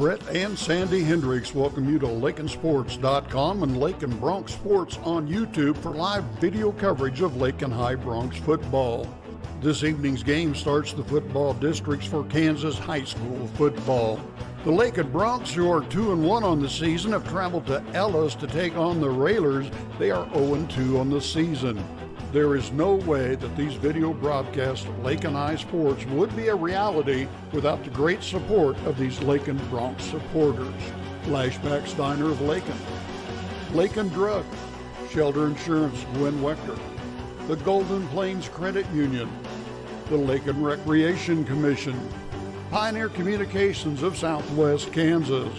Brett and Sandy Hendricks welcome you to Lakinsports.com and Lakin Bronx Sports on YouTube for live video coverage of Lakin High Bronx football. This evening's game starts the football districts for Kansas high school football. The Lakin Bronx, who are 2-1 on the season, have traveled to Ellis to take on the Railers. They are 0-2 on the season. There is no way that these video broadcasts of Lakin High Sports would be a reality without the great support of these Lakin Bronx supporters. Flashback Steiner of Lakin, Lakin Drug, Shelter Insurance Gwen Wechter, the Golden Plains Credit Union, the Lakin Recreation Commission, Pioneer Communications of Southwest Kansas,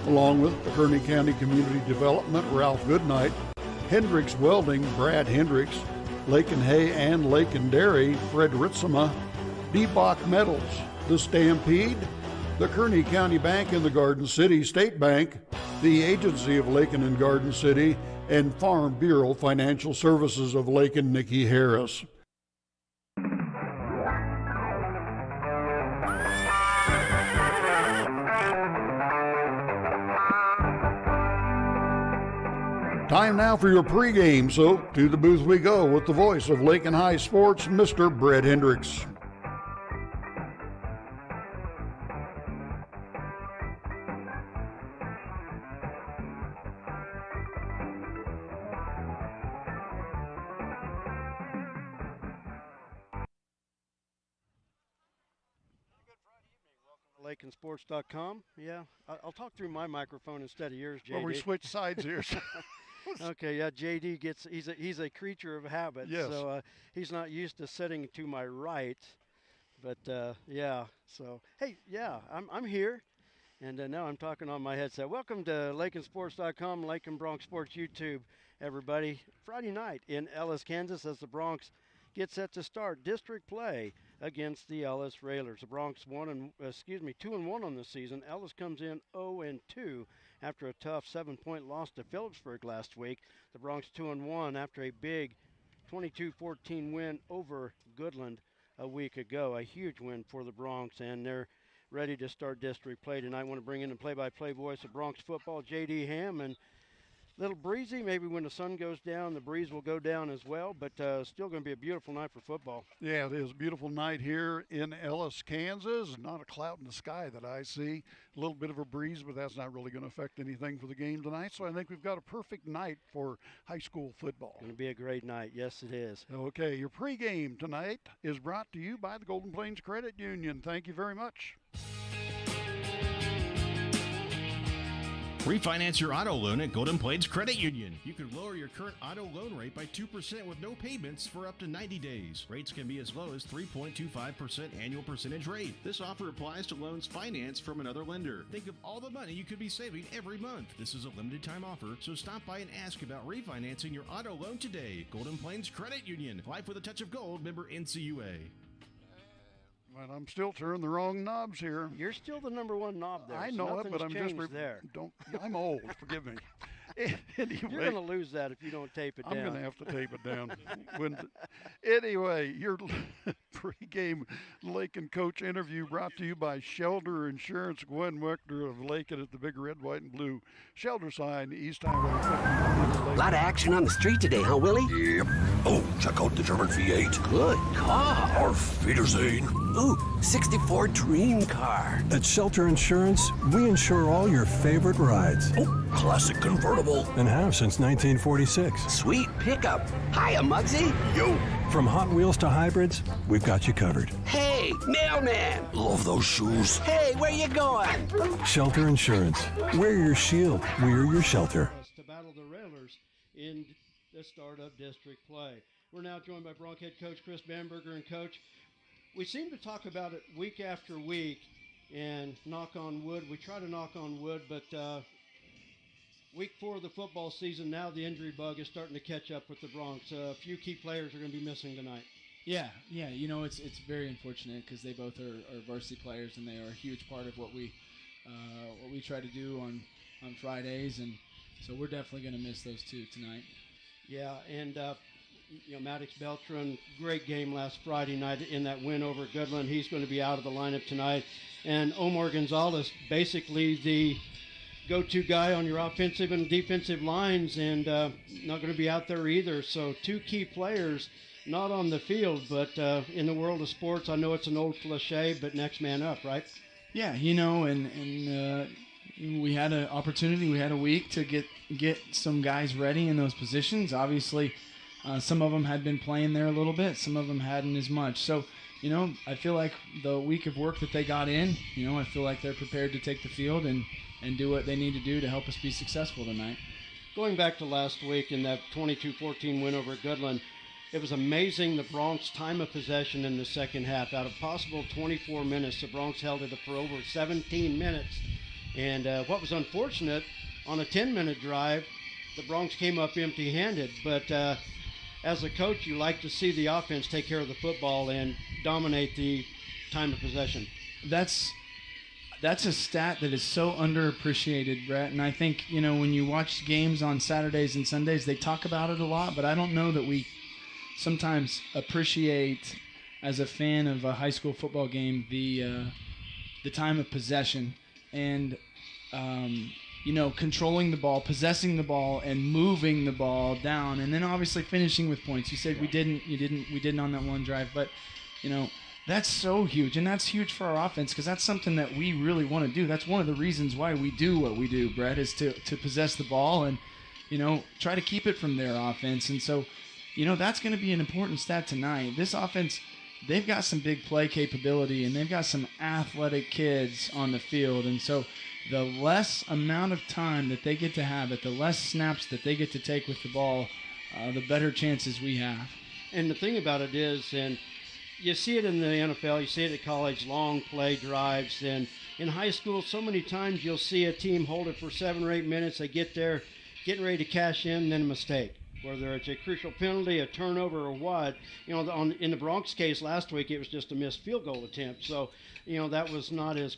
along with Kearney County Community Development, Ralph Goodnight, Hendricks Welding, Brad Hendricks, Lakin Hay and Lakin Dairy, Fred Ritzema, D-Bach Metals, the Stampede, the Kearney County Bank and the Garden City State Bank, the Agency of Lakin and Garden City, and Farm Bureau Financial Services of Lakin, Nikki Harris. Time now for your pregame, so to the booth we go with the voice of Lakin High Sports, Mr. Brett Hendricks. Lakinsports.com. Yeah, I'll talk through my microphone instead of yours, JD. Well, we switched sides here. Okay, yeah, JD he's a creature of habit. Yes. So he's not used to sitting to my right. But yeah, so hey, yeah, I'm here, and now I'm talking on my headset. Welcome to Lakinsports.com, Lakin Bronx Sports YouTube, everybody. Friday night in Ellis, Kansas, as the Bronx get set to start district play against the Ellis Railers. The Bronx 2-1 on the season. Ellis comes in 0-2 after a tough 7-point loss to Phillipsburg last week. The Bronx 2-1 after a big 22-14 win over Goodland a week ago. A huge win for the Bronx, and they're ready to start district play tonight. I want to bring in the play-by-play voice of Bronx football, J.D. Ham, and little breezy. Maybe when the sun goes down, the breeze will go down as well, but still going to be a beautiful night for football. Yeah, it is a beautiful night here in Ellis, Kansas. Not a cloud in the sky that I see. A little bit of a breeze, but that's not really going to affect anything for the game tonight. So I think we've got a perfect night for high school football. Going to be a great night. Yes, it is. Okay, your pregame tonight is brought to you by the Golden Plains Credit Union. Thank you very much. Refinance your auto loan at Golden Plains Credit Union. You can lower your current auto loan rate by 2% with no payments for up to 90 days. Rates can be as low as 3.25% annual percentage rate. This offer applies to loans financed from another lender. Think of all the money you could be saving every month. This is a limited time offer, so stop by and ask about refinancing your auto loan today. Golden Plains Credit Union. Life with a touch of gold. Member NCUA. But I'm still turning the wrong knobs here. You're still the number one knob there. I know it, but I'm just there. I'm old. Forgive me. Anyway, you're going to lose that if you don't tape it down. I'm going to have to tape it down. Anyway, your pregame Lakin coach interview brought to you by Shelter Insurance. Gwen Wechter of Lakin at the big red, white, and blue shelter sign, East Highway. A lot of action on the street today, huh, Willie? Yep. Oh, check out the German V8. Good car. Auf Wiedersehen. Ooh, 64 dream car. At Shelter Insurance, we insure all your favorite rides. Oh, classic convertible. And have since 1946. Sweet pickup. Hiya, Muggsy. Yo. From Hot Wheels to hybrids, we've got you covered. Hey, mailman. Love those shoes. Hey, where you going? Shelter Insurance. We're your shield. We're your shelter. To battle the Railers in the start of district play. We're now joined by Bronx head coach Chris Bamberger. And Coach, we seem to talk about it week after week, and knock on wood. We try to knock on wood, but week 4 of the football season, now the injury bug is starting to catch up with the Bronx. A few key players are going to be missing tonight. Yeah, you know, it's very unfortunate because they both are varsity players, and they are a huge part of what we try to do on Fridays, and so we're definitely going to miss those two tonight. Yeah, and Maddox Beltran, great game last Friday night in that win over Goodland. He's going to be out of the lineup tonight. And Omar Gonzalez, basically the go-to guy on your offensive and defensive lines, and not going to be out there either. So two key players, not on the field, but in the world of sports. I know it's an old cliche, but next man up, right? Yeah, and we had an opportunity. We had a week to get some guys ready in those positions. Obviously, some of them had been playing there a little bit. Some of them hadn't as much. So, I feel like the week of work that they got in, I feel like they're prepared to take the field and do what they need to do to help us be successful tonight. Going back to last week in that 22-14 win over Goodland, it was amazing the Bronx time of possession in the second half. Out of possible 24 minutes, the Bronx held it for over 17 minutes. And what was unfortunate, on a 10-minute drive, the Bronx came up empty-handed. But as a coach, you like to see the offense take care of the football and dominate the time of possession. That's a stat that is so underappreciated, Brett. And I think, when you watch games on Saturdays and Sundays, they talk about it a lot, but I don't know that we sometimes appreciate, as a fan of a high school football game, the time of possession and controlling the ball, possessing the ball, and moving the ball down, and then obviously finishing with points. You said we didn't on that one drive, but that's so huge, and that's huge for our offense because that's something that we really want to do. That's one of the reasons why we do what we do, Brett, is to possess the ball and try to keep it from their offense. And so that's going to be an important stat tonight. This offense, they've got some big play capability, and they've got some athletic kids on the field. And so the less amount of time that they get to have it, the less snaps that they get to take with the ball, the better chances we have. And the thing about it is, and you see it in the NFL, you see it at college, long play drives. And in high school, so many times you'll see a team hold it for 7 or 8 minutes. They get there, getting ready to cash in, then a mistake. Whether it's a crucial penalty, a turnover, or what. In the Bronx case last week, it was just a missed field goal attempt. So, that was not as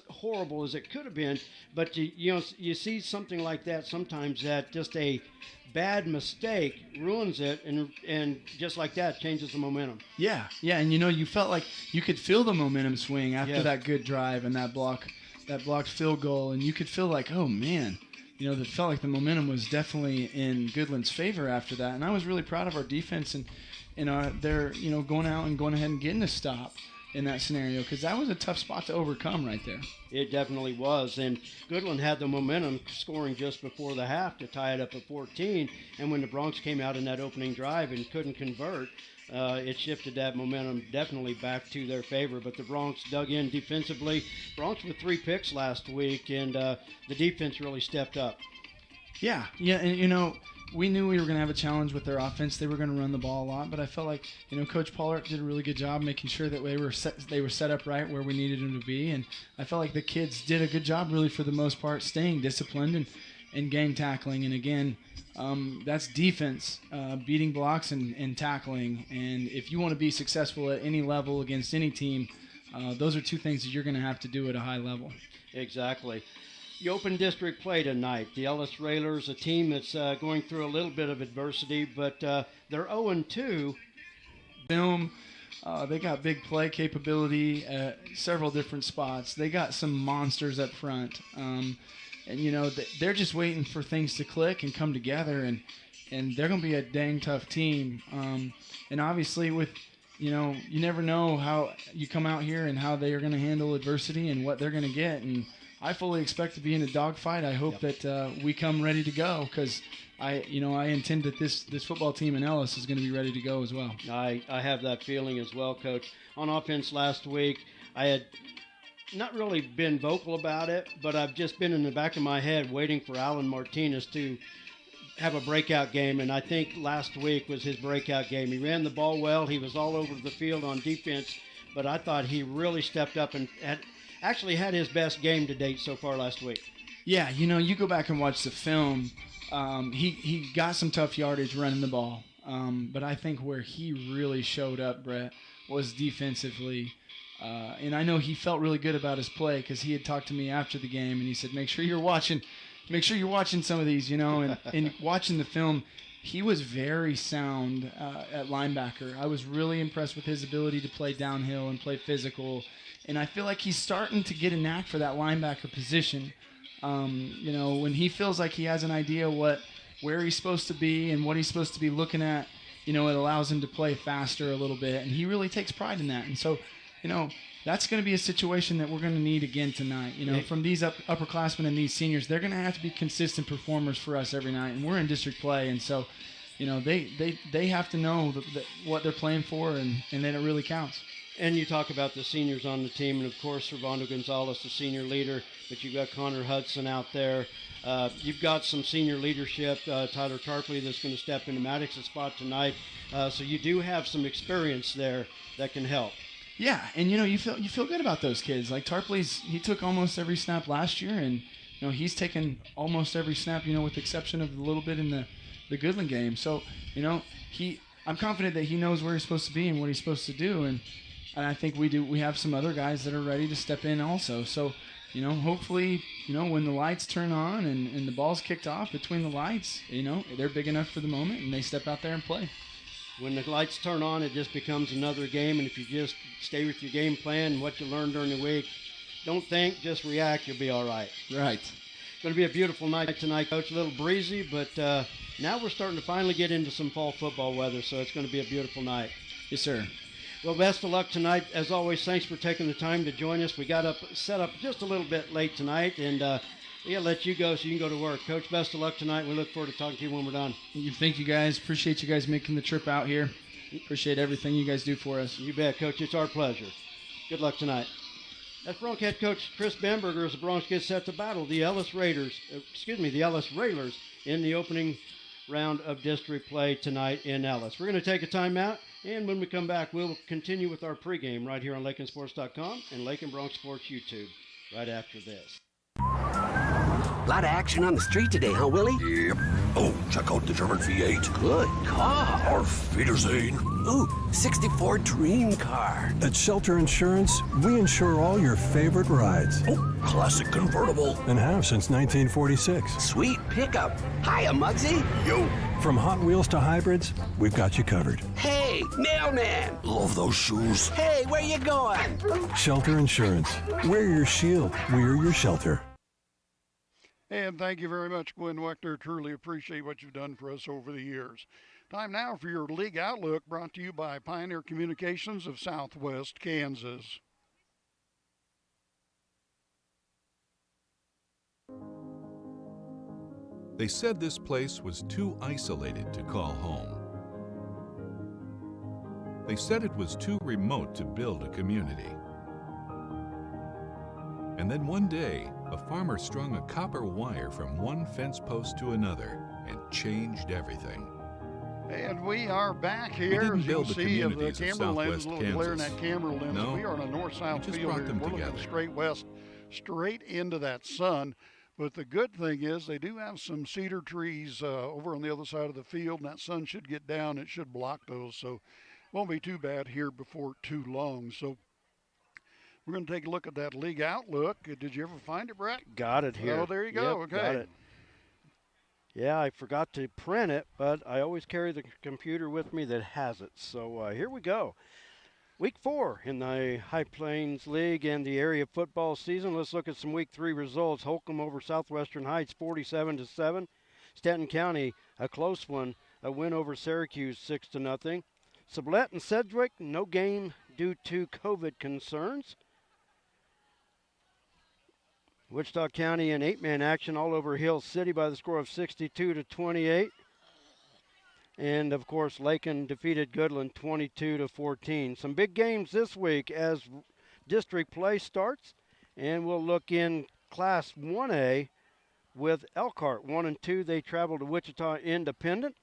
horrible as it could have been. But you see something like that sometimes, that just a bad mistake ruins it, and just like that changes the momentum. Yeah, and you felt like you could feel the momentum swing after that good drive and that blocked field goal, and you could feel like, oh man. It felt like the momentum was definitely in Goodland's favor after that. And I was really proud of our defense and they're, going out and going ahead and getting a stop in that scenario because that was a tough spot to overcome right there. It definitely was. And Goodland had the momentum, scoring just before the half to tie it up at 14. And when the Bronx came out in that opening drive and couldn't convert, it shifted that momentum definitely back to their favor. But the Bronx dug in defensively. Bronx with 3 picks last week, and the defense really stepped up. Yeah, and we knew we were going to have a challenge with their offense. They were going to run the ball a lot, but I felt like Coach Pollard did a really good job making sure that they were set up right where we needed them to be, and I felt like the kids did a good job really for the most part, staying disciplined and game tackling. And again, that's defense, beating blocks and tackling. And if you want to be successful at any level against any team, those are 2 things that you're going to have to do at a high level. Exactly. The Open District play tonight. The Ellis Railers, a team that's going through a little bit of adversity, but they're 0-2. Boom. They got big play capability at several different spots. They got some monsters up front. And, they're just waiting for things to click and come together, and they're going to be a dang tough team. And obviously with, you never know how you come out here and how they are going to handle adversity and what they're going to get. And I fully expect to be in a dogfight. I hope that we come ready to go because I intend that this football team in Ellis is going to be ready to go as well. I have that feeling as well, Coach. On offense last week, I had not really been vocal about it, but I've just been in the back of my head waiting for Alan Martinez to have a breakout game, and I think last week was his breakout game. He ran the ball well. He was all over the field on defense, but I thought he really stepped up and actually had his best game to date so far last week. Yeah, you go back and watch the film. He got some tough yardage running the ball, but I think where he really showed up, Brett, was defensively. And I know he felt really good about his play because he had talked to me after the game, and he said, make sure you're watching some of these, and watching the film, he was very sound at linebacker. I was really impressed with his ability to play downhill and play physical. And I feel like he's starting to get a knack for that linebacker position. When he feels like he has an idea where he's supposed to be and what he's supposed to be looking at, it allows him to play faster a little bit. And he really takes pride in that. And so, that's going to be a situation that we're going to need again tonight. From these upperclassmen and these seniors, they're going to have to be consistent performers for us every night. And we're in district play, and so, they have to know that what they're playing for, and that it really counts. And you talk about the seniors on the team, and of course, Servando Gonzalez, the senior leader, but you've got Connor Hudson out there. You've got some senior leadership, Tyler Tarpley, that's going to step into Maddox's spot tonight. So you do have some experience there that can help. Yeah, and you feel good about those kids. Like he took almost every snap last year, and he's taken almost every snap, with the exception of a little bit in the Goodland game. So I'm confident that he knows where he's supposed to be and what he's supposed to do, and I think we have some other guys that are ready to step in also. So hopefully when the lights turn on and the ball's kicked off between the lights, they're big enough for the moment and they step out there and play. When the lights turn on, it just becomes another game, and if you just stay with your game plan and what you learned during the week, don't think, just react, you'll be all right. Right. It's going to be a beautiful night tonight, Coach. A little breezy, but now we're starting to finally get into some fall football weather, so it's going to be a beautiful night. Yes, sir. Well, best of luck tonight. As always, thanks for taking the time to join us. We got set up just a little bit late tonight, and let you go so you can go to work. Coach, best of luck tonight. We look forward to talking to you when we're done. Thank you, guys. Appreciate you guys making the trip out here. Appreciate everything you guys do for us. You bet, Coach. It's our pleasure. Good luck tonight. That's Bronx head coach Chris Bamberger as the Bronx get set to battle the Ellis Railers in the opening round of district play tonight in Ellis. We're going to take a timeout, and when we come back, we'll continue with our pregame right here on LakinSports.com and Lakin Bronx Sports YouTube right after this. A lot of action on the street today, huh, Willie? Yep. Oh, check out the German V8. Good car. Auf Wiedersehen. Ooh, 64 dream car. At Shelter Insurance, we insure all your favorite rides. Oh, classic convertible. And have since 1946. Sweet pickup. Hiya, Muggsy. Yo. From Hot Wheels to hybrids, we've got you covered. Hey, mailman. Love those shoes. Hey, where you going? Shelter Insurance. We're your shield. We're your shelter. And thank you very much, Gwen Wechter. Truly appreciate what you've done for us over the years. Time now for your League Outlook, brought to you by Pioneer Communications of Southwest Kansas. They said this place was too isolated to call home. They said it was too remote to build a community. And then one day, a farmer strung a copper wire from one fence post to another and changed everything. And we are back here, didn't as you build the see, of the communities of camera lens, Southwest a little glare in that Kansas. camera lens. No, We are on a north-south we just field brought here. them We're looking together. straight west, straight into that sun. But the good thing is they do have some cedar trees over on the other side of the field, and that sun should get down. It should block those, so won't be too bad here before too long. So we're going to take a look at that League Outlook. Did you ever find it, Brett? Got it here. Oh, there you go. Yep, Okay. got it. Yeah, I forgot to print it, but I always carry the computer with me that has it. So here we go. Week 4 in the High Plains League and the area football season. Let's look at some Week 3 results. Holcomb over Southwestern Heights, 47-7. Stanton County, a close one, a win over Syracuse, 6-0. Sublette and Sedgwick, no game due to COVID concerns. Wichita County in 8-man action all over Hill City by the score of 62-28. And, of course, Lakin defeated Goodland 22-14. Some big games this week as district play starts. And we'll look in Class 1A with Elkhart 1-2. They travel to Wichita Independent.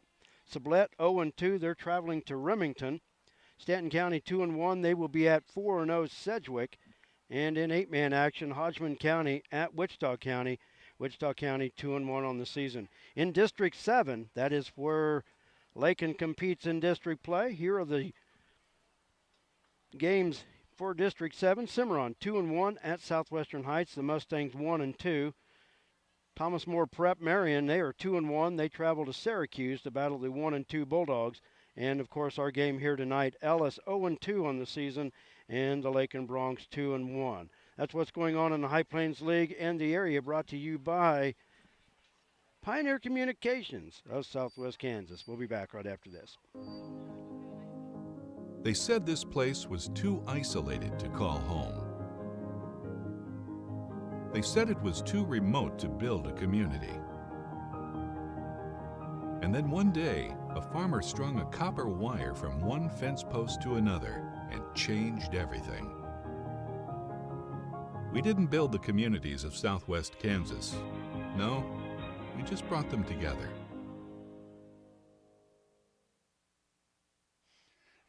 Sublette 0-2. They're traveling to Remington. Stanton County 2-1. They will be at 4-0 Sedgwick. And in 8-man action, Hodgman County at Wichita County. Wichita County 2-1 on the season. In District 7, that is where Lakin competes in district play. Here are the games for District 7. Cimarron 2-1 at Southwestern Heights. The Mustangs 1-2. Thomas More Prep Marion, they are 2-1. They travel to Syracuse to battle the 1-2 Bulldogs. And, of course, our game here tonight, Ellis 0-2 on the season, and the Lakin Bronx 2-1. That's what's going on in the High Plains League and the area, brought to you by Pioneer Communications of Southwest Kansas. We'll be back right after this. They said this place was too isolated to call home. They said it was too remote to build a community. And then one day, a farmer strung a copper wire from one fence post to another and changed everything. We didn't build the communities of Southwest Kansas. No, we just brought them together.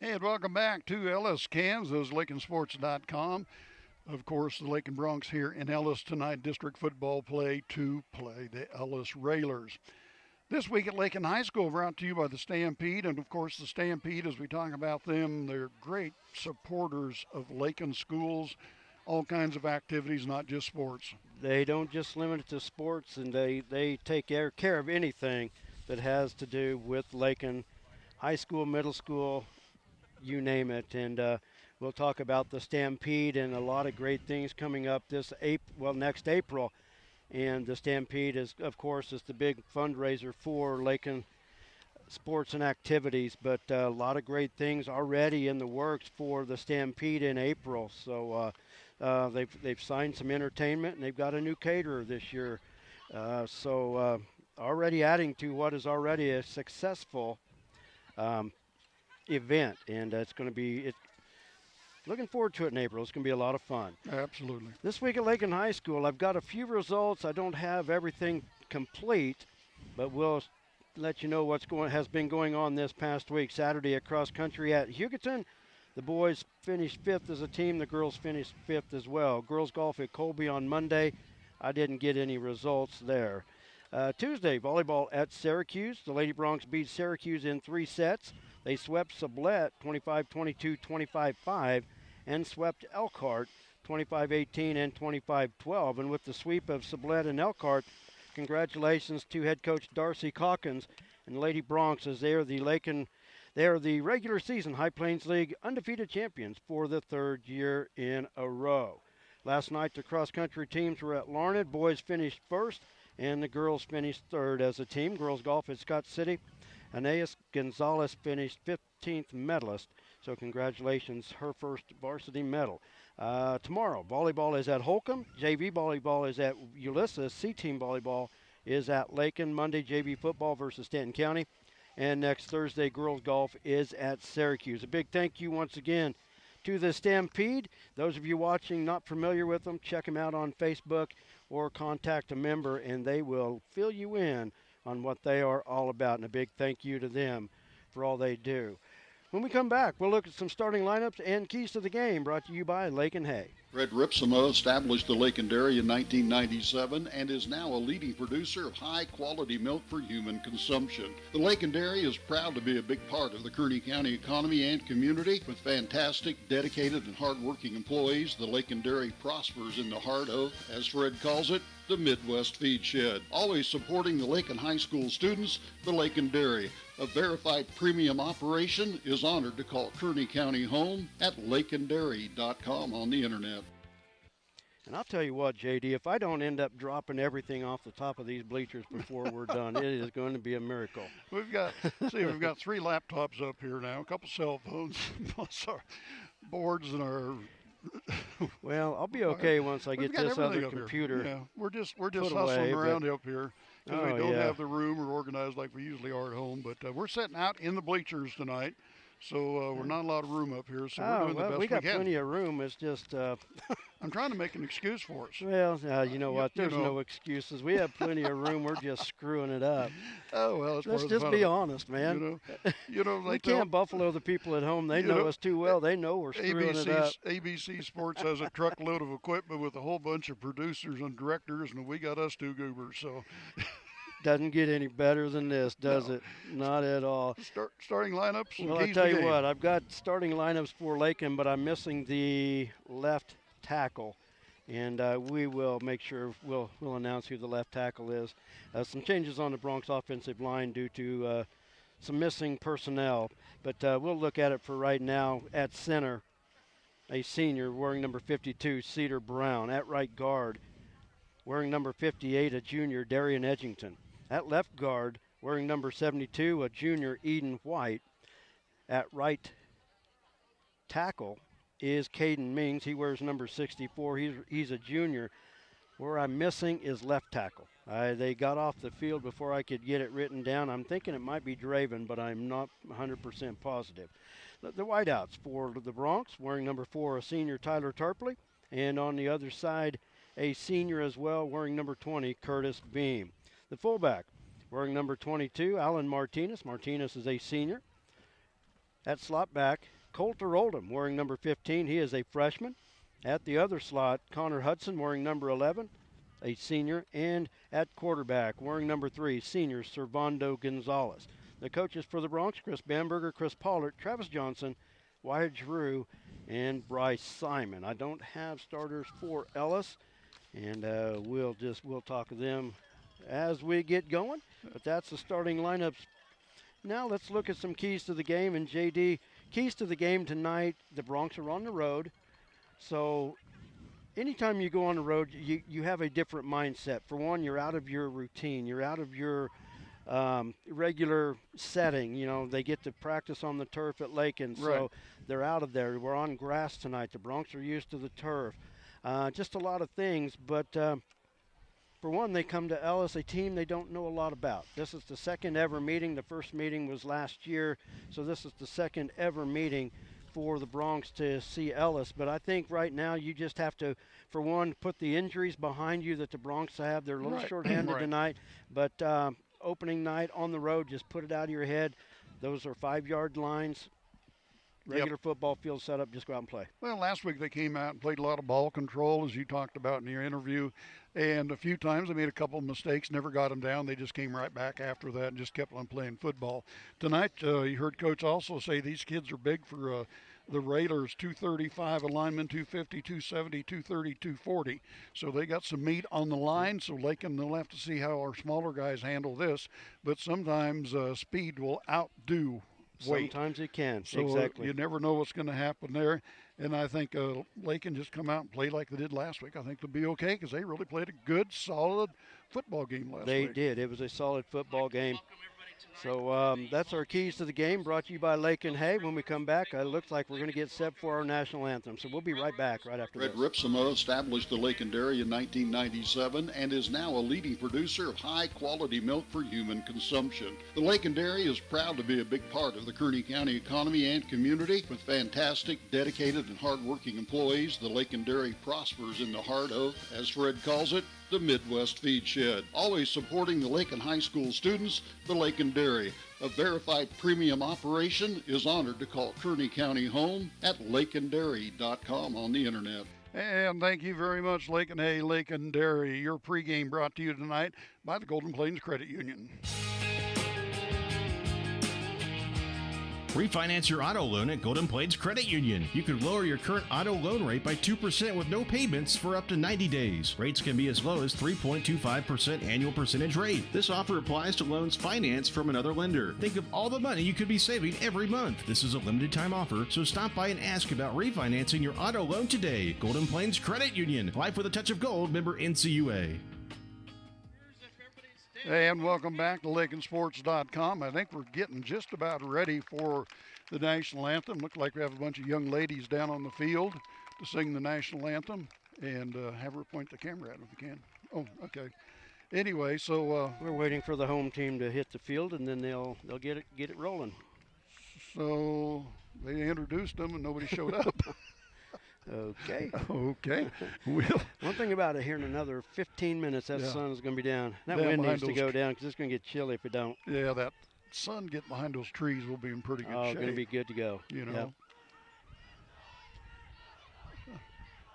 And welcome back to Ellis, Kansas, LakinSports.com. Of course, the Lakin Bronx here in Ellis tonight, district football play to play the Ellis Railers. This week at Lakin High School, brought to you by the Stampede. And, of course, the Stampede, as we talk about them, they're great supporters of Lakin schools, all kinds of activities, not just sports. They don't just limit it to sports, and they take care of anything that has to do with Lakin High School, middle school, you name it. And we'll talk about the Stampede and a lot of great things coming up next April. And the Stampede is, of course, the big fundraiser for Lakin sports and activities, but a lot of great things already in the works for the Stampede in April. So they've signed some entertainment, and they've got a new caterer this year. So already adding to what is already a successful event, and it's going to be looking forward to it in April. It's going to be a lot of fun. Absolutely. This week at Lakin High School, I've got a few results. I don't have everything complete, but we'll let you know has been going on this past week. Saturday at cross country at Hugoton, the boys finished 5th as a team. The girls finished 5th as well. Girls golf at Colby on Monday. I didn't get any results there. Tuesday, volleyball at Syracuse. The Lady Bronx beat Syracuse in 3 sets. They swept Sublette 25-22, 25-5, and swept Elkhart 25-18 and 25-12. And with the sweep of Sublette and Elkhart, congratulations to head coach Darcy Calkins and Lady Bronx, as they are the regular season High Plains League undefeated champions for the 3rd year in a row. Last night, the cross-country teams were at Larned. Boys finished 1st, and the girls finished 3rd as a team. Girls golf at Scott City. Anais Gonzalez finished 15th medalist, so congratulations, her first varsity medal. Tomorrow, volleyball is at Holcomb. JV volleyball is at Ulysses. C-team volleyball is at Lakin. Monday, JV football versus Stanton County. And next Thursday, girls golf is at Syracuse. A big thank you once again to the Stampede. Those of you watching not familiar with them, check them out on Facebook or contact a member, and they will fill you in on what they are all about. And a big thank you to them for all they do. When we come back, we'll look at some starting lineups and keys to the game, brought to you by Lakin Hay. Fred Ripsema established the Lakin Dairy in 1997 and is now a leading producer of high-quality milk for human consumption. The Lakin Dairy is proud to be a big part of the Kearney County economy and community. With fantastic, dedicated, and hard-working employees, the Lakin Dairy prospers in the heart of, as Fred calls it, the Midwest Feed Shed. Always supporting the Lakin High School students, the Lakin Dairy, a verified premium operation, is honored to call Kearney County home at lakindairy.com on the internet. And I'll tell you what, JD, if I don't end up dropping everything off the top of these bleachers before we're done, it is going to be a miracle. We've got 3 laptops up here now, a couple cell phones, plus our boards and our. Well, I'll be okay once I get this other computer. Yeah, we're just hustling around up here because we don't have the room or organized like we usually are at home. But we're sitting out in the bleachers tonight, so we're not a lot of room up here. So we're doing the best we can. We got plenty of room. It's just. I'm trying to make an excuse for us. Well, you know what? There's no excuses. We have plenty of room. We're just screwing it up. Oh, well, let's just be honest, man. We can't buffalo the people at home. They know us too well. They know we're screwing it up. ABC Sports has a truckload of equipment with a whole bunch of producers and directors, and we got us 2 goobers. So. Doesn't get any better than this, does it? Not at all. Starting lineups? Well, I tell you what, I've got starting lineups for Lakin, but I'm missing the left tackle. And we will make sure we'll announce who the left tackle is. Some changes on the Bronx offensive line due to some missing personnel, but we'll look at it for right now. At center, a senior wearing number 52, Cedar Brown. At right guard, wearing number 58, a junior, Darian Edgington. At left guard, wearing number 72, a junior, Eden White. At right tackle is Caden Mings. He wears number 64. He's a junior. Where I'm missing is left tackle. They got off the field before I could get it written down. I'm thinking it might be Draven, but I'm not 100% positive. The wideouts for the Bronx, wearing number 4, a senior, Tyler Tarpley. And on the other side, a senior as well, wearing number 20, Curtis Beam. The fullback, wearing number 22, Alan Martinez. Martinez is a senior. At slot back, Coulter Oldham, wearing number 15. He is a freshman. At the other slot, Connor Hudson, wearing number 11, a senior. And at quarterback, wearing number 3, senior, Servando Gonzalez. The coaches for the Bronx, Chris Bamberger, Chris Pollard, Travis Johnson, Wyatt Giroux, and Bryce Simon. I don't have starters for Ellis, and we'll talk to them as we get going. But that's the starting lineups. Now let's look at some keys to the game. And JD, keys to the game tonight, the Bronx are on the road. So anytime you go on the road, you have a different mindset. For one, you're out of your routine. You're out of your regular setting. You know, they get to practice on the turf at Lakin, so they're out of there. We're on grass tonight. The Bronx are used to the turf. Just a lot of things, but for one, they come to Ellis, a team they don't know a lot about. This is the second ever meeting. The first meeting was last year, so this is the second ever meeting for the Bronx to see Ellis. But I think right now you just have to, for one, put the injuries behind you that the Bronx have. They're a little shorthanded tonight, but opening night on the road, just put it out of your head. Those are 5-yard lines. Regular football field setup, just go out and play. Well, last week they came out and played a lot of ball control, as you talked about in your interview. And a few times they made a couple of mistakes, never got them down. They just came right back after that and just kept on playing football. Tonight, you heard Coach also say these kids are big for the Raiders, 235, a lineman 250, 270, 230, 240. So they got some meat on the line, so they'll have to see how our smaller guys handle this. But sometimes speed will outdo weight. Sometimes it can, so exactly. You never know what's going to happen there. And I think Lakin just come out and play like they did last week. I think they'll be okay because they really played a good, solid football game last week. They did. It was a solid football game. So that's our keys to the game, brought to you by Lakin Hay. When we come back, it looks like we're going to get set for our national anthem. So we'll be right back right after Fred this. Ripsimo established the Lakin Dairy in 1997 and is now a leading producer of high-quality milk for human consumption. The Lakin Dairy is proud to be a big part of the Kearney County economy and community. With fantastic, dedicated, and hard-working employees, the Lakin Dairy prospers in the heart of, as Fred calls it, the Midwest Feed Shed. Always supporting the Lakin High School students, the Lakin Dairy, a verified premium operation, is honored to call Kearney County home at lakindairy.com on the internet. And thank you very much, Lakin Hay, Lakin Dairy. Your pregame brought to you tonight by the Golden Plains Credit Union. Refinance your auto loan at Golden Plains Credit Union. You can lower your current auto loan rate by 2% with no payments for up to 90 days. Rates can be as low as 3.25% annual percentage rate. This offer applies to loans financed from another lender. Think of all the money you could be saving every month. This is a limited time offer, so stop by and ask about refinancing your auto loan today. Golden Plains Credit Union. Life with a touch of gold. Member NCUA. And welcome back to LakinSports.com. I think we're getting just about ready for the national anthem. Looks like we have a bunch of young ladies down on the field to sing the national anthem. And have her point the camera at them if you can. Oh, okay. Anyway, so we're waiting for the home team to hit the field, and then they'll get it rolling. So they introduced them, and nobody showed up. Okay. Okay. One thing about it, here in another 15 minutes, that sun is going to be down. That wind needs to go down because it's going to get chilly if it don't. Yeah, that sun getting behind those trees will be in pretty good shape. Oh, going to be good to go. You know. Yep.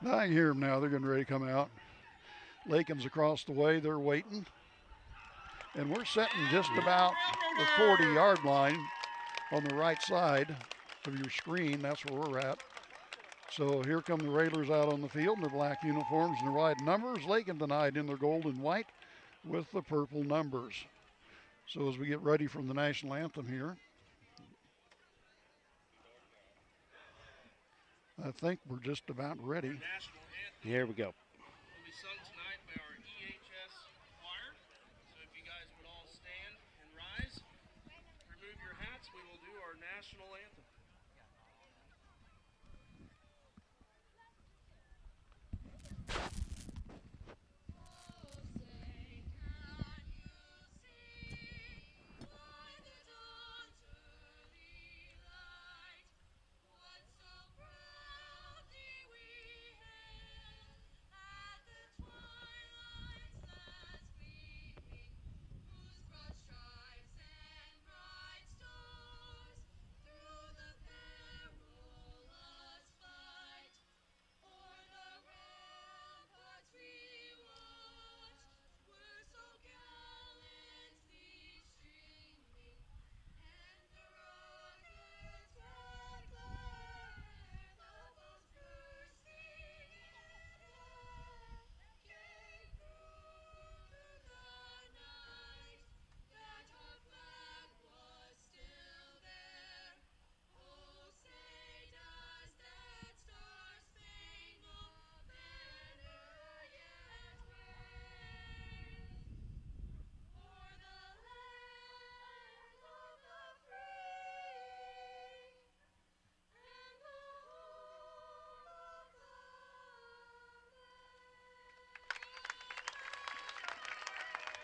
Now I hear them now. They're getting ready to come out. Lakin's across the way. They're waiting. And we're setting just about the 40-yard line on the right side of your screen. That's where we're at. So here come the Railers out on the field in their black uniforms and their white numbers. Lakin tonight in their gold and white with the purple numbers. So as we get ready from the national anthem here, I think we're just about ready. Here we go. Will be sung tonight by our EHS choir. So if you guys would all stand and rise, remove your hats, we will do our national anthem.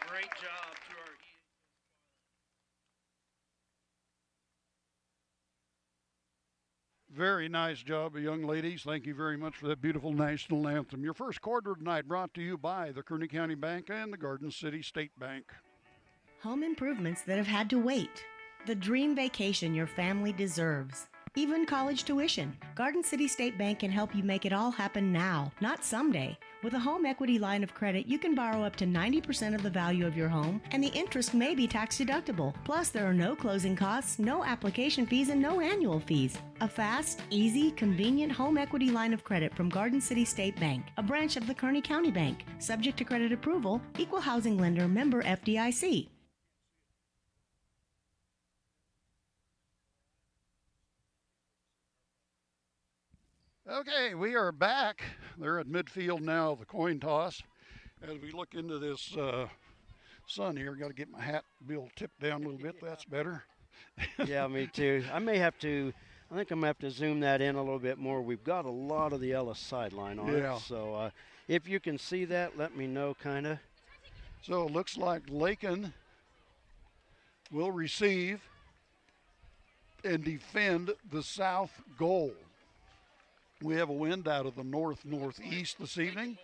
Great job to our Very nice job, young ladies. Thank you very much for that beautiful national anthem. Your first quarter tonight brought to you by the Kearney County Bank and the Garden City State Bank. Home improvements that have had to wait. The dream vacation your family deserves. Even college tuition. Garden City State Bank can help you make it all happen now, not someday. With a home equity line of credit, you can borrow up to 90% of the value of your home, and the interest may be tax deductible. Plus, there are no closing costs, no application fees, and no annual fees. A fast, easy, convenient home equity line of credit from Garden City State Bank, a branch of the Kearney County Bank. Subject to credit approval, equal housing lender, member FDIC. Okay, we are back. They're at midfield now, the coin toss. As we look into this sun here, got to get my hat bill tipped down a little bit. That's better. Yeah, me too. I think I'm going to have to zoom that in a little bit more. We've got a lot of the Ellis sideline on it. So if you can see that, let me know, kind of. So it looks like Lakin will receive and defend the south goal. We have a wind out of the north-northeast this evening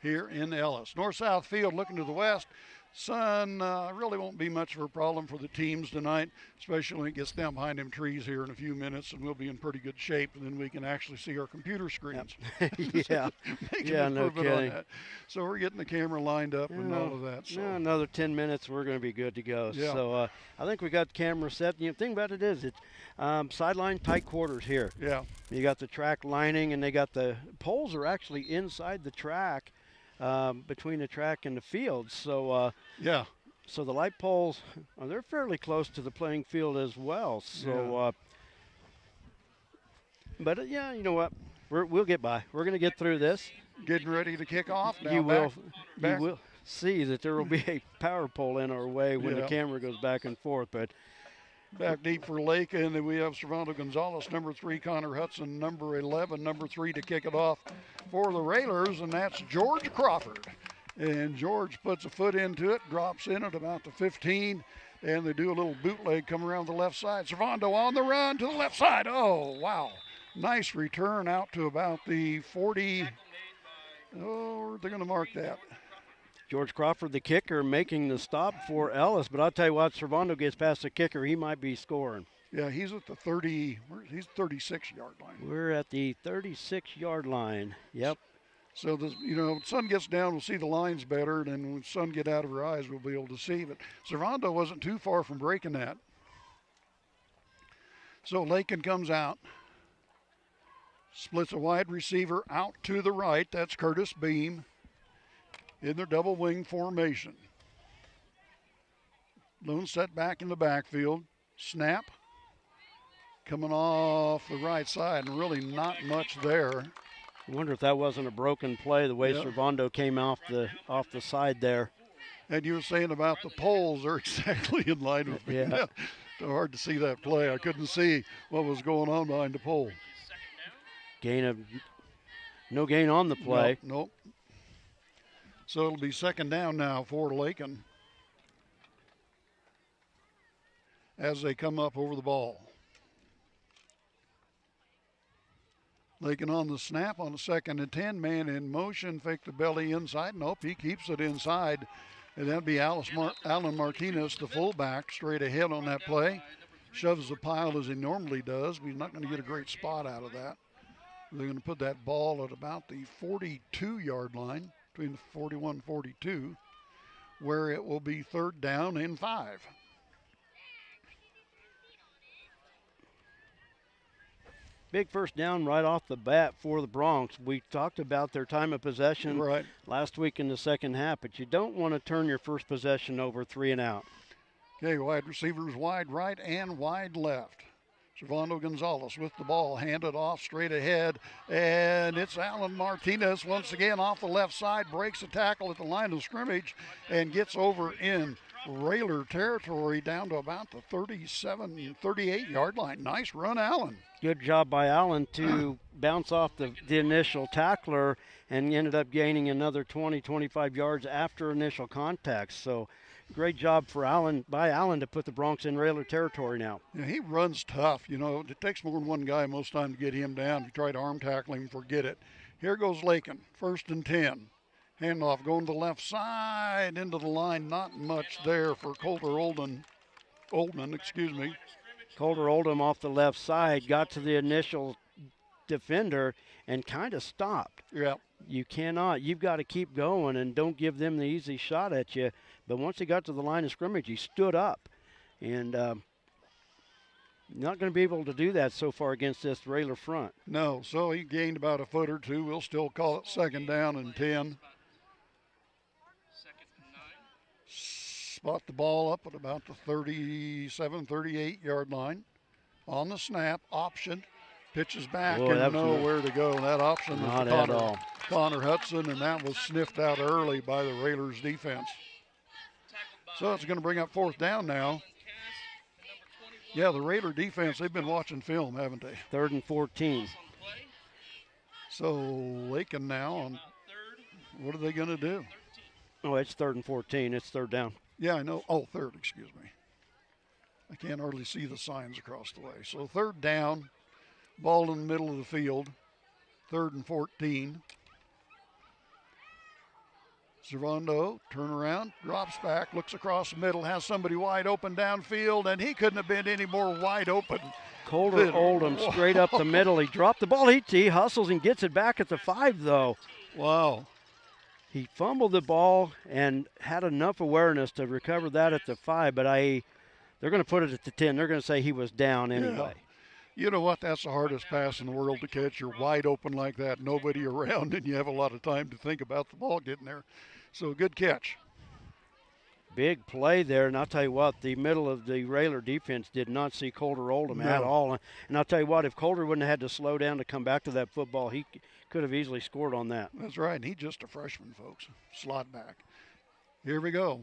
here in Ellis. North-south field looking to the west. Sun really won't be much of a problem for the teams tonight, especially when it gets down behind them trees here in a few minutes, and we'll be in pretty good shape, and then we can actually see our computer screens. Yeah, yeah, no kidding. So we're getting the camera lined up and all of that. So. Yeah, another 10 minutes, we're going to be good to go. Yeah. So I think we got the camera set. The thing about it is it's sideline tight quarters here. Yeah. You got the track lining, and they got the poles are actually inside the track. Between the track and the field, so yeah. So the light poles, they're fairly close to the playing field as well. So, but yeah, you know what? We'll get by. We're going to get through this. Getting ready to kick off. Now you will see that there will be a power pole in our way when the camera goes back and forth. But back deep for Lakin, and we have Servando Gonzalez, number 3, Connor Hudson, number 11, number 3 to kick it off for the Railers, and that's George Crawford. And George puts a foot into it, drops in at about the 15, and they do a little bootleg come around the left side. Servando on the run to the left side. Oh, wow. Nice return out to about the 40. Oh, they're going to mark that. George Crawford, the kicker, making the stop for Ellis. But I'll tell you what, Servando gets past the kicker, he might be scoring. Yeah, he's at the 30, he's 36-yard line. We're at the 36-yard line. Yep. So, sun gets down, we'll see the lines better, and then when the sun get out of our eyes, we'll be able to see. But Servando wasn't too far from breaking that. So Lakin comes out. Splits a wide receiver out to the right. That's Curtis Beam in their double wing formation. Lone set back in the backfield. Snap. Coming off the right side, and really not much there. I wonder if that wasn't a broken play, the way Servando came off the side there. And you were saying about the poles, they're exactly in line with me. Yeah. So hard to see that play. I couldn't see what was going on behind the pole. No gain on the play. Nope. So it'll be second down now for Lakin as they come up over the ball. Lakin on the snap on a 2nd and 10, man in motion, fake the belly inside. Nope, he keeps it inside. And that'll be Alan Martinez, the fullback, straight ahead on that play. Shoves the pile as he normally does, but he's not going to get a great spot out of that. They're going to put that ball at about the 42-yard line, between the 41 and 42, where it will be 3rd down and 5. Big first down right off the bat for the Bronx. We talked about their time of possession last week in the second half, but you don't want to turn your first possession over 3 and out. Okay, wide receivers wide right and wide left. Servando Gonzalez with the ball, handed off straight ahead, and it's Alan Martinez once again off the left side, breaks a tackle at the line of scrimmage and gets over in Railer territory down to about the 37, 38-yard line. Nice run, Allen. Good job by Allen to bounce off the initial tackler and ended up gaining another 20, 25 yards after initial contact. So great job for Allen to put the Bronx in Railer territory now. Yeah, he runs tough. You know, it takes more than one guy most time to get him down. If you try to arm tackle him, forget it. Here goes Lakin, 1st and 10. Handoff going to the left side into the line. Not much there for Oldman. Colter Oldham off the left side, got to the initial defender and kind of stopped. Yeah. You've got to keep going and don't give them the easy shot at you. But once he got to the line of scrimmage, he stood up. And not going to be able to do that so far against this Railer front. No, so he gained about a foot or two. We'll still call it 2nd down and 10. Spot the ball up at about the 37, 38-yard line. On the snap, option, pitches back and nowhere to go. That option was Connor Hudson, and that was sniffed out early by the Railers defense. So it's going to bring up 4th down now. Yeah, the Raider defense, they've been watching film, haven't they? 3rd and 14. So Lakin now, on what are they going to do? Oh, it's 3rd and 14. It's 3rd down. Yeah, I know. Oh, 3rd, excuse me. I can't hardly see the signs across the way. So 3rd down, ball in the middle of the field, 3rd and 14. Servando, turn around, drops back, looks across the middle, has somebody wide open downfield, and he couldn't have been any more wide open. Colter Oldham straight up the middle. He dropped the ball. He hustles and gets it back at the 5, though. Wow. He fumbled the ball and had enough awareness to recover that at the 5, but they're going to put it at the 10. They're going to say he was down anyway. Yeah. You know what? That's the hardest pass in the world to catch. You're wide open like that, nobody around, and you have a lot of time to think about the ball getting there. So good catch. Big play there, and I'll tell you what, the middle of the Railer defense did not see Colter Oldham at all. And I'll tell you what, if Colter wouldn't have had to slow down to come back to that football, he could have easily scored on that. That's right. He's just a freshman, folks. Slot back. Here we go.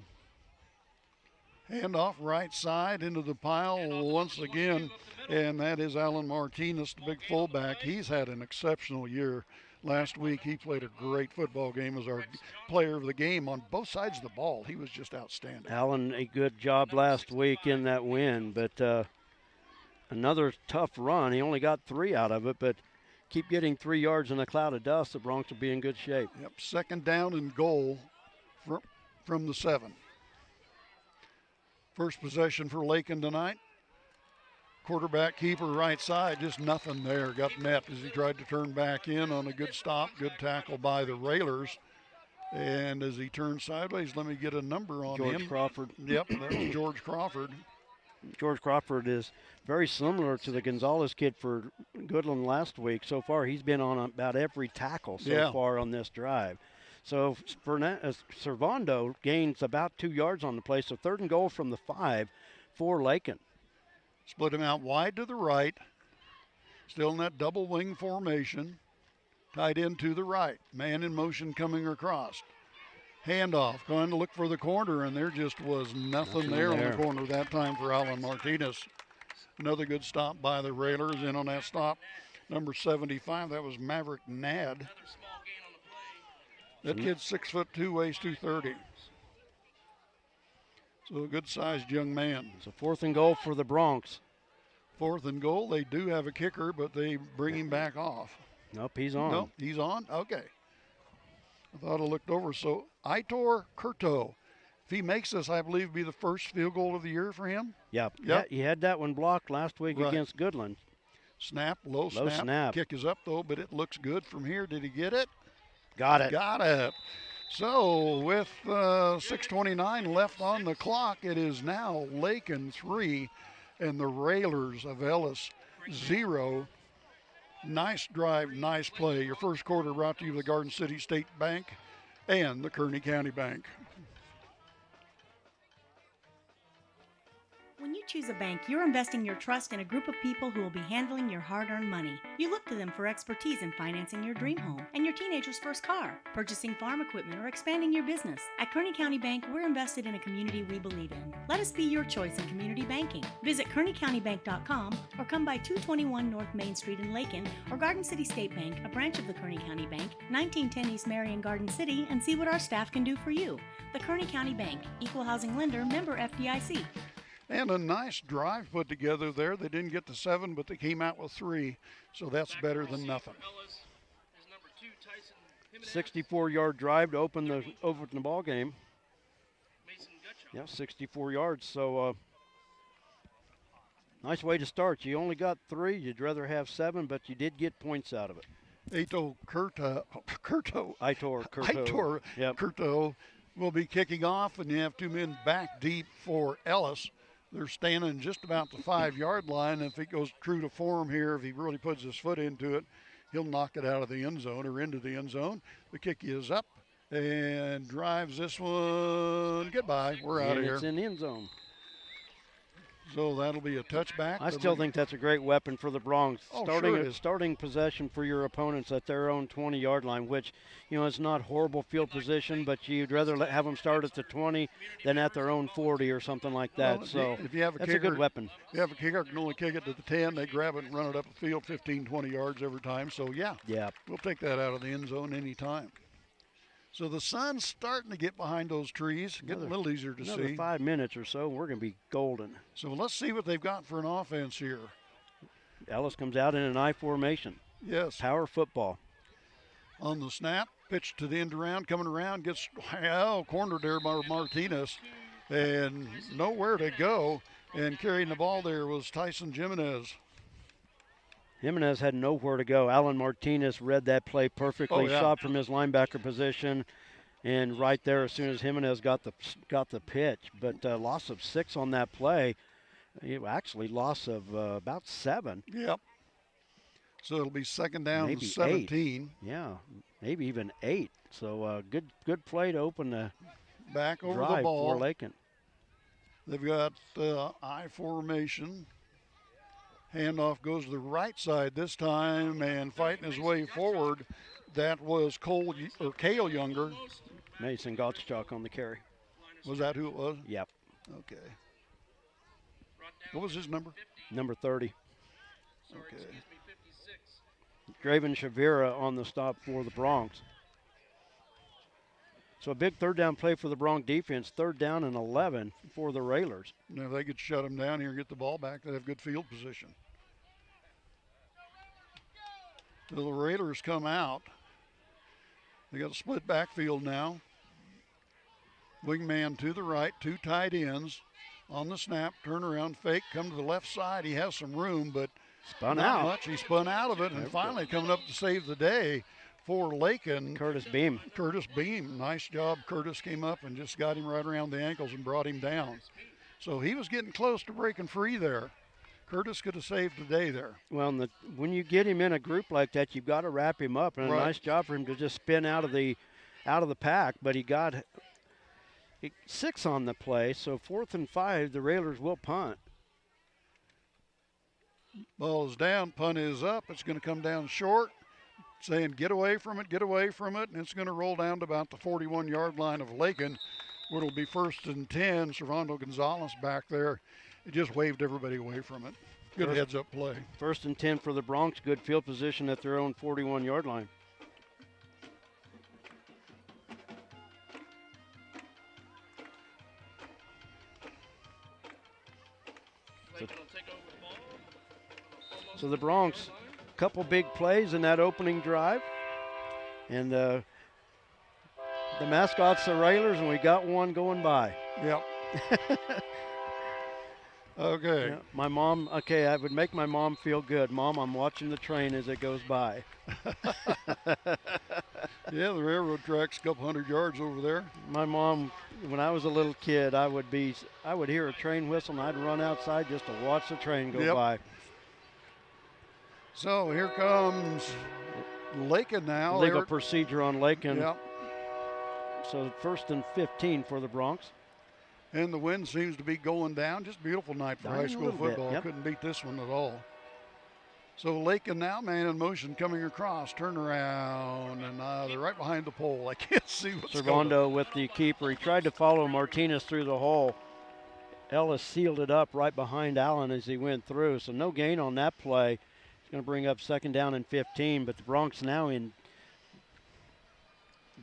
Handoff right side into the pile once again, and that is Alan Martinez, the big fullback. He's had an exceptional year. Last week he played a great football game as our player of the game on both sides of the ball. He was just outstanding. Alan, a good job last week in that win, but another tough run. He only got 3 out of it, but keep getting 3 yards in a cloud of dust, the Bronx will be in good shape. Yep, 2nd down and goal from the 7. First possession for Lakin tonight. Quarterback keeper right side, just nothing there. Got met as he tried to turn back in on a good stop. Good tackle by the Railers. And as he turns sideways, let me get a number on him. George Crawford. Yep, that was George Crawford. George Crawford is very similar to the Gonzalez kid for Goodland last week. So far, he's been on about every tackle so far on this drive. So Servando gains about 2 yards on the play. So 3rd and goal from the 5 for Lakin. Split him out wide to the right. Still in that double wing formation. Tight end to the right. Man in motion coming across. Handoff, going to look for the corner, and there just was nothing there on the corner that time for Alan Martinez. Another good stop by the Railers. In on that stop, number 75, that was Maverick Nad. That kid's 6'2", weighs 230. So a good-sized young man. So 4th and goal for the Bronx. 4th and goal. They do have a kicker, but they bring him back off. Nope, he's on. Nope, he's on? Okay. I thought I looked over. So Aitor Curto, if he makes this, I believe it'll be the first field goal of the year for him. Yep. Yeah, he had that one blocked last week against Goodland. Snap, low snap. Kick is up, though, but it looks good from here. Did he get it? Got it. Got it. So with 6:29 left on the clock, it is now Lakin 3 and the Railers of Ellis 0. Nice drive, nice play. Your first quarter brought to you by the Garden City State Bank and the Kearney County Bank. When you choose a bank, you're investing your trust in a group of people who will be handling your hard-earned money. You look to them for expertise in financing your dream home and your teenager's first car, purchasing farm equipment, or expanding your business. At Kearney County Bank, we're invested in a community we believe in. Let us be your choice in community banking. Visit KearneyCountyBank.com or come by 221 North Main Street in Lakin or Garden City State Bank, a branch of the Kearney County Bank, 1910 East Marion, Garden City, and see what our staff can do for you. The Kearney County Bank, Equal Housing Lender, member FDIC. And a nice drive put together there. They didn't get to 7, but they came out with 3. So that's better than nothing. 64-yard drive to open the ball game. Yeah, 64 yards. So nice way to start. You only got 3. You'd rather have 7, but you did get points out of it. Aitor Curto Yep. will be kicking off, and you have 2 men back deep for Ellis. They're standing just about the 5-yard line. If it goes true to form here, if he really puts his foot into it, he'll knock it out of the end zone or into the end zone. The kick is up and drives this one. Goodbye. We're out of here. It's in the end zone. So that'll be a touchback. I still think that's a great weapon for the Bronx. Starting possession for your opponents at their own 20-yard line, which, it's not horrible field position, but you'd rather have them start at the 20 than at their own 40 or something like that. Well, so if you have that's a good weapon. If you have a kicker can only kick it to the 10. They grab it and run it up the field 15, 20 yards every time. So, yeah, we'll take that out of the end zone anytime. So the sun's starting to get behind those trees, getting a little easier to see. Another 5 minutes or so, we're going to be golden. So let's see what they've got for an offense here. Ellis comes out in an I formation. Yes. Power football. On the snap, pitch to the end around, coming around, gets cornered there by Martinez, and nowhere to go. And carrying the ball there was Tyson Jimenez. Jimenez had nowhere to go. Alan Martinez read that play perfectly, shot from his linebacker position, and right there as soon as Jimenez got the pitch. But loss of 6 on that play. Actually, loss of about 7. Yep. So it'll be second down maybe and 17. 8. Yeah, maybe even 8. So good play to open the back over drive the ball for Lakin. They've got I formation. Handoff goes to the right side this time, and fighting his way forward, that was Cale Younger. Mason Gottschalk on the carry. Was that who it was? Yep. Okay. What was his number? Number 30. Okay. Draven Shavira on the stop for the Bronx. So a big third down play for the Bronx defense, 3rd down and 11 for the Railers. Now if they could shut them down here and get the ball back, they'd have good field position. So the Raiders come out. They got a split backfield now. Wingman to the right, 2 tight ends on the snap, turn around, fake, come to the left side. He has some room, but spun not out. much. He spun out of it, and finally coming up to save the day for Lakin. Curtis Beam. Nice job. Curtis came up and just got him right around the ankles and brought him down. So he was getting close to breaking free there. Curtis could have saved the day there. Well, when you get him in a group like that, you've got to wrap him up, and Right. a nice job for him to just spin out of the pack. But he got 6 on the play, so 4th and 5, the Railers will punt. Ball is down, punt is up. It's going to come down short, saying get away from it, and it's going to roll down to about the 41-yard line of Lakin, where it'll be 1st and 10. Servando Gonzalez back there. It just waved everybody away from it. Good heads-up play. 1st and 10 for the Bronx. Good field position at their own 41-yard line. So the Bronx, a couple big plays in that opening drive. And the mascot's the Railers, and we got one going by. Yep. Okay. Yeah, my mom, I would make my mom feel good. Mom, I'm watching the train as it goes by. Yeah, the railroad track's a couple hundred yards over there. My mom, when I was a little kid, I would hear a train whistle, and I'd run outside just to watch the train go by. So here comes Lakin now. Legal procedure on Lakin. Yep. So 1st and 15 for the Bronx. And the wind seems to be going down. Just a beautiful night for high school football. Yep. Couldn't beat this one at all. So Lakin now, man in motion, coming across, turn around, and they're right behind the pole. I can't see what's going on. Servando with the keeper. He tried to follow Martinez through the hole. Ellis sealed it up right behind Allen as he went through. So no gain on that play. It's going to bring up 2nd down and 15, but the Bronx now in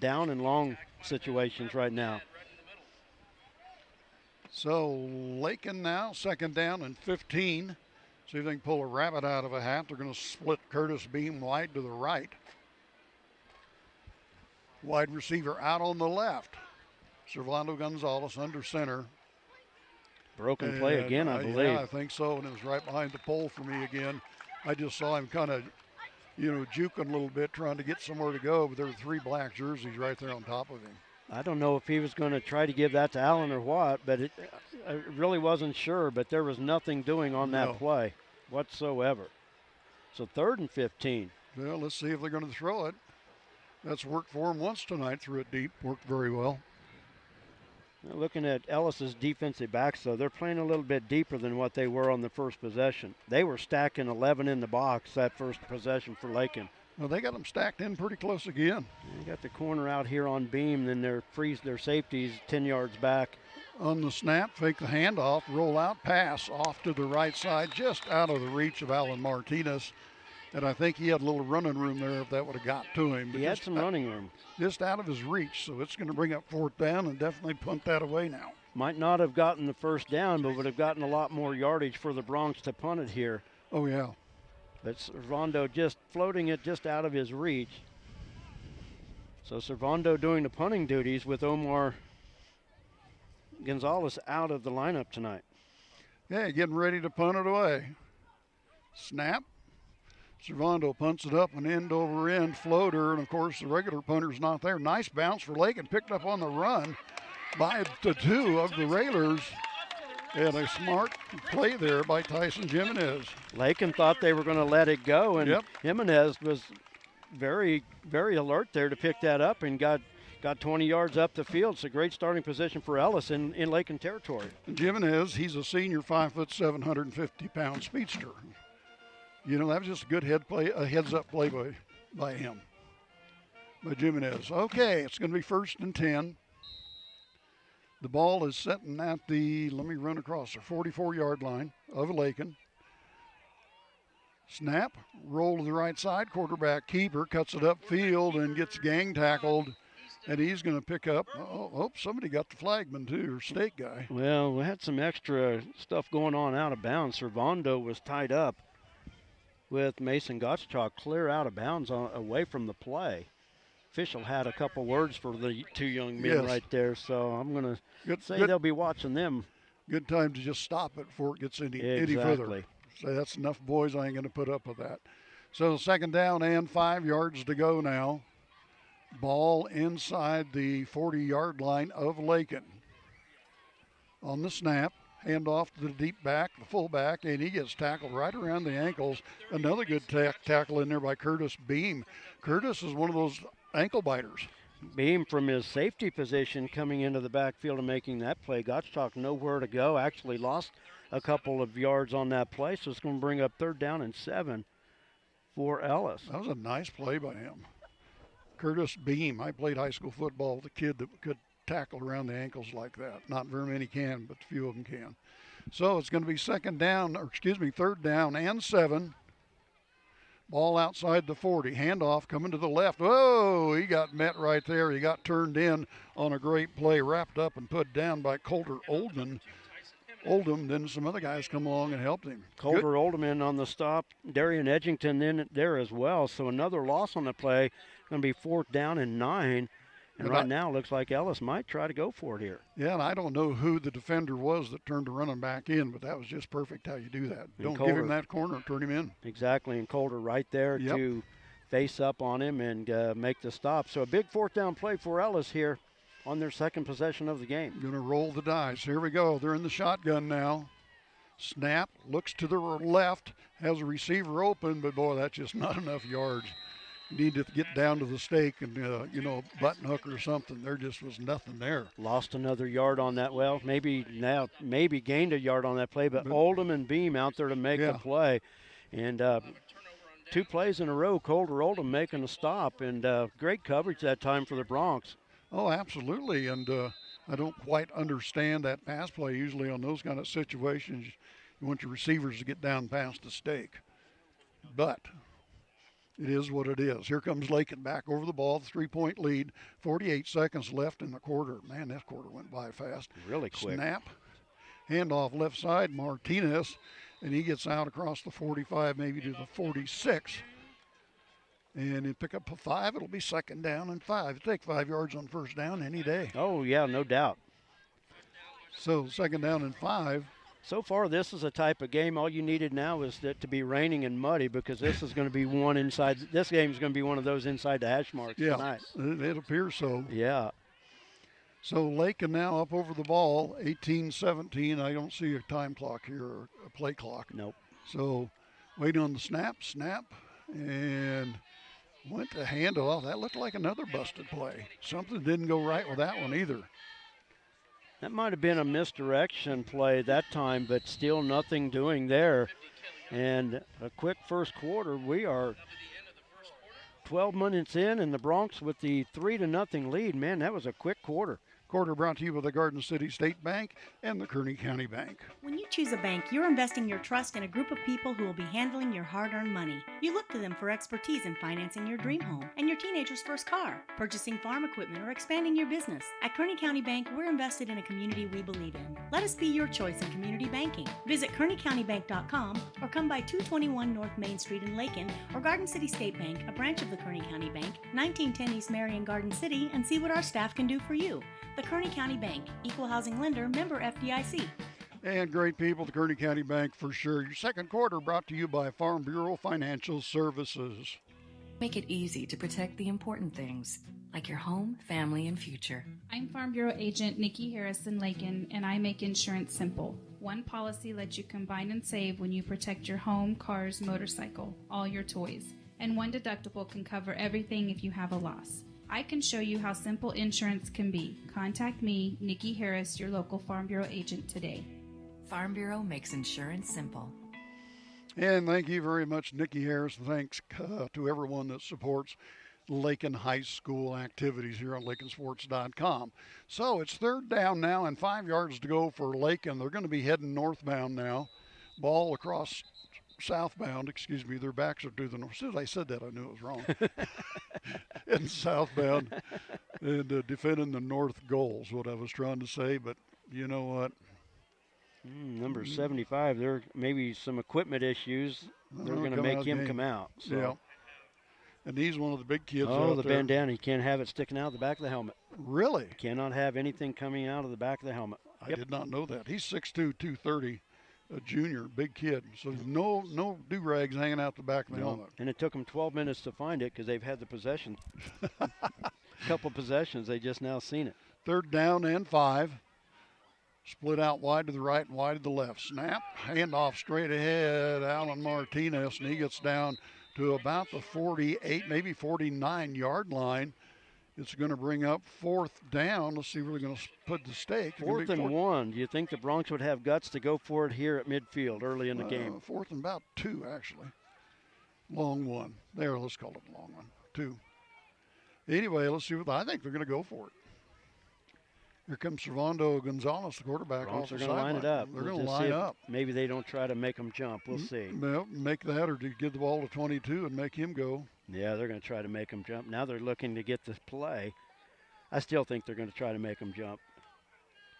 down and long situations right now. So Lakin now, 2nd down and 15. See if they can pull a rabbit out of a hat. They're going to split Curtis Beam wide to the right. Wide receiver out on the left. Servando Gonzalez under center. Broken play again, I believe. Yeah, I think so, and it was right behind the pole for me again. I just saw him kind of, juking a little bit, trying to get somewhere to go, but there were 3 black jerseys right there on top of him. I don't know if he was going to try to give that to Allen or what, but I really wasn't sure, but there was nothing doing on that play whatsoever. So 3rd and 15. Well, let's see if they're going to throw it. That's worked for him once tonight, threw it deep, worked very well. Looking at Ellis's defensive backs, though, they're playing a little bit deeper than what they were on the first possession. They were stacking 11 in the box that first possession for Lakin. Well, they got them stacked in pretty close again. They got the corner out here on beam, then their safeties 10 yards back. On the snap, fake the handoff, roll out, pass off to the right side, just out of the reach of Alan Martinez. And I think he had a little running room there if that would have got to him. But he had some running room. Just out of his reach, so it's going to bring up 4th down and definitely punt that away now. Might not have gotten the 1st down, but would have gotten a lot more yardage for the Bronx to punt it here. Oh, yeah. But Servando just floating it just out of his reach. So Servando doing the punting duties with Omar Gonzalez out of the lineup tonight. Yeah, getting ready to punt it away. Snap. Servando punts it up, an end-over-end floater, and, of course, the regular punter's not there. Nice bounce for Lakin, picked up on the run by the 2 of the Railers. And a smart play there by Tyson Jimenez. Lakin thought they were going to let it go, and Jimenez was very, very alert there to pick that up and got 20 yards up the field. It's a great starting position for Ellis in Lakin territory. Jimenez, he's a senior 5'7", 150-pound speedster. That was just a good heads-up play by him, by Jimenez. Okay, it's going to be 1st and 10. The ball is sitting at the 44-yard line of Lakin. Snap, roll to the right side. Quarterback keeper cuts it upfield and gets gang tackled. And he's going to pick up, somebody got the flagman too, or state guy. Well, we had some extra stuff going on out of bounds. Servando was tied up with Mason Gottschalk clear out of bounds away from the play. Official had a couple words for the 2 young men right there, so I'm going to say they'll be watching them. Good time to just stop it before it gets any further. Say that's enough, boys. I ain't going to put up with that. So 2nd down and 5 yards to go now. Ball inside the 40-yard line of Lakin. On the snap, hand off to the deep back, the fullback, and he gets tackled right around the ankles. Another good tackle in there by Curtis Beam. Curtis is one of those ankle biters. Beam from his safety position coming into the backfield and making that play. Gottschalk nowhere to go. Actually lost a couple of yards on that play, so it's going to bring up 3rd down and 7 for Ellis. That was a nice play by him. Curtis Beam. I played high school football with a kid that could tackle around the ankles like that. Not very many can, but a few of them can. So it's going to be 3rd down and 7. Ball outside the 40. Handoff coming to the left. Whoa, he got met right there. He got turned in on a great play, wrapped up and put down by Coulter Oldham. Then some other guys come along and helped him. Coulter Oldham in on the stop. Darian Edgington in there as well. So another loss on the play. Going to be 4th down and 9. And right now it looks like Ellis might try to go for it here. Yeah, and I don't know who the defender was that turned the running back in, but that was just perfect how you do that. And Don't Coulter, give him that corner, turn him in. Exactly, and Coulter right there to face up on him and make the stop. So a big 4th down play for Ellis here on their 2nd possession of the game. Going to roll the dice. Here we go. They're in the shotgun now. Snap, looks to the left, has a receiver open, but boy, that's just not enough yards. Need to get down to the stake and, button hook or something. There just was nothing there. Lost another yard on that. Well, maybe gained a yard on that play, but Oldham and Beam out there to make the play. And 2 plays in a row, Coulter Oldham making a stop, and great coverage that time for the Broncs. Oh, absolutely, and I don't quite understand that pass play. Usually on those kind of situations, you want your receivers to get down past the stake. But it is what it is. Here comes Lakin back over the ball, the 3-point lead, 48 seconds left in the quarter. Man, this quarter went by fast. Really quick. Snap, handoff left side, Martinez, and he gets out across the 45, maybe to the 46. And he'll pick up a 5. It'll be 2nd down and 5. It'll take 5 yards on 1st down any day. Oh, yeah, no doubt. So 2nd down and 5. So far, this is a type of game. All you needed now is to be raining and muddy, because this is going to be one inside. This game is going to be one of those inside the hash marks tonight. It appears so. Yeah. So Lakin now up over the ball, 18-17. I don't see a time clock here or a play clock. Nope. So waiting on the snap, and went to handoff. That looked like another busted play. Something didn't go right with that one either. That might have been a misdirection play that time, but still nothing doing there. And a quick first quarter. We are 12 minutes in, and the Broncs with the 3-0 lead. Man, that was a quick quarter. Quarter brought to you by the Garden City State Bank and the Kearney County Bank. When you choose a bank, you're investing your trust in a group of people who will be handling your hard-earned money. You look to them for expertise in financing your dream home and your teenager's first car, purchasing farm equipment, or expanding your business. At Kearney County Bank, we're invested in a community we believe in. Let us be your choice in community banking. Visit KearneyCountyBank.com or come by 221 North Main Street in Lakin, or Garden City State Bank, a branch of the Kearney County Bank, 1910 East Marion, Garden City, and see what our staff can do for you. The Kearney County Bank, equal housing lender, member FDIC. And great people, the Kearney County Bank for sure. Your second quarter brought to you by Farm Bureau Financial Services. Make it easy to protect the important things, like your home, family, and future. I'm Farm Bureau Agent Nikki Harris in Lakin, and I make insurance simple. One policy lets you combine and save when you protect your home, cars, motorcycle, all your toys. And one deductible can cover everything if you have a loss. I can show you how simple insurance can be. Contact me, Nikki Harris, your local Farm Bureau agent today. Farm Bureau makes insurance simple. And thank you very much, Nikki Harris. Thanks to everyone that supports Lakin High School activities here on LakinSports.com. So it's 3rd down now and 5 yards to go for Lakin. They're going to be heading northbound now. Ball across southbound, their backs are to the north. As soon as I said that, I knew it was wrong. And southbound, and defending the north goal is what I was trying to say, but you know what? Number 75, there may be some equipment issues. They're going to make him come out. So. Yeah. And he's one of the big kids out there. Bandana. You can't have it sticking out the back of the helmet. Really? You cannot have anything coming out of the back of the helmet. I did not know that. He's 6'2", 230. A junior, big kid. So no do-rags hanging out the back of the helmet. And it took them 12 minutes to find it because they've had the possession. A couple possessions, they just now seen it. 3rd down and 5. Split out wide to the right and wide to the left. Snap, handoff straight ahead, Alan Martinez, and he gets down to about the 48, maybe 49-yard line. It's going to bring up 4th down. Let's see where they're going to put the stake. 4th and 1. Do you think the Broncs would have guts to go for it here at midfield early in the game? 4th and about 2, actually. Long one. There, let's call it a long one. 2. Anyway, let's see what I think they're going to go for it. Here comes Servando Gonzalez, the quarterback. Broncs are going to line it up. They're going to line up. Maybe they don't try to make him jump. We'll see. Well, make that or to give the ball to 22 and make him go. Yeah, they're going to try to make him jump. Now they're looking to get this play. I still think they're going to try to make him jump.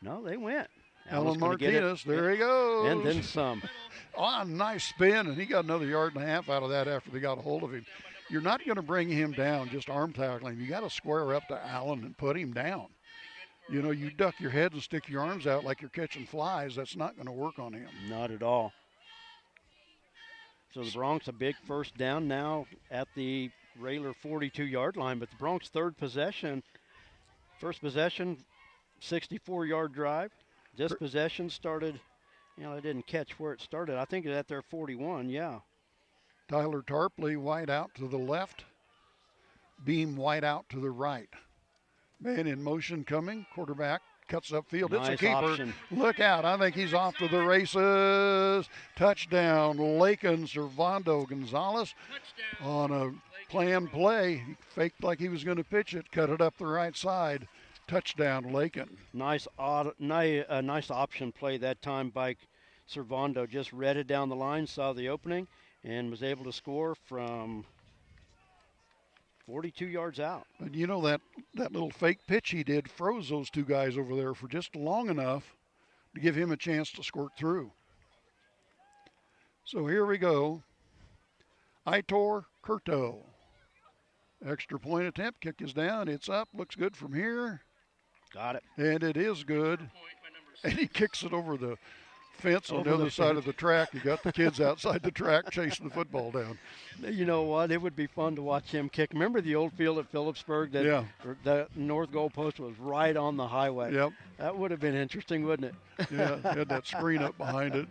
No, they went. Alan Martinez, there he goes. And then some. Oh, nice spin, and he got another 1.5 yards out of that after they got a hold of him. You're not going to bring him down, just arm tackling. You got to square up to Allen and put him down. You know, you duck your head and stick your arms out like you're catching flies. That's not going to work on him. Not at all. So the Broncs a big first down now at the Rayler 42-yard line, but the Broncs third possession, first possession, 64-yard drive. This possession started, I didn't catch where it started. I think it's at their 41, yeah. Tyler Tarpley wide out to the left, Beam wide out to the right. Man in motion coming, quarterback cuts upfield. Nice it's a keeper. Option. Look out, I think he's off to the races. Touchdown, Lakin Servando Gonzalez on a planned play. He faked like he was going to pitch it, cut it up the right side. Touchdown, Lakin. Nice option play that time by Servando. Just read it down the line, saw the opening, and was able to score from 42 yards out. And you know that little fake pitch he did froze those two guys over there for just long enough to give him a chance to squirt through. So here we go. Aitor Curto. Extra point attempt, kick is down, it's up, looks good from here. Got it. And it is good. And he kicks it over the fence on the other side of the track. You got the kids outside the track chasing the football down. You know what? It would be fun to watch him kick. Remember the old field at Phillipsburg? The north goalpost was right on the highway. Yep. That would have been interesting, wouldn't it? Yeah, had that screen up behind it.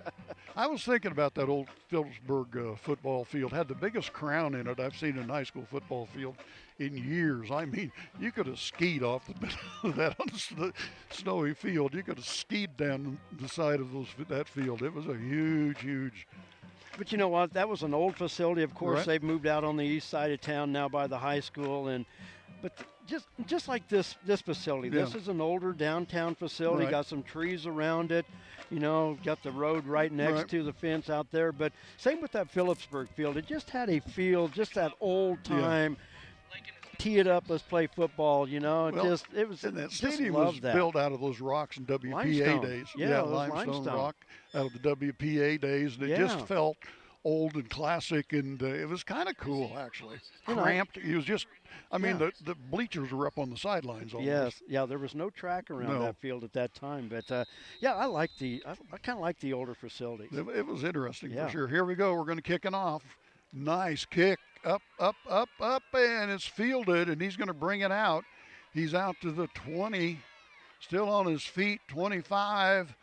I was thinking about that old Phillipsburg football field. Had the biggest crown in it I've seen in a high school football field in years. I mean, you could have skied off the middle of that on the snowy field. You could have skied down the side of that field. It was a huge. But you know what? That was an old facility. Of course, Right. They've moved out on the east side of town now by the high school, but just like this facility, this is an older downtown facility. Right. Got some trees around it. Got the road right next to the fence out there. But same with that Phillipsburg field. It just had a feel, just that old time. Tee it up, let's play football. It was. And that just stadium loved was that. built out of those rocks and WPA Limestone. days. Yeah, limestone rock out of the WPA days. And it just felt old and classic, and it was kind of cool, actually. Cramped. It was just, the bleachers were up on the sidelines almost. Yes, yeah, there was no track around that field at that time. But, I kind of like the older facilities. It was interesting Yeah. for sure. Here we go. We're going to kick it off. Nice kick. Up, and it's fielded, and he's going to bring it out. He's out to the 20, still on his feet, 25,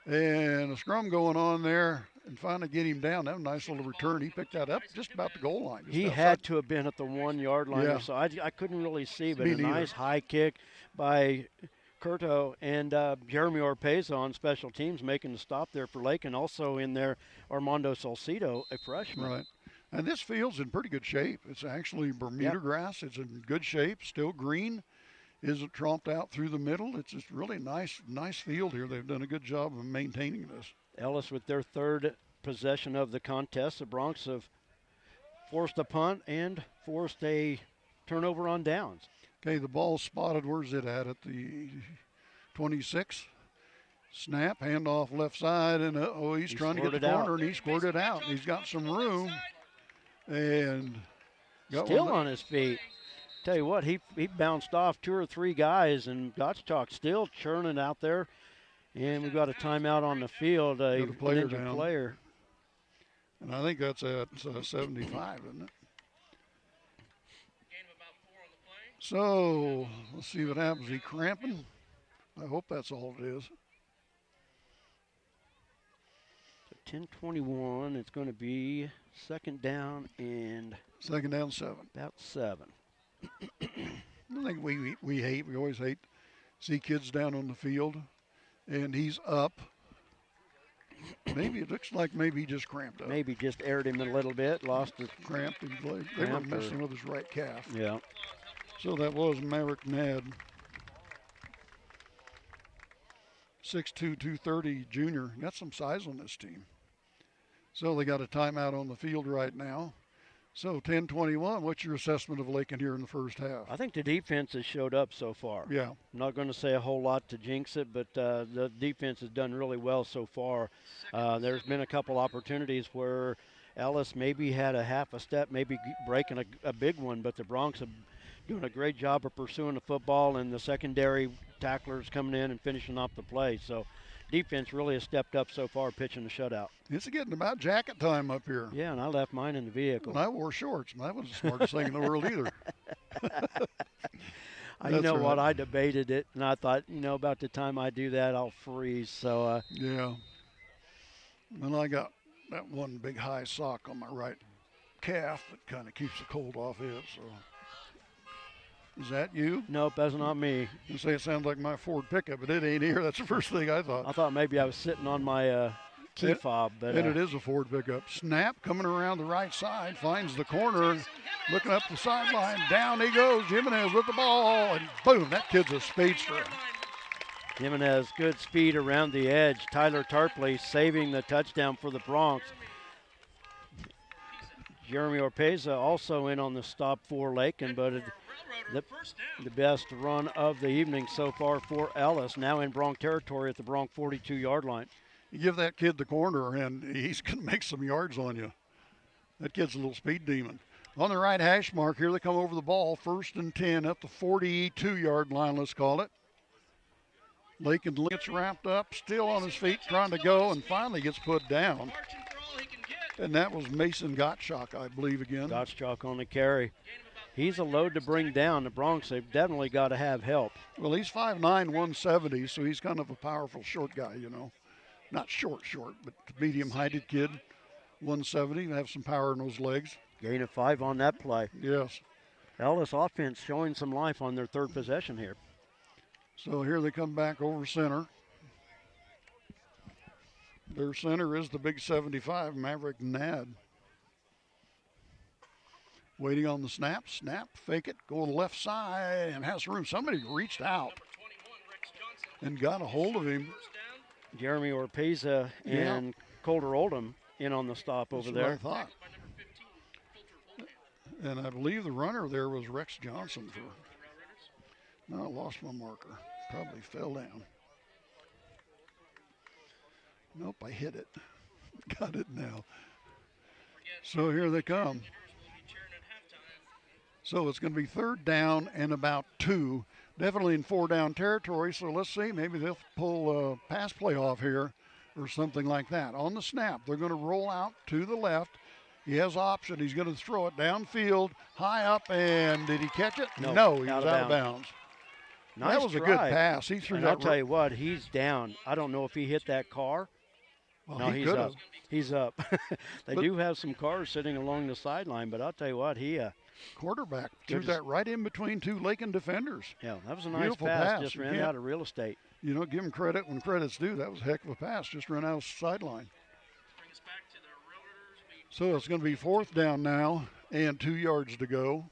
and a scrum going on there, and finally get him down. That was a nice little return. He picked that up just about the goal line. He had to have been at the 1 yard line or so. I couldn't really see, but Me a neither. nice high kick by Curto and Jeremy Orpeza on special teams making the stop there for Lakin. Also in there, Armando Salcido, a freshman. Right. And this field's in pretty good shape. It's actually Bermuda grass. It's in good shape, still green. Isn't tromped out through the middle. It's just really nice field here. They've done a good job of maintaining this. Ellis with their third possession of the contest. The Broncs have forced a punt and forced a turnover on downs. Okay, the ball's spotted. Where's it at? At the 26. Snap, handoff left side, and he's trying to get the corner, and he scored it out. He's got some room. And got still on his feet. Tell you what, he bounced off 2 or 3 guys, and Gottschalk still churning out there. And we've got a timeout on the field, a injured player. And I think that's at 75, isn't it? So let's see what happens. He cramping? I hope that's all it is. 10:21. It's going to be second down and 7. about 7. I think we always hate see kids down on the field, and he's up. Maybe it looks like maybe he just cramped up. Maybe just aired him a little bit, lost his cramped. They were messing with his right calf. Yeah. So that was Maverick Nad. 6'2", 230 junior. Got some size on this team. So they got a timeout on the field right now. So 10-21, what's your assessment of Lakin here in the first half? I think the defense has showed up so far. Yeah. I'm not going to say a whole lot to jinx it, but the defense has done really well so far. There's been a couple opportunities where Ellis maybe had a half a step, maybe breaking a big one, but the Bronx have doing a great job of pursuing the football, and the secondary tacklers coming in and finishing off the play. So defense really has stepped up so far, pitching the shutout. It's getting about jacket time up here. Yeah, and I left mine in the vehicle. And I wore shorts, and that wasn't the smartest thing in the world either. You know what? I debated it, and I thought, about the time I do that, I'll freeze. So yeah. And I got that one big high sock on my right calf that kind of keeps the cold off it. So, is that you? Nope, that's not me. You say it sounds like my Ford pickup, but it ain't here. That's the first thing I thought. I thought maybe I was sitting on my key fob, but and it is a Ford pickup. Snap coming around the right side, finds the corner, looking up the sideline. Down he goes. Jimenez with the ball, and boom! That kid's a speedster. Jimenez, good speed around the edge. Tyler Tarpley saving the touchdown for the Bronx. Jeremy Orpeza also in on the stop for Lakin, but the best run of the evening so far for Ellis, now in Bronx territory at the Bronx 42-yard line. You give that kid the corner, and he's going to make some yards on you. That kid's a little speed demon. On the right hash mark, here they come over the ball. 1st and 10 at the 42-yard line, let's call it. Lakin gets wrapped up, still on his feet, trying to go, and finally gets put down. And that was Mason Gottschalk, I believe, again. Gottschalk on the carry. He's a load to bring down. The Bronx, they've definitely got to have help. Well, he's 5'9", 170, so he's kind of a powerful short guy, Not short, but medium-heighted kid, 170, have some power in those legs. Gain of 5 on that play. Yes. Ellis offense showing some life on their third possession here. So here they come back over center. Their center is the big 75, Maverick Nad. Waiting on the snap, fake it, go to the left side, and has room. Somebody reached out and got a hold of him. Jeremy Orpeza and Colter Oldham in on the stop over there. That's what I thought. And I believe the runner there was Rex Johnson. No, I lost my marker. Probably fell down. Nope, I hit it. Got it now. So here they come. So it's going to be 3rd down and about 2. Definitely in 4-down territory, so let's see. Maybe they'll pull a pass play off here or something like that. On the snap, they're going to roll out to the left. He has option. He's going to throw it downfield, high up, and did he catch it? No, he was out of bounds. Nice that was a good pass. He threw and that. I'll tell you what, he's down. I don't know if he hit that car. Well, no, he he's up. He's up. They do have some cars sitting along the sideline, but I'll tell you what, he quarterback threw that right in between 2 Lakin defenders. Yeah, that was a nice Beautiful pass. Just ran out of real estate. Give him credit when credit's due. That was a heck of a pass. Just ran out of sideline. So it's going to be 4th down now and 2 yards to go.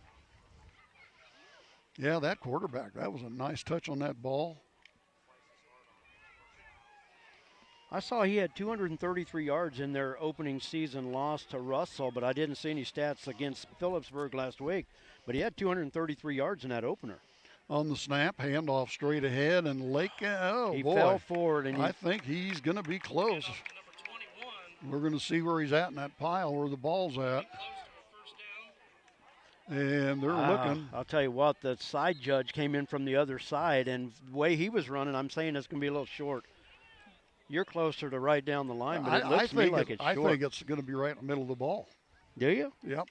Yeah, that quarterback, that was a nice touch on that ball. I saw he had 233 yards in their opening season loss to Russell, but I didn't see any stats against Phillipsburg last week. But he had 233 yards in that opener. On the snap, handoff straight ahead, and Lakin, he fell forward. And I think he's going to be close. We're going to see where he's at in that pile, where the ball's at. And they're looking. I'll tell you what, the side judge came in from the other side, and the way he was running, I'm saying it's going to be a little short. You're closer to right down the line, but it looks to me like it's short. I think it's going to be right in the middle of the ball. Do you? Yep.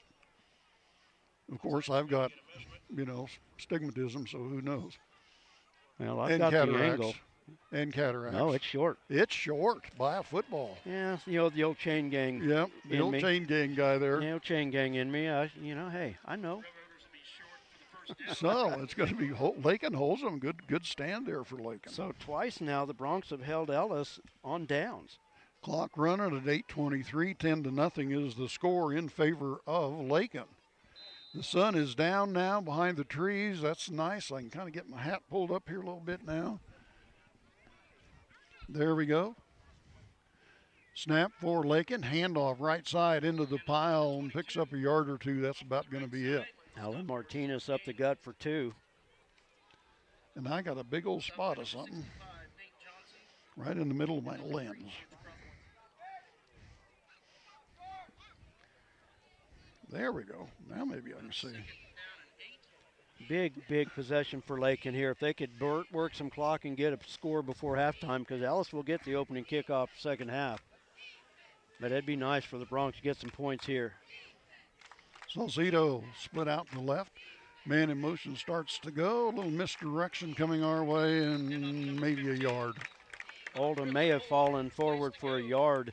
Of course, I've got, stigmatism, so who knows? Well, I've got the angle. and cataracts. No, it's short. It's short by a football. Yeah, the old chain gang. Yep, the old chain gang guy there. The old chain gang in me. Hey, I know. So it's going to be Lakin holds them. Good stand there for Lakin. So twice now the Broncs have held Ellis on downs. Clock running at 8:23, 10-0 is the score in favor of Lakin. The sun is down now behind the trees. That's nice. I can kind of get my hat pulled up here a little bit now. There we go. Snap for Lakin. Handoff right side into the pile and picks up a yard or two. That's about going to be it. Alan Martinez up the gut for 2. And I got a big old spot of something right in the middle of my lens. There we go. Now maybe I can see. Big possession for Lakin here. If they could work some clock and get a score before halftime, because Ellis will get the opening kickoff second half. But it'd be nice for the Broncs to get some points here. Salcedo split out to the left. Man in motion starts to go. A little misdirection coming our way and maybe a yard. Oldham may have fallen forward for a yard.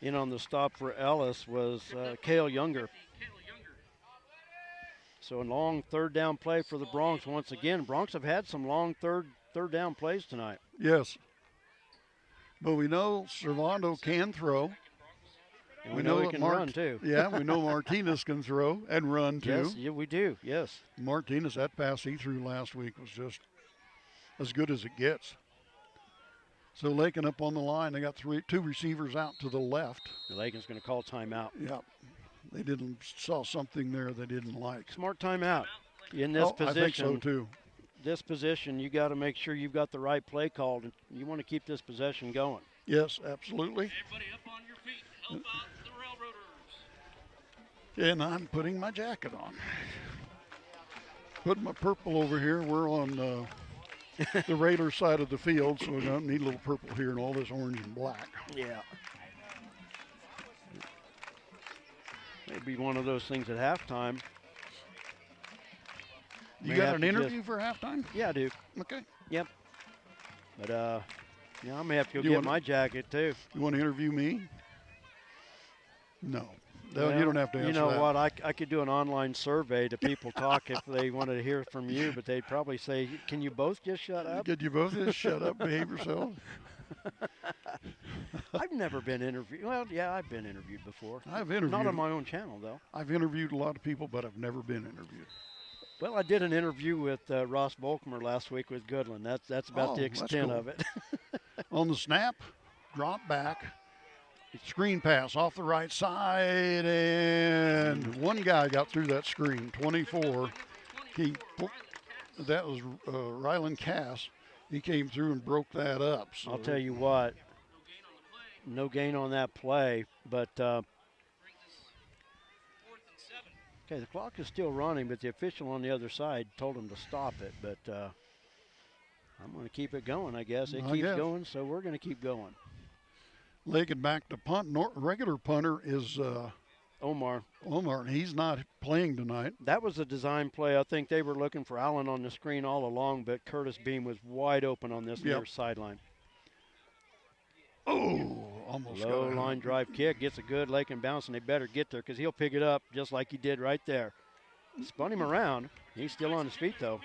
In on the stop for Ellis was Cale Younger. So a long third down play for the Broncs once again. Broncs have had some long third down plays tonight. Yes. But we know Servando can throw. And we know he can run too. Yeah, we know Martinez can throw and run too. Yes, yeah, we do, yes. Martinez, that pass he threw last week was just as good as it gets. So Lakin up on the line. They got 2 receivers out to the left. Lakin's going to call timeout. Yeah. They saw something there they didn't like. Smart timeout. In this position. I think so too. This position, you got to make sure you've got the right play called. You want to keep this possession going. Yes, absolutely. Everybody up on your feet. Help out the railroaders. And I'm putting my jacket on. Put my purple over here. We're on the Raider side of the field, so we don't need a little purple here and all this orange and black. Yeah. Maybe one of those things at halftime. You got an interview for halftime? Yeah, I do. Okay. Yep. But, I may have to go get my jacket, too. You want to interview me? No. No, you don't have to answer that. You know what? I could do an online survey to people talk if they wanted to hear from you, but they'd probably say, can you both just shut up? Could you both just shut up, behave yourself? I've never been interviewed. Well, yeah, I've been interviewed before. I've interviewed. Not on my own channel, though. I've interviewed a lot of people, but I've never been interviewed. Well, I did an interview with Ross Volkmer last week with Goodland. That's about the extent of it. On the snap, drop back, screen pass off the right side, and one guy got through that screen, 24. That was Rylan Cass. He came through and broke that up. So. I'll tell you what, no gain on that play, but okay, the clock is still running, but the official on the other side told him to stop it, but I'm going to keep it going, I guess. It keeps going, so we're going to keep going. Lakin back to punt. Regular punter is Omar. And he's not playing tonight. That was a design play. I think they were looking for Allen on the screen all along, but Curtis Beam was wide open on this near sideline. Oh, almost low line drive kick. Gets a good Lakin bounce, and they better get there because he'll pick it up just like he did right there. Spun him around. He's still on his feet, though.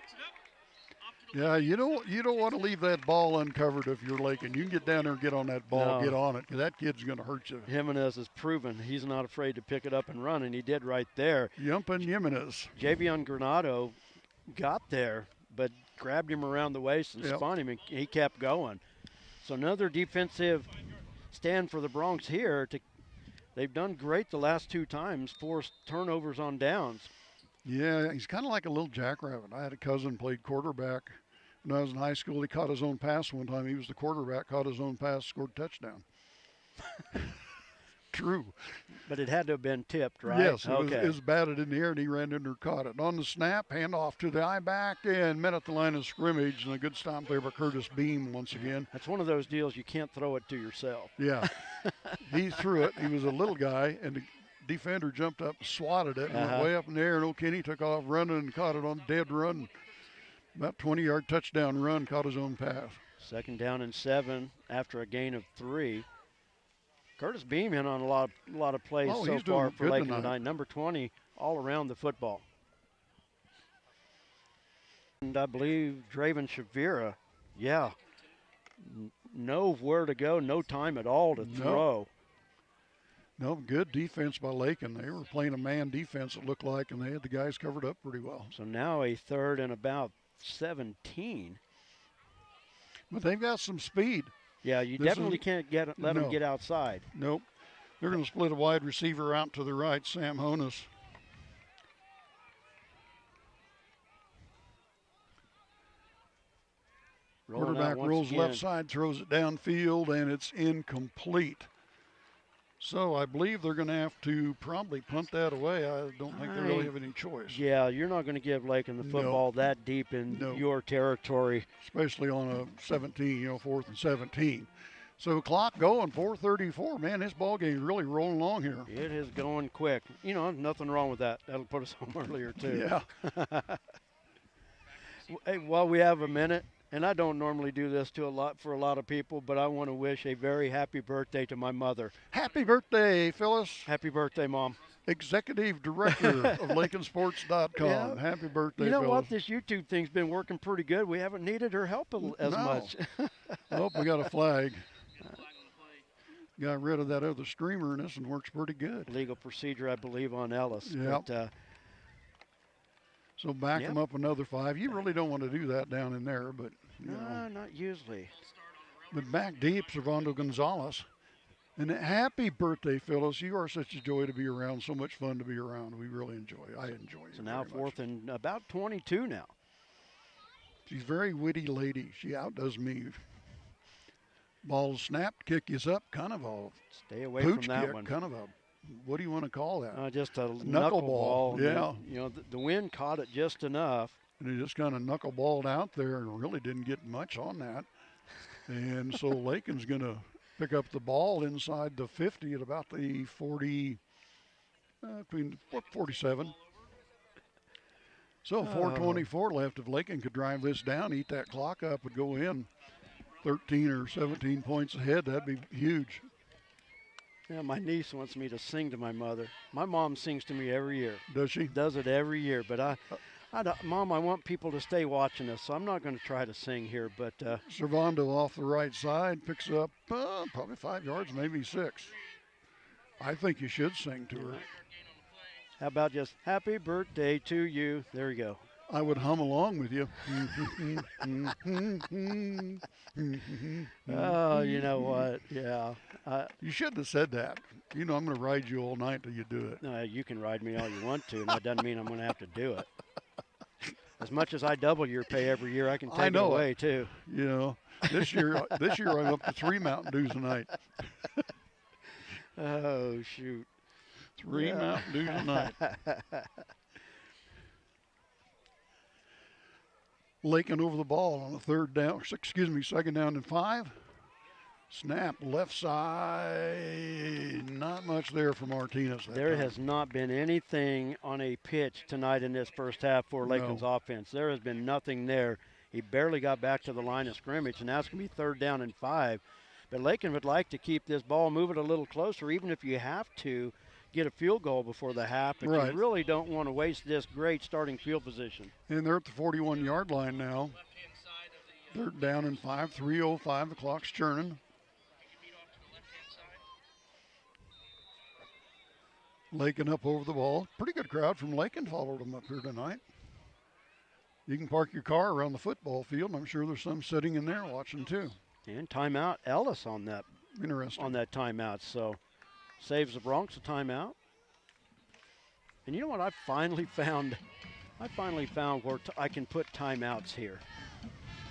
Yeah, you don't want to leave that ball uncovered if you're Lakin. You can get down there and get on that ball, get on it, because that kid's going to hurt you. Jimenez has proven he's not afraid to pick it up and run, and he did right there. Yumpin' Jimenez. Javion Granado got there, but grabbed him around the waist and spun him, and he kept going. So another defensive stand for the Broncs here. They've done great the last 2 times, forced turnovers on downs. Yeah, he's kind of like a little jackrabbit. I had a cousin played quarterback when I was in high school. He caught his own pass one time. He was the quarterback, caught his own pass, scored a touchdown. True. But it had to have been tipped, right? Yes, it was batted in the air, and he ran in there and caught it. On the snap, handoff to the I-back, and met at the line of scrimmage, and a good stop there by Curtis Beam once again. That's one of those deals you can't throw it to yourself. Yeah. He threw it. He was a little guy, and the defender jumped up and swatted it, and went way up in the air, and O'Kinney took off running and caught it on dead run. About 20-yard touchdown run, caught his own pass. 2nd down and 7 after a gain of 3. Curtis Beam in on a lot of plays so he's far doing for good Lakin tonight. tonight. Number 20 all around the football. And I believe Draven Shavira, know where to go, no time at all to throw. No, good defense by Lakin. They were playing a man defense, it looked like, and they had the guys covered up pretty well. So now a 3rd and about 17. But they've got some speed. Yeah, you definitely can't let them get outside. Nope. They're going to split a wide receiver out to the right, Sam Honus. Quarterback rolls left side, throws it downfield, and it's incomplete. So I believe they're going to have to probably punt that away. I don't think they really have any choice. Yeah, you're not going to give Lakin the football that deep in your territory. Especially on a 17, 4th and 17. So clock going, 4:34. Man, this ball game is really rolling along here. It is going quick. Nothing wrong with that. That'll put us home earlier, too. Yeah. Hey, while we have a minute, and I don't normally do this for a lot of people, but I want to wish a very happy birthday to my mother. Happy birthday, Phyllis. Happy birthday, Mom. Executive Director of LakinSports.com. Yeah. Happy birthday, You know Phyllis. what? This YouTube thing's been working pretty good. We haven't needed her help as much. Oh, we got a flag. Got rid of that other streamer, and this one works pretty good. Legal procedure, I believe, on Ellis. Yeah. So back Yep. them up another 5. You really don't want to do that down in there, but you know. Not usually. But back deep, Servando Gonzalez. And happy birthday, Phyllis. You are such a joy to be around, so much fun to be around. We really enjoy it. I enjoy it. So now very 4th and about 22 now. She's a very witty lady. She outdoes me. Ball snapped, kick is up, kind of a Stay away pooch from that kick, one. kind of a, what do you want to call that? Just a knuckleball. Yeah. The wind caught it just enough. And he just kind of knuckleballed out there and really didn't get much on that. And so Lakin's going to pick up the ball inside the 50 at about the 40, between 47. So 4:24 left. If Lakin could drive this down, eat that clock up, would go in 13 or 17 points ahead. That'd be huge. Yeah, my niece wants me to sing to my mother. My mom sings to me every year. Does she? Does it every year. But Mom, I want people to stay watching us, so I'm not going to try to sing here. But Servando off the right side picks up probably 5 yards, maybe 6. I think you should sing to her. How about just happy birthday to you? There you go. I would hum along with you. Oh, you know what? Yeah. You shouldn't have said that. I'm going to ride you all night till you do it. No, you can ride me all you want to, and that doesn't mean I'm going to have to do it. As much as I double your pay every year, I can take it away too. This year I'm up to 3 Mountain Dews a night. Oh shoot! 3 Mountain Dews a night. Lakin over the ball on the 2nd down and 5. Snap left side. Not much there for Martinez. There has not been anything on a pitch tonight in this first half for Lakin's offense. There has been nothing there. He barely got back to the line of scrimmage, and now it's going to be 3rd down and 5. But Lakin would like to keep this ball moving a little closer, even if you have to get a field goal before the half. But you really don't want to waste this great starting field position. And they're at the 41-yard line now. 3rd down and 5, 3:05. The clock's churning. Lakin up over the ball. Pretty good crowd from Lakin followed them up here tonight. You can park your car around the football field. I'm sure there's some sitting in there watching too. And timeout, Ellis on that. Interesting. On that timeout, so saves the Bronx a timeout. And you know what I finally found? I finally found where I can put timeouts here.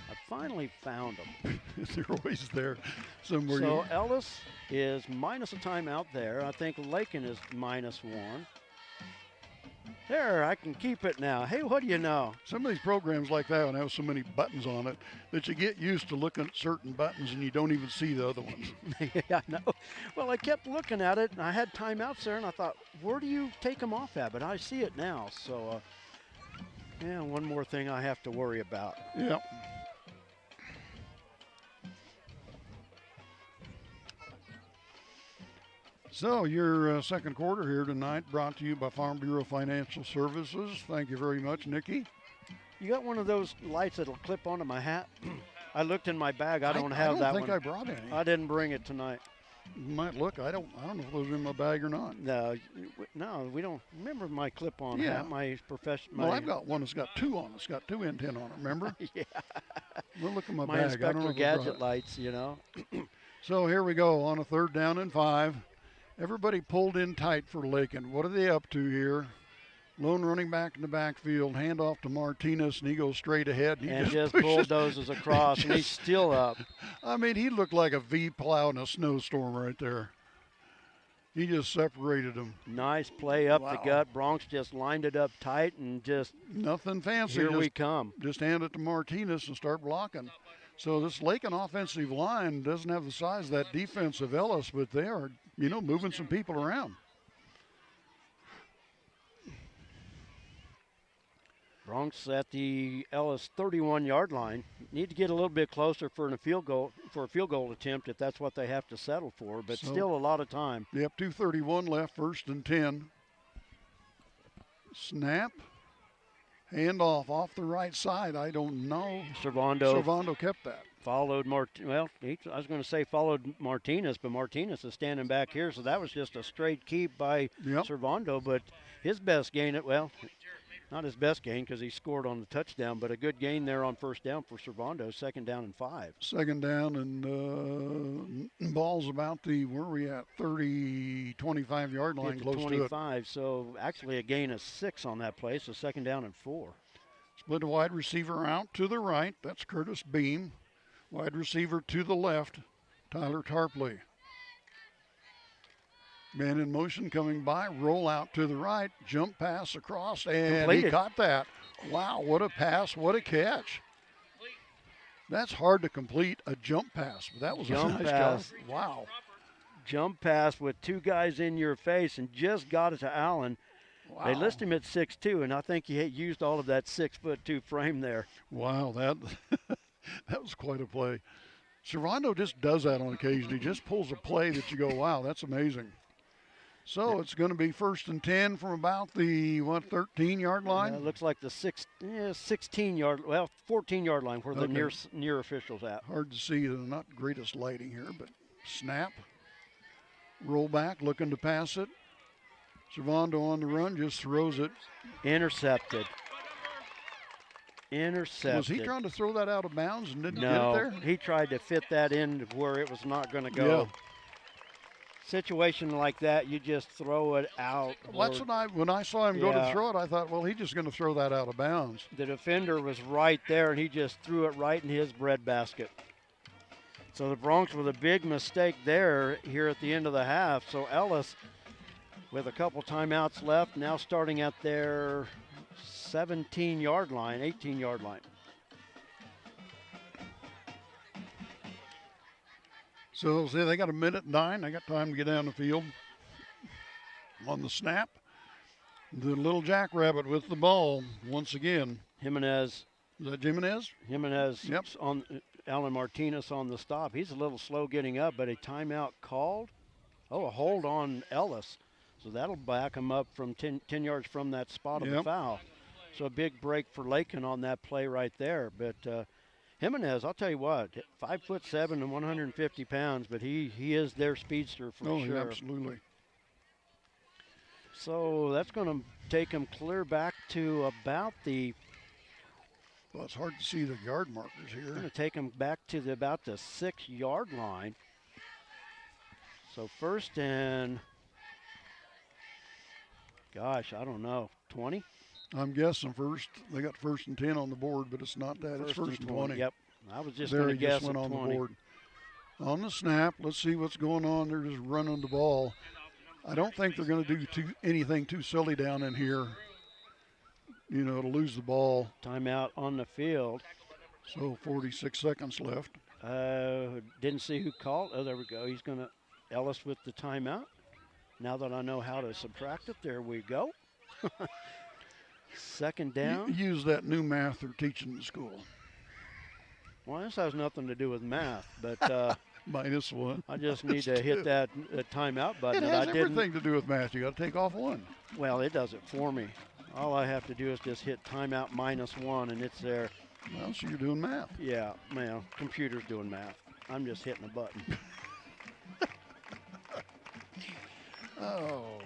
I finally found them. They're always there somewhere. So Ellis is minus a timeout there. I think Lakin is -1. There, I can keep it now. Hey, what do you know? Some of these programs like that one have so many buttons on it that you get used to looking at certain buttons and you don't even see the other ones. Yeah, I know. Well, I kept looking at it, and I had timeouts there, and I thought, where do you take them off at? But I see it now. So, yeah, one more thing I have to worry about. Yep. So your second quarter here tonight brought to you by Farm Bureau Financial Services. Thank you very much, Nikki. You got one of those lights that'll clip onto my hat? I looked in my bag. I don't have that one. I don't think I brought any. I didn't bring it tonight. You might look. I don't know if those are in my bag or not. No, we don't. Remember my clip-on hat, my professional. Well, I've got one that's got two on it. It's got two antenna on it, remember? Yeah. We'll look at my My bag. Inspector Gadget lights, you know. So here we go on a 3rd down and 5. Everybody pulled in tight for Lakin. What are they up to here? Lone running back in the backfield, handoff to Martinez, and he goes straight ahead. And just bulldozes across, and he's still up. I mean, he looked like a V plow in a snowstorm right there. He just separated them. Nice play up the gut. Bronx just lined it up tight and just nothing fancy. Here we come. Just hand it to Martinez and start blocking. So this Lakin offensive line doesn't have the size of that defensive Ellis, but they are, moving some people around. Bronx at the Ellis 31-yard line. Need to get a little bit closer for a field goal attempt if that's what they have to settle for, but still a lot of time. Yep, 2:31 left, 1st and 10. Snap. Handoff off the right side. I don't know. Servando kept that. Followed I was going to say followed Martinez, but Martinez is standing back here, so that was just a straight keep by Servando, but his best gain, not his best gain because he scored on the touchdown, but a good gain there on 1st down for Servando, 2nd down and 5. 2nd down and ball's about where are we at, 25-yard line, close to 25, so actually a gain of 6 on that play, so 2nd down and 4. Split a wide receiver out to the right, that's Curtis Beam. Wide receiver to the left, Tyler Tarpley. Man in motion coming by, roll out to the right, jump pass across, and completed. He caught that. Wow, what a pass, what a catch. That's hard to complete, a jump pass, but that was a nice pass. Wow. Jump pass with 2 guys in your face and just got it to Allen. Wow. They list him at 6'2", and I think he used all of that 6'2" frame there. Wow, that was quite a play. Servando just does that on occasion. He just pulls a play that you go, wow, that's amazing. So it's going to be 1st and 10 from about the 13-yard line. It looks like the 16-yard, 14-yard line where the near officials at. Hard to see. The not greatest lighting here, but snap, roll back, looking to pass it. Servando on the run, just throws it. Intercepted. Was he trying to throw that out of bounds and didn't get it there? He tried to fit that in where it was not going to go. Yeah. Situation like that, you just throw it out. Well, that's when I saw him go to throw it, I thought, well, he's just going to throw that out of bounds. The defender was right there, and he just threw it right in his breadbasket. So the Bronx with a big mistake there here at the end of the half. So Ellis, with a couple timeouts left, now starting at their 17-yard line, 18-yard line. So see, they got 1:09. They got time to get down the field. On the snap, the little jackrabbit with the ball once again. Jimenez. Is that Jimenez? Jimenez. Yep. On Alan Martinez on the stop. He's a little slow getting up, but a timeout called. Oh, a hold on Ellis. So that'll back him up from 10 yards from that spot of the foul. So a big break for Lakin on that play right there. But Jimenez, I'll tell you what, 5'7" and 150 pounds, but he is their speedster for sure. Oh, absolutely. So that's going to take him clear back to about the. Well, it's hard to see the yard markers here. Going to take him back to about the 6-yard line. So 1st and, gosh, I don't know, 20? I'm guessing first. They got 1st and 10 on the board, but it's not that. It's 1st and 20. Yep. I was just going to guess went on 20. the board. On the snap, let's see what's going on. They're just running the ball. I don't think they're going to do anything too silly down in here, to lose the ball. Timeout on the field. So 46 seconds left. Didn't see who called. Oh, there we go. He's going to Ellis with the timeout. Now that I know how to subtract it, there we go. 2nd down. You use that new math they're teaching in school. Well, this has nothing to do with math, but -1. I just need to hit that timeout button. It has I didn't. everything to do with math. You got to take off 1. Well, it does it for me. All I have to do is just hit timeout -1, and it's there. Well, so you're doing math. Yeah, well, computer's doing math. I'm just hitting a button. Oh.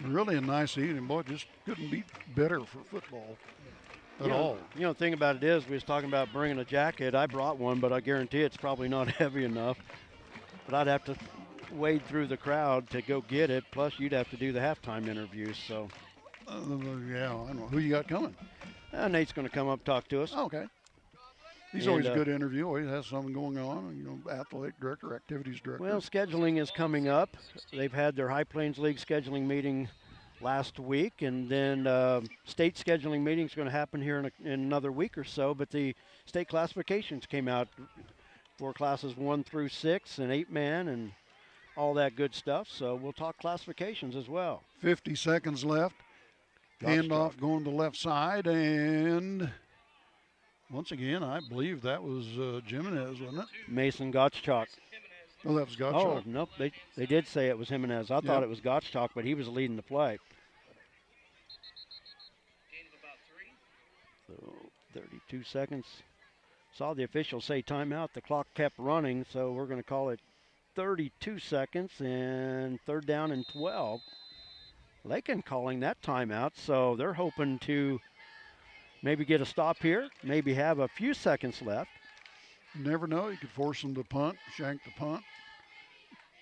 Really a nice evening, boy. Just couldn't be better for football at all. You know, the thing about it is, we was talking about bringing a jacket. I brought one, but I guarantee it's probably not heavy enough. But I'd have to wade through the crowd to go get it. Plus, you'd have to do the halftime interviews. So, yeah, I don't know. Who you got coming? Nate's going to come up and talk to us. Oh, okay. He's And, always a good interview. Always has something going on. You know, athletic director, activities director. Well, scheduling is coming up. They've had their High Plains League scheduling meeting last week, and then state scheduling meeting is going to happen here in another week or so. But the state classifications came out for classes 1 through 6 and 8-man and all that good stuff. So we'll talk classifications as well. 50 seconds left. Handoff going to the left side, and once again, I believe that was Jimenez, wasn't it? Mason Gottschalk. Oh, that was Gottschalk. Oh, nope. They did say it was Jimenez. I thought it was Gottschalk, but he was leading the play. So 32 seconds. Saw the official say timeout. The clock kept running, so we're going to call it 32 seconds and 3rd down and 12. Lakin calling that timeout, so they're hoping to maybe get a stop here, maybe have a few seconds left. You never know. You could force them to punt, shank the punt,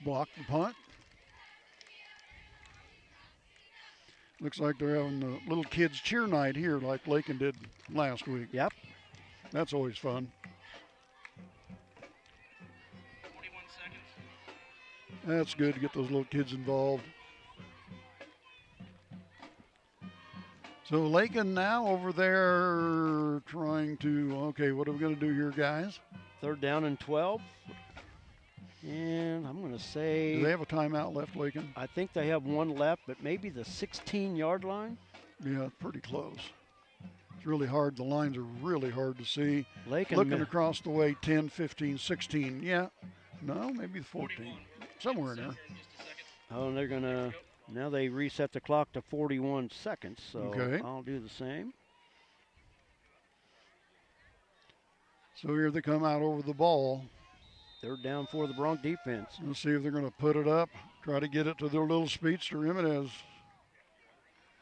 block the punt. Looks like they're having a little kids cheer night here like Lakin did last week. Yep. That's always fun. 41 seconds. That's good to get those little kids involved. So Lakin now over there trying to, okay, what are we going to do here, guys? 3rd down and 12. And I'm going to say... Do they have a timeout left, Lakin? I think they have one left, but maybe the 16-yard line? Yeah, pretty close. It's really hard. The lines are really hard to see. Lakin looking across the way, 10, 15, 16. Yeah. No, maybe 14. Somewhere in there. Oh, and they're going to... Now they reset the clock to 41 seconds, so okay. I'll do the same. So here they come out over the ball. 3rd down for the Bronx defense. Let's see if they're going to put it up, try to get it to their little speedster, Jimenez.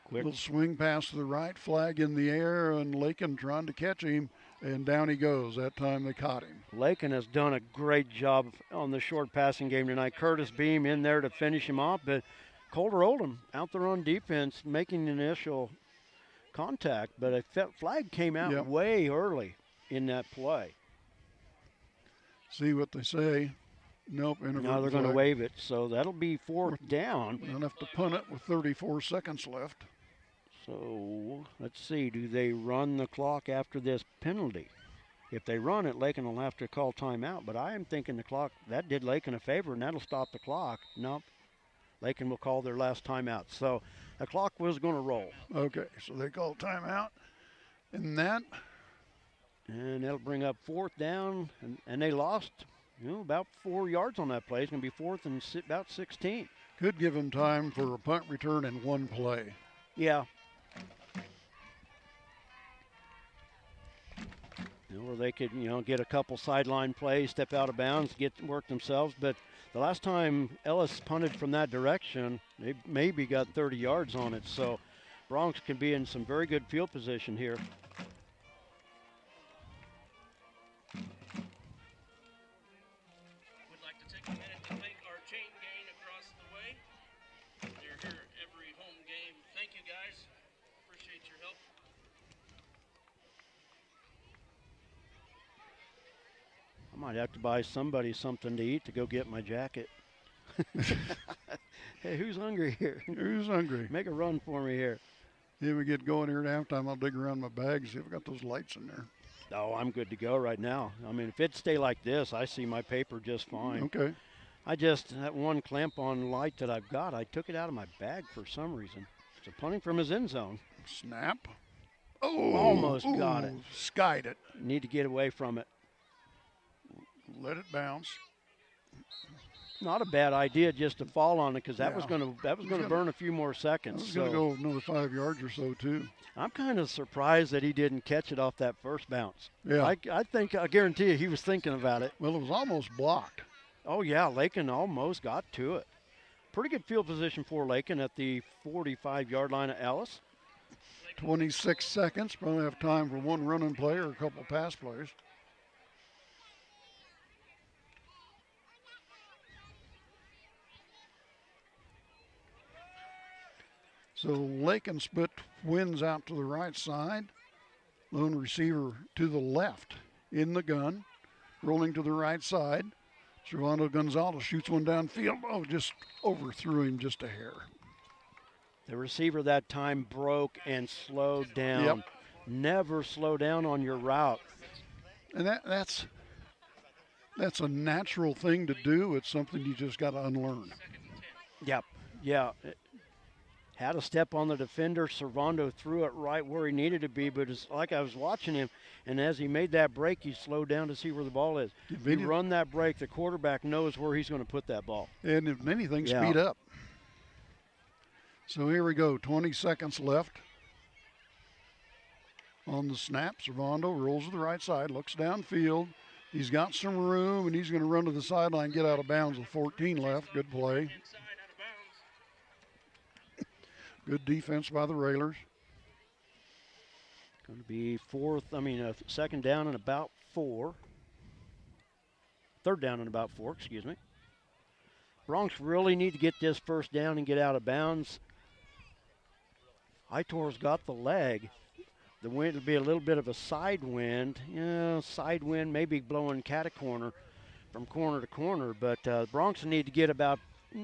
Quick. Little swing pass to the right, flag in the air, and Lakin trying to catch him, and down he goes. That time they caught him. Lakin has done a great job on the short passing game tonight. Curtis Beam in there to finish him off, but Colter Oldham out there on defense making the initial contact, but a flag came out way early in that play. See what they say. Nope. Now they're going to waive it, so that'll be 4th down. They'll have to punt it with 34 seconds left. So let's see, do they run the clock after this penalty? If they run it, Lakin will have to call timeout, but I am thinking the clock, that did Lakin a favor, and that'll stop the clock. Nope. Lakin will call their last timeout. So the clock was going to roll. Okay, so they call timeout. And that'll bring up 4th down, and they lost, about 4 yards on that play. It's going to be 4th and about 16. Could give them time for a punt return in one play. Yeah. Or they could, get a couple sideline plays, step out of bounds, work themselves. But the last time Ellis punted from that direction, they maybe got 30 yards on it. So Bronx can be in some very good field position here. Would like to take a minute to thank our chain gang across the way. They're here every home game. Thank you, guys. Appreciate your help. I might have to buy somebody something to eat to go get my jacket. Hey, who's hungry here? Who's hungry? Make a run for me here. If we get going here at halftime, I'll dig around my bag, see if I got those lights in there. Oh, I'm good to go right now. I mean, if it stay like this, I see my paper just fine. Okay. That one clamp-on light that I've got, I took it out of my bag for some reason. It's a punting from his end zone. Snap. Oh, almost got it. Skied it. Need to get away from it. let it bounce. Not a bad idea just to fall on it because that Yeah. was gonna burn a few more seconds. It's going to go another 5 yards or so, too. I'm kind of surprised that he didn't catch it off that first bounce. Yeah. I guarantee you he was thinking about it. Well, it was almost blocked. Oh, yeah, Lakin almost got to it. Pretty good field position for Lakin at the 45-yard line of Ellis. 26 seconds. Probably have time for one running play or a couple pass plays. So Lakin split wins out to the right side. Lone receiver to the left in the gun. Rolling to the right side. Servando Gonzalez shoots one downfield. Oh, just overthrew him just a hair. The receiver that time broke and slowed down. Yep. Never slow down on your route. And that's a natural thing to do. It's something you just got to unlearn. Yep. Yeah. Had a step on the defender. Servando threw it right where he needed to be, but it's like I was watching him, and as he made that break, he slowed down to see where the ball is. You run that break, the quarterback knows where he's going to put that ball. And if anything, speed up. So here we go, 20 seconds left. On the snap, Servando rolls to the right side, looks downfield. He's got some room, and he's going to run to the sideline, get out of bounds with 14 left. Good play. Good defense by the Railers. Going to be second down and about 4. Third down and about 4, excuse me. Bronx really need to get this first down and get out of bounds. Itor's got the leg. The wind will be a little bit of a side wind. Side wind maybe blowing cat-a-corner from corner to corner, but Bronx need to get about,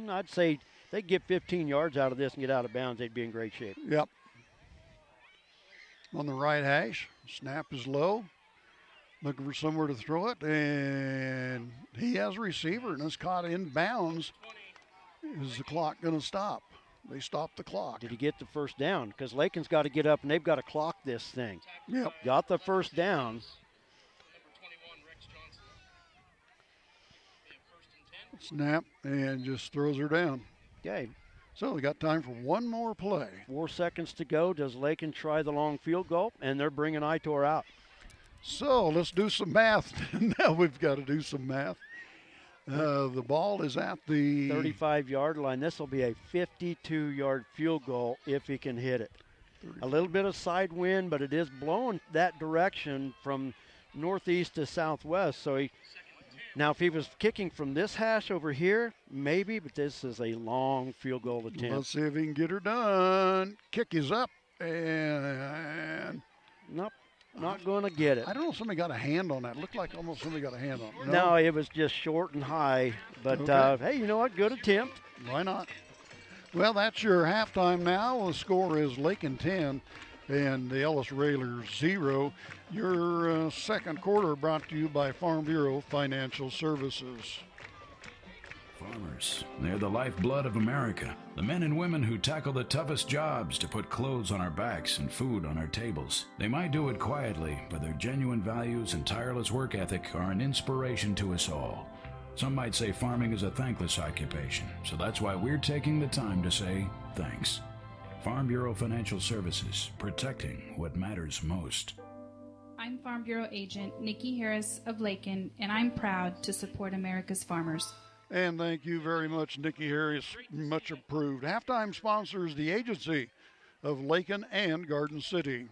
I'd say, they get 15 yards out of this and get out of bounds, they'd be in great shape. Yep. On the right hash, snap is low. Looking for somewhere to throw it, and he has a receiver, and it's caught in bounds. Is the clock going to stop? They stopped the clock. Did he get the first down? Because Lakin's got to get up, and they've got to clock this thing. Yep. Got the first down. Snap, and just throws her down. Okay. So we got time for one more play. 4 seconds to go. Does Lakin try the long field goal? And they're bringing Itor out. So let's do some math. Now we've got to do some math. The ball is at the 35-yard line. This will be a 52-yard field goal if he can hit it. A little bit of side wind, but it is blowing that direction from northeast to southwest. So now if he was kicking from this hash over here, maybe, but this is a long field goal attempt. Let's see if he can get her done. Kick is up, and nope. Not going to get it. I don't know if somebody got a hand on that. Looked like almost somebody got a hand on it. No, it was just short and high. But, okay. Hey, you know what? Good attempt. Why not? Well, that's your halftime now. The score is Lakin 10 and the Ellis Railers 0. Your second quarter brought to you by Farm Bureau Financial Services. Farmers, they're the lifeblood of America. The men and women who tackle the toughest jobs to put clothes on our backs and food on our tables. They might do it quietly, but their genuine values and tireless work ethic are an inspiration to us all. Some might say farming is a thankless occupation, so that's why we're taking the time to say thanks. Farm Bureau Financial Services, protecting what matters most. I'm Farm Bureau Agent Nikki Harris of Lakin, and I'm proud to support America's farmers. And thank you very much, Nikki Harris. Much approved. Halftime sponsors the agency of Lakin and Garden City.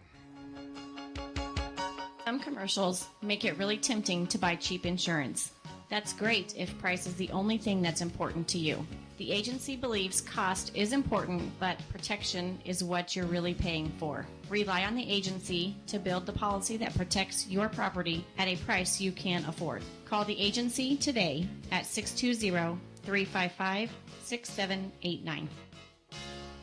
Some commercials make it really tempting to buy cheap insurance. That's great if price is the only thing that's important to you. The agency believes cost is important, but protection is what you're really paying for. Rely on the agency to build the policy that protects your property at a price you can afford. Call the agency today at 620-355-6789.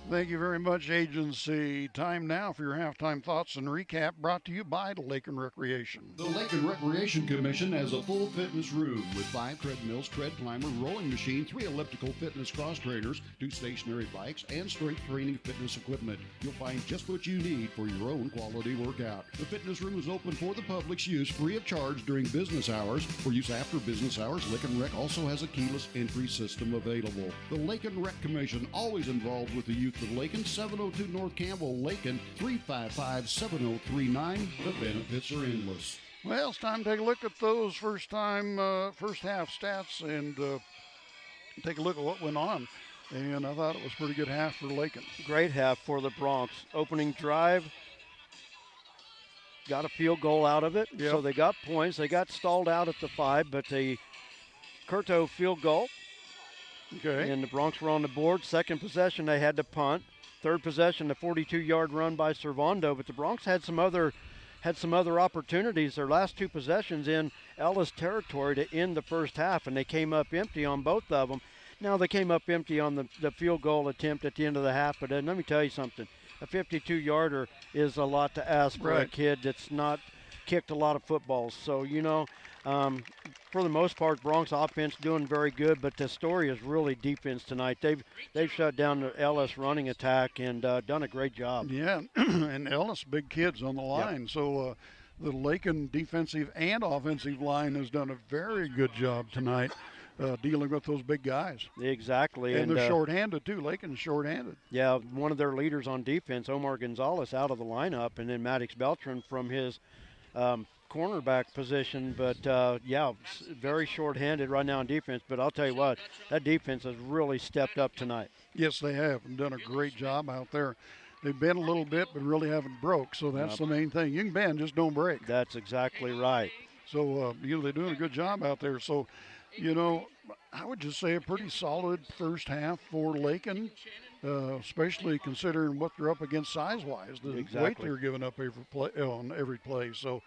Thank you very much, agency. Time now for your halftime thoughts and recap, brought to you by Lakin Recreation. The Lakin Recreation Commission has a full fitness room with 5 treadmills, tread climber, rowing machine, 3 elliptical fitness cross trainers, 2 stationary bikes, and strength training fitness equipment. You'll find just what you need for your own quality workout. The fitness room is open for the public's use free of charge during business hours. For use after business hours, Lakin Rec also has a keyless entry system available. The Lakin Rec Commission, always involved with the youth of Lakin, 702 North Campbell, Lakin, 355-7039. The benefits are endless. Well, it's time to take a look at those first half stats and take a look at what went on. And I thought it was a pretty good half for Lakin. Great half for the Bronx. Opening drive, got a field goal out of it. Yep. So they got points. They got stalled out at the 5, but the Curto field goal. Okay. And the Bronx were on the board. Second possession, they had to punt. Third possession, the 42-yard run by Servando. But the Bronx had some other opportunities. Their last 2 possessions in Ellis territory to end the first half, and they came up empty on both of them. Now they came up empty on the field goal attempt at the end of the half. But let me tell you something. A 52-yarder is a lot to ask for a kid that's not kicked a lot of footballs. So, for the most part, Bronx offense doing very good, but the story is really defense tonight. They've shut down the Ellis running attack and done a great job. Yeah, and Ellis, big kids on the line. Yep. So the Lakin defensive and offensive line has done a very good job tonight dealing with those big guys. Exactly. And they're shorthanded, too. Lakin's shorthanded. Yeah, one of their leaders on defense, Omar Gonzalez, out of the lineup, and then Maddox Beltran from his cornerback position, but very short-handed right now on defense. But I'll tell you what, that defense has really stepped up tonight. Yes, they have, and done a great job out there. They've been a little bit, but really haven't broke, so that's the main thing. You can bend, just don't break. That's exactly right. So they're doing a good job out there. So, I would just say a pretty solid first half for Lakin, especially considering what they're up against size-wise, the weight they're giving up on every play. So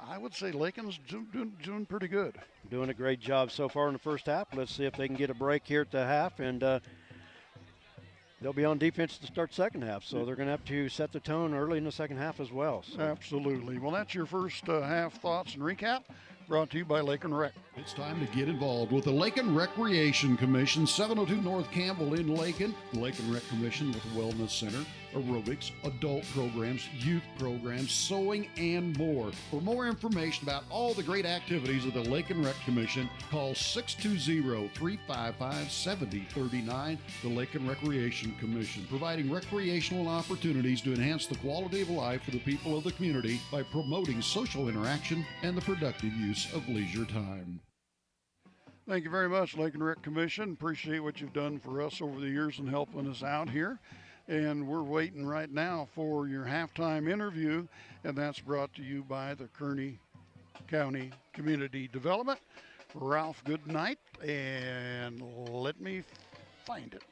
I would say Lakin's doing pretty good. Doing a great job so far in the first half. Let's see if they can get a break here at the half, and they'll be on defense to start second half. So they're going to have to set the tone early in the second half as well. So. Absolutely. Well, that's your first half thoughts and recap. Brought to you by Lakin Rec. It's time to get involved with the Lakin Recreation Commission, 702 North Campbell in Lakin. The Lakin Rec Commission with a wellness center, aerobics, adult programs, youth programs, sewing, and more. For more information about all the great activities of the Lakin Rec Commission, call 620-355-7039. The Lakin Recreation Commission, providing recreational opportunities to enhance the quality of life for the people of the community by promoting social interaction and the productive use of leisure time. Thank you very much, Lakin Rec Commission. Appreciate what you've done for us over the years and helping us out here. And we're waiting right now for your halftime interview, and that's brought to you by the Kearney County Community Development. Ralph, good night, and let me find it.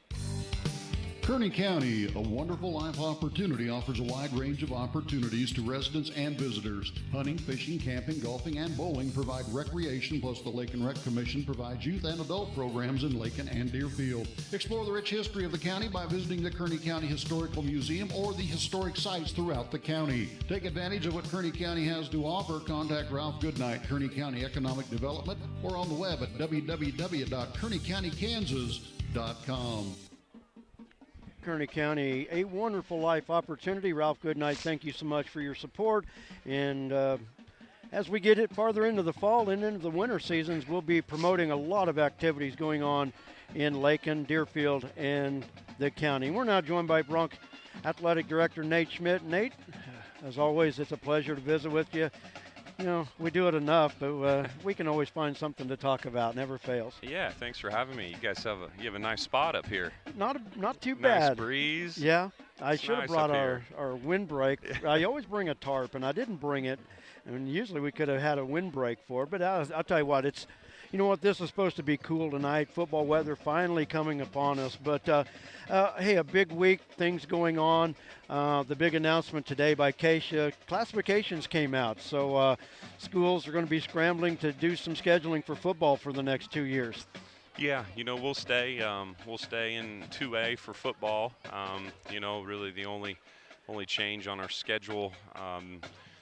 Kearney County, a wonderful life opportunity, offers a wide range of opportunities to residents and visitors. Hunting, fishing, camping, golfing, and bowling provide recreation, plus the Lakin Rec Commission provides youth and adult programs in Lakin and Deerfield. Explore the rich history of the county by visiting the Kearney County Historical Museum or the historic sites throughout the county. Take advantage of what Kearney County has to offer. Contact Ralph Goodnight, Kearney County Economic Development, or on the web at www.kearneycountykansas.com. Kearney County, a wonderful life opportunity. Ralph Goodnight, thank you so much for your support. And as we get it farther into the fall and into the winter seasons, we'll be promoting a lot of activities going on in Lakin, Deerfield, and the county. We're now joined by Bronx Athletic Director Nate Schmidt. Nate, as always, it's a pleasure to visit with you. We do it enough, but we can always find something to talk about. Never fails. Yeah, thanks for having me. You guys have a nice spot up here. Not too bad. Nice breeze. Yeah, I should have brought our windbreak. I always bring a tarp, and I didn't bring it. And usually we could have had a windbreak for it, but I'll tell you what, it's. You know what, this is supposed to be cool tonight. Football weather finally coming upon us. But, hey, a big week, things going on. The big announcement today by Keisha, classifications came out. So schools are going to be scrambling to do some scheduling for football for the next 2 years. Yeah, we'll stay in 2A for football. Really the only change on our schedule.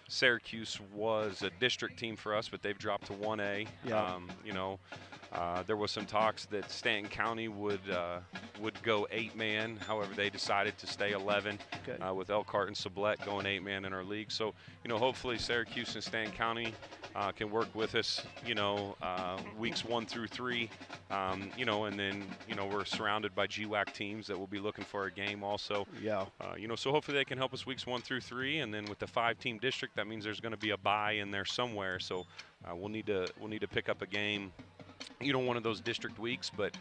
Syracuse was a district team for us, but they've dropped to 1A. Yeah. There was some talks that Stanton County would go 8-man. However, they decided to stay 11 with Elkhart and Sublette going 8-man in our league. So, hopefully Syracuse and Stanton County can work with us, weeks 1 through 3, and then, we're surrounded by GWAC teams that will be looking for a game also. Yeah. So hopefully they can help us weeks 1 through 3, and then with the 5-team district, that means there's going to be a bye in there somewhere. So we'll need to pick up a game. One of those district weeks, but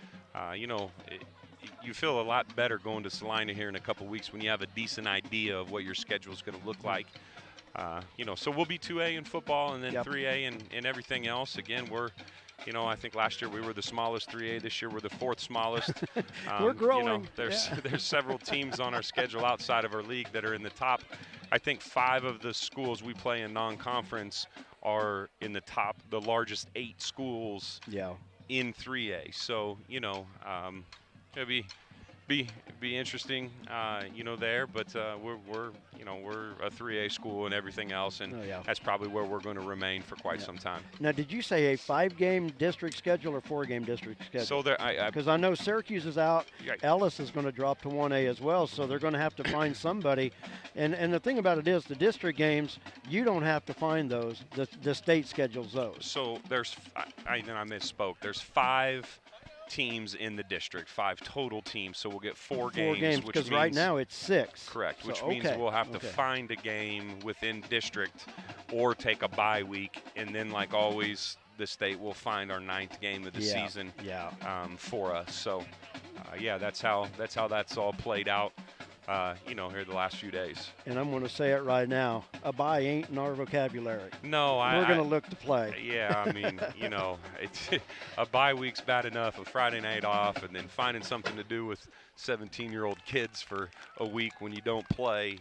you feel a lot better going to Salina here in a couple weeks when you have a decent idea of what your schedule is going to look like. So we'll be 2A in football and then 3A and everything else. Again, we're, I think last year we were the smallest 3A. This year we're the 4th smallest. We're growing. There's several teams on our schedule outside of our league that are in the top. I think 5 of the schools we play in non-conference are in the largest 8 schools in 3A. So, it'll be interesting, there, but we're a 3A school and everything else, and that's probably where we're going to remain for quite some time. Now, did you say a 5-game district schedule or 4-game district schedule? So there, because I know Syracuse is out, Ellis is going to drop to 1A as well, so they're going to have to find somebody. And the thing about it is, the district games, you don't have to find those. The state schedules those. So there's, I misspoke. There's 5 teams in the district, 5 total teams, so we'll get 4 games, because right now it's 6. Correct, so, which means we'll have to find a game within district or take a bye week, and then like always the state will find our 9th game of the season for us. So that's how that's all played out here the last few days. And I'm going to say it right now, a bye ain't in our vocabulary. No, we're going to look to play. Yeah, I mean, it's a bye week's bad enough, a Friday night off, and then finding something to do with 17-year-old kids for a week when you don't play.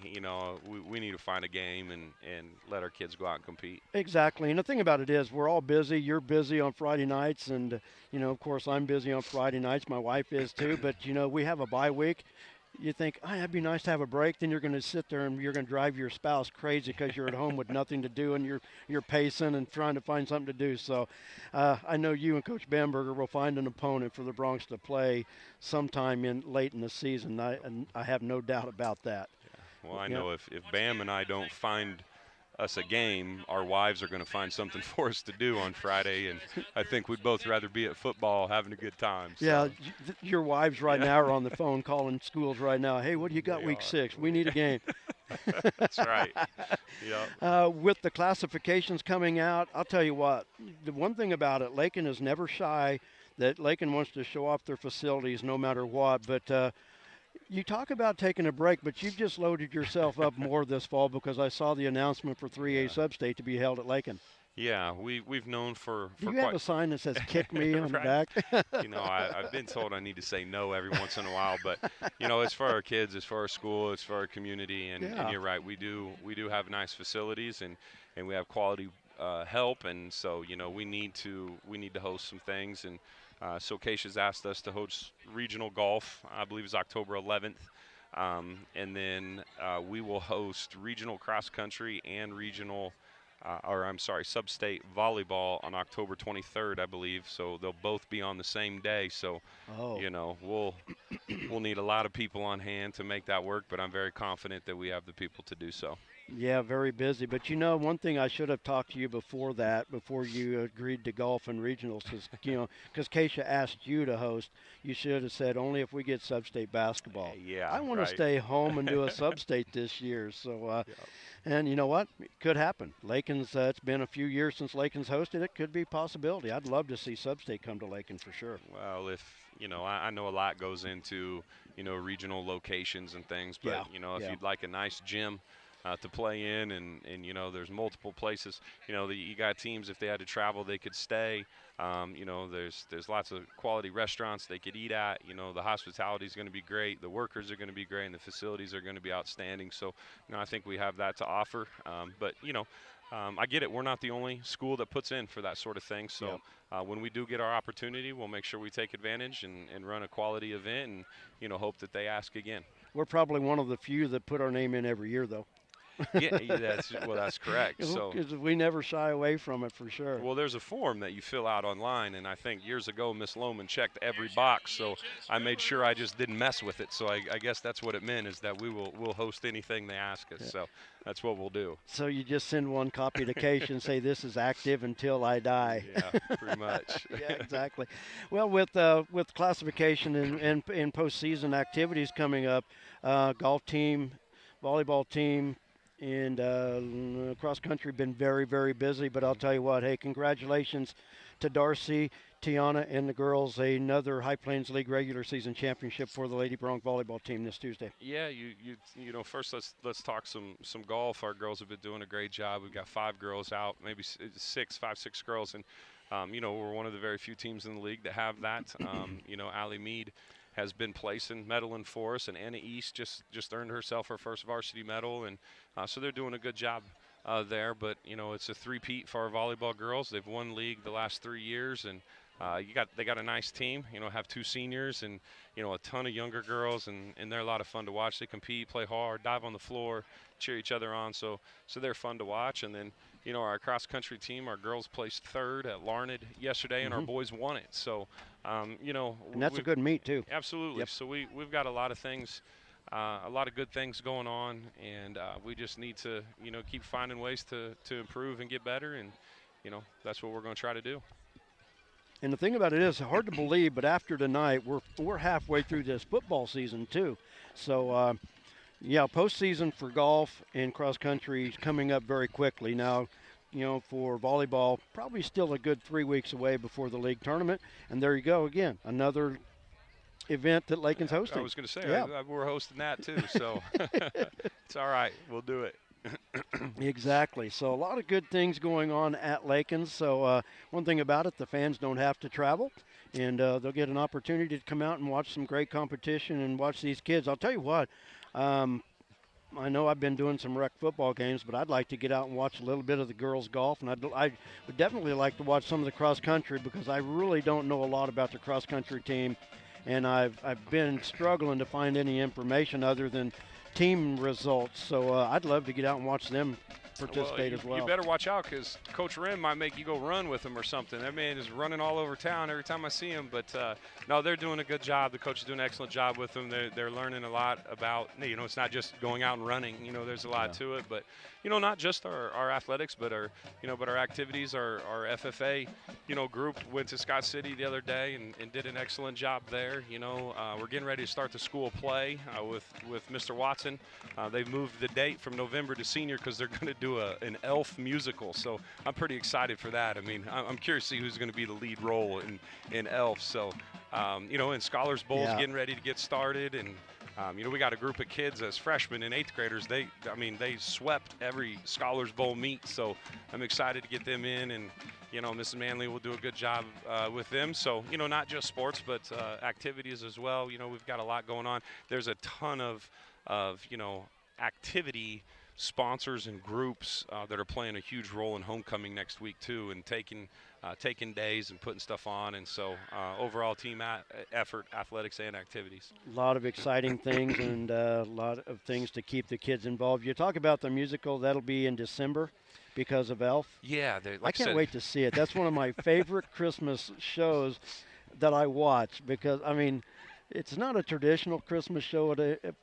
We need to find a game and let our kids go out and compete. Exactly, and the thing about it is we're all busy. You're busy on Friday nights, and of course I'm busy on Friday nights. My wife is too, but we have a bye week. You think, that'd be nice to have a break. Then you're going to sit there and you're going to drive your spouse crazy because you're at home with nothing to do and you're pacing and trying to find something to do. So I know you and Coach Bamberger will find an opponent for the Bronx to play sometime late in the season. I have no doubt about that. Yeah. Well, I know if Bam and I don't find us a game, our wives are going to find something for us to do on Friday, and I think we'd both rather be at football having a good time. So. Yeah, your wives right now are on the phone calling schools right now. Hey, what do you got week 6? We need a game. That's right. Yeah. With the classifications coming out, I'll tell you what, the one thing about it, Lakin is never shy that Lakin wants to show off their facilities no matter what, but you talk about taking a break, but you've just loaded yourself up more this fall because I saw the announcement for 3A Sub-State to be held at Lakin. Yeah, we've known for Do you have a sign that says "Kick me" on the back? I've been told I need to say no every once in a while, but it's for our kids, it's for our school, it's for our community, and you're right. We do have nice facilities and we have quality help, and so we need to host some things, and so Keisha's asked us to host regional golf. I believe it's October 11th, and then we will host regional cross country and regional. Sub-state volleyball on October 23rd, I believe. So they'll both be on the same day. So, we'll need a lot of people on hand to make that work. But I'm very confident that we have the people to do so. Yeah, very busy. But one thing I should have talked to you before you agreed to golf and regionals, because Keisha asked you to host. You should have said only if we get sub-state basketball. Yeah, I want to stay home and do a sub-state this year. So. And you know what? It could happen. Lakin's, it's been a few years since Lakin's hosted. It could be a possibility. I'd love to see Sub-State come to Lakin for sure. Well, I know a lot goes into, regional locations and things, but, if you'd like a nice gym to play in and there's multiple places, you got teams, if they had to travel, they could stay. There's lots of quality restaurants they could eat at. The hospitality is going to be great. The workers are going to be great, and the facilities are going to be outstanding. So, I think we have that to offer. But, I get it. We're not the only school that puts in for that sort of thing. So when we do get our opportunity, we'll make sure we take advantage and run a quality event and, hope that they ask again. We're probably one of the few that put our name in every year, though. That's correct. So we never shy away from it, for sure. Well, there's a form that you fill out online, and I think years ago Miss Lohman checked every box, so I made sure I just didn't mess with it. So I guess that's what it meant, is that we'll host anything they ask us. So that's what we'll do. So you just send one copy to Case and say, this is active until I die. Yeah, pretty much. Yeah, exactly. Well, with classification and postseason activities coming up, golf team, volleyball team, and cross country been very, very busy. But I'll tell you what, hey, congratulations to Darcy, Tiana, and the girls. Another High Plains League regular season championship for the Lady Bronc volleyball team this Tuesday. Yeah, first let's talk some golf. Our girls have been doing a great job. We've got 5 girls out, maybe 6 girls, and we're one of the very few teams in the league that have that. Allie Mead has been placing, medaling for us, and Anna East just earned herself her first varsity medal, and so they're doing a good job there. But it's a three-peat for our volleyball girls. They've won league the last 3 years, and they got a nice team. Have 2 seniors and a ton of younger girls, and they're a lot of fun to watch. They compete, play hard, dive on the floor, cheer each other on. So they're fun to watch. And then our cross country team, our girls placed 3rd at Larned yesterday, and our boys won it. So and that's a good meet too. Absolutely. Yep. So we've got a lot of things. A lot of good things going on, and we just need to, keep finding ways to improve and get better, and, that's what we're going to try to do. And the thing about it is, hard to believe, but after tonight, we're halfway through this football season too. So, postseason for golf and cross country is coming up very quickly now. For volleyball, probably still a good 3 weeks away before the league tournament, and there you go again, another event that Lakin's hosting. I was going to say, we're hosting that too, so it's all right. We'll do it. Exactly. So a lot of good things going on at Lakin's. So one thing about it, the fans don't have to travel, and they'll get an opportunity to come out and watch some great competition and watch these kids. I'll tell you what, I know I've been doing some rec football games, but I'd like to get out and watch a little bit of the girls' golf, and I would definitely like to watch some of the cross country, because I really don't know a lot about the cross country team. And I've been struggling to find any information other than team results. So I'd love to get out and watch them participate as well. You better watch out, because Coach Rim might make you go run with him or something. That man is running all over town every time I see him. But, no, they're doing a good job. The coach is doing an excellent job with them. They're learning a lot about, it's not just going out and running. There's a lot to it. But, not just our athletics, but our activities. Our FFA, group went to Scott City the other day and did an excellent job there. We're getting ready to start the school play with Mr. Watson. They've moved the date from November to senior because they're going to do an elf musical. So I'm pretty excited for that. I mean, I'm curious to see who's going to be the lead role in elf. So, and Scholars Bowl's getting ready to get started, and we got a group of kids as freshmen and 8th graders. They swept every Scholars Bowl meet, so I'm excited to get them in, and Mrs. Manley will do a good job with them. So not just sports, but activities as well. We've got a lot going on. There's a ton of activity sponsors and groups that are playing a huge role in homecoming next week too, and taking days and putting stuff on. And so overall team effort, athletics and activities. A lot of exciting things and a lot of things to keep the kids involved. You talk about the musical, that'll be in December because of Elf. Yeah. I can't wait to see it. That's one of my favorite Christmas shows that I watch, because, it's not a traditional Christmas show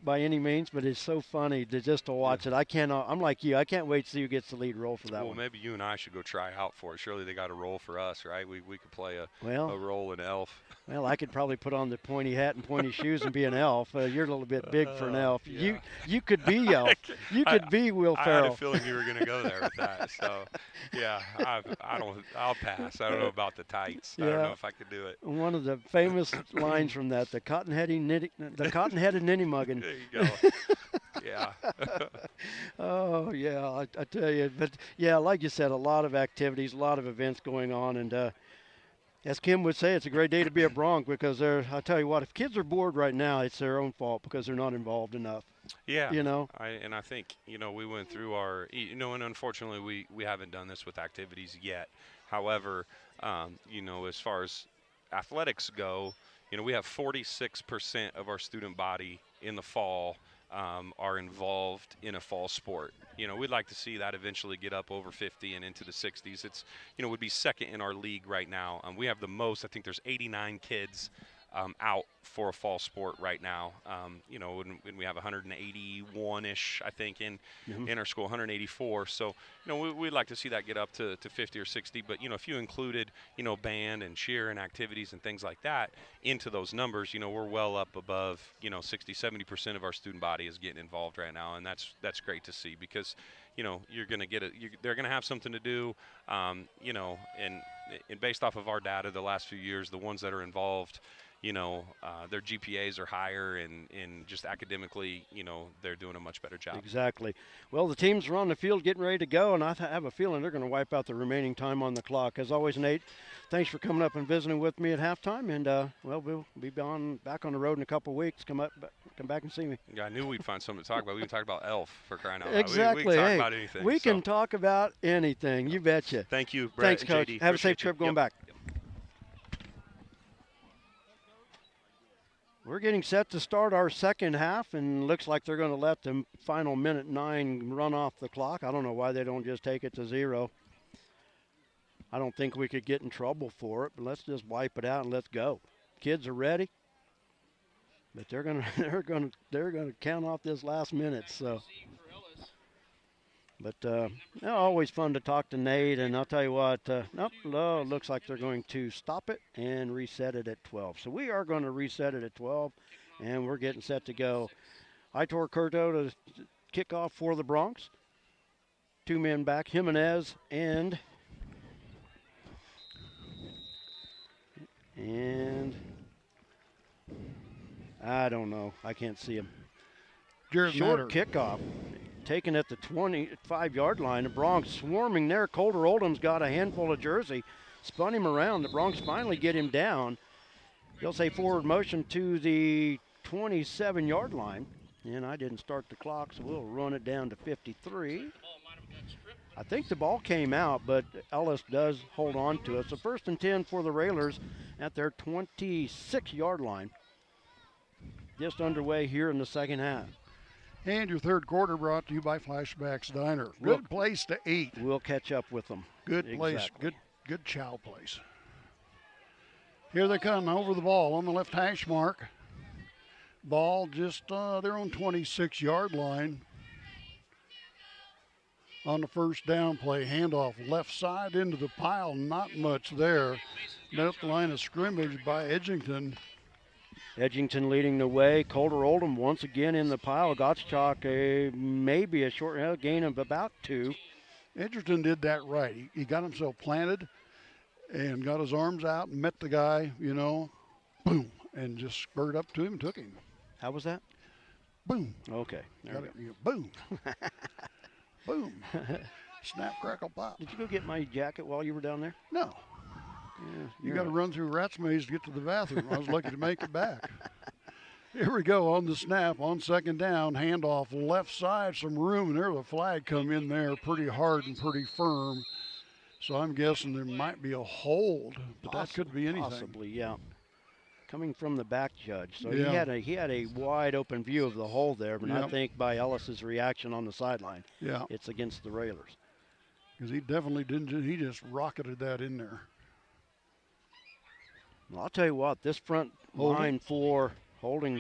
by any means, but it's so funny to watch it. I'm like you. I can't wait to see who gets the lead role for that one. Well, maybe you and I should go try out for it. Surely they got a role for us, right? We could play a role in Elf. Well, I could probably put on the pointy hat and pointy shoes and be an elf. You're a little bit big for an elf. Yeah. You could be Elf. You could be Will Ferrell. I had a feeling you were going to go there with that. So, yeah, I'll pass. I don't know about the tights. I don't know if I could do it. One of the famous lines from that, the cotton-headed ninny muggin. There you go. Yeah. Oh, yeah, I tell you. But, yeah, like you said, a lot of activities, a lot of events going on. And As Kim would say, it's a great day to be a Bronc because I tell you what, if kids are bored right now, it's their own fault because they're not involved enough. Yeah. You know? I think, we went through and unfortunately we haven't done this with activities yet. However, as far as athletics go, we have 46% of our student body in the fall are involved in a fall sport. We'd like to see that eventually get up over 50 and into the 60s. It's, would be second in our league right now. We have the most. I think there's 89 kids out for a fall sport right now. When we have 181-ish, I think, in our school, 184. So, we'd like to see that get up to 50 or 60. But, if you included, band and cheer and activities and things like that into those numbers, we're well up above, 60, 70% of our student body is getting involved right now. And that's great to see because, you're going to get they're going to have something to do, and based off of our data the last few years, the ones that are involved, their GPAs are higher and just academically, they're doing a much better job. Exactly. Well, the teams are on the field getting ready to go, and I have a feeling they're going to wipe out the remaining time on the clock. As always, Nate, thanks for coming up and visiting with me at halftime, and, we'll be back on the road in a couple of weeks. Come back and see me. Yeah, I knew we'd find something to talk about. We can talk about Elf for crying out loud. Exactly. We can talk about anything. We can talk about anything. You betcha. Thank you, Brett. Thanks, Coach. JD. Have a safe trip going back. We're getting set to start our second half, and looks like they're going to let the final minute 9 run off the clock. I don't know why they don't just take it to 0. I don't think we could get in trouble for it, but let's just wipe it out and let's go. Kids are ready, but they're going to count off this last minute. So, but always fun to talk to Nate, and I'll tell you what. Looks like they're going to stop it and reset it at 12. So we are going to reset it at 12, and we're getting set to go. Aitor Curto to kick off for the Broncs. 2 men back, Jimenez and I don't know. I can't see him. Jared Short Matter. kickoff. Taken at the 25-yard line. The Broncs swarming there. Colter Oldham's got a handful of jersey. Spun him around. The Broncs finally get him down. They'll say forward motion to the 27-yard line. And I didn't start the clock, so we'll run it down to 53. I think the ball came out, but Ellis does hold on to it. So 1st and 10 for the Railers at their 26-yard line. Just underway here in the second half. And your third quarter brought to you by Flashbacks Diner. Good place to eat. We'll catch up with them. Good place. Good chow place. Here they come over the ball on the left hash mark. Ball just their own 26-yard line. On the first down play, handoff left side into the pile. Not much there. At the line of scrimmage by Edgington. Edgington leading the way. Colter Oldham once again in the pile. Gottschalk maybe a short gain of about 2. Edgerton did that right. He got himself planted and got his arms out and met the guy, boom, and just spurred up to him and took him. How was that? Boom. Okay. Boom. Boom. Snap, crackle, pop. Did you go get my jacket while you were down there? No. Yeah, you got to run through Rat's Maze to get to the bathroom. I was lucky to make it back. Here we go on the snap, on second down, handoff left side, some room, and there's a flag come in there pretty hard and pretty firm. So I'm guessing there might be a hold, but that could be anything. Possibly, yeah. Coming from the back judge. So yeah. he had a wide open view of the hold there, but I think by Ellis's reaction on the sideline, it's against the Railers. Because he definitely didn't, he just rocketed that in there. Well, I'll tell you what, this front line for holding,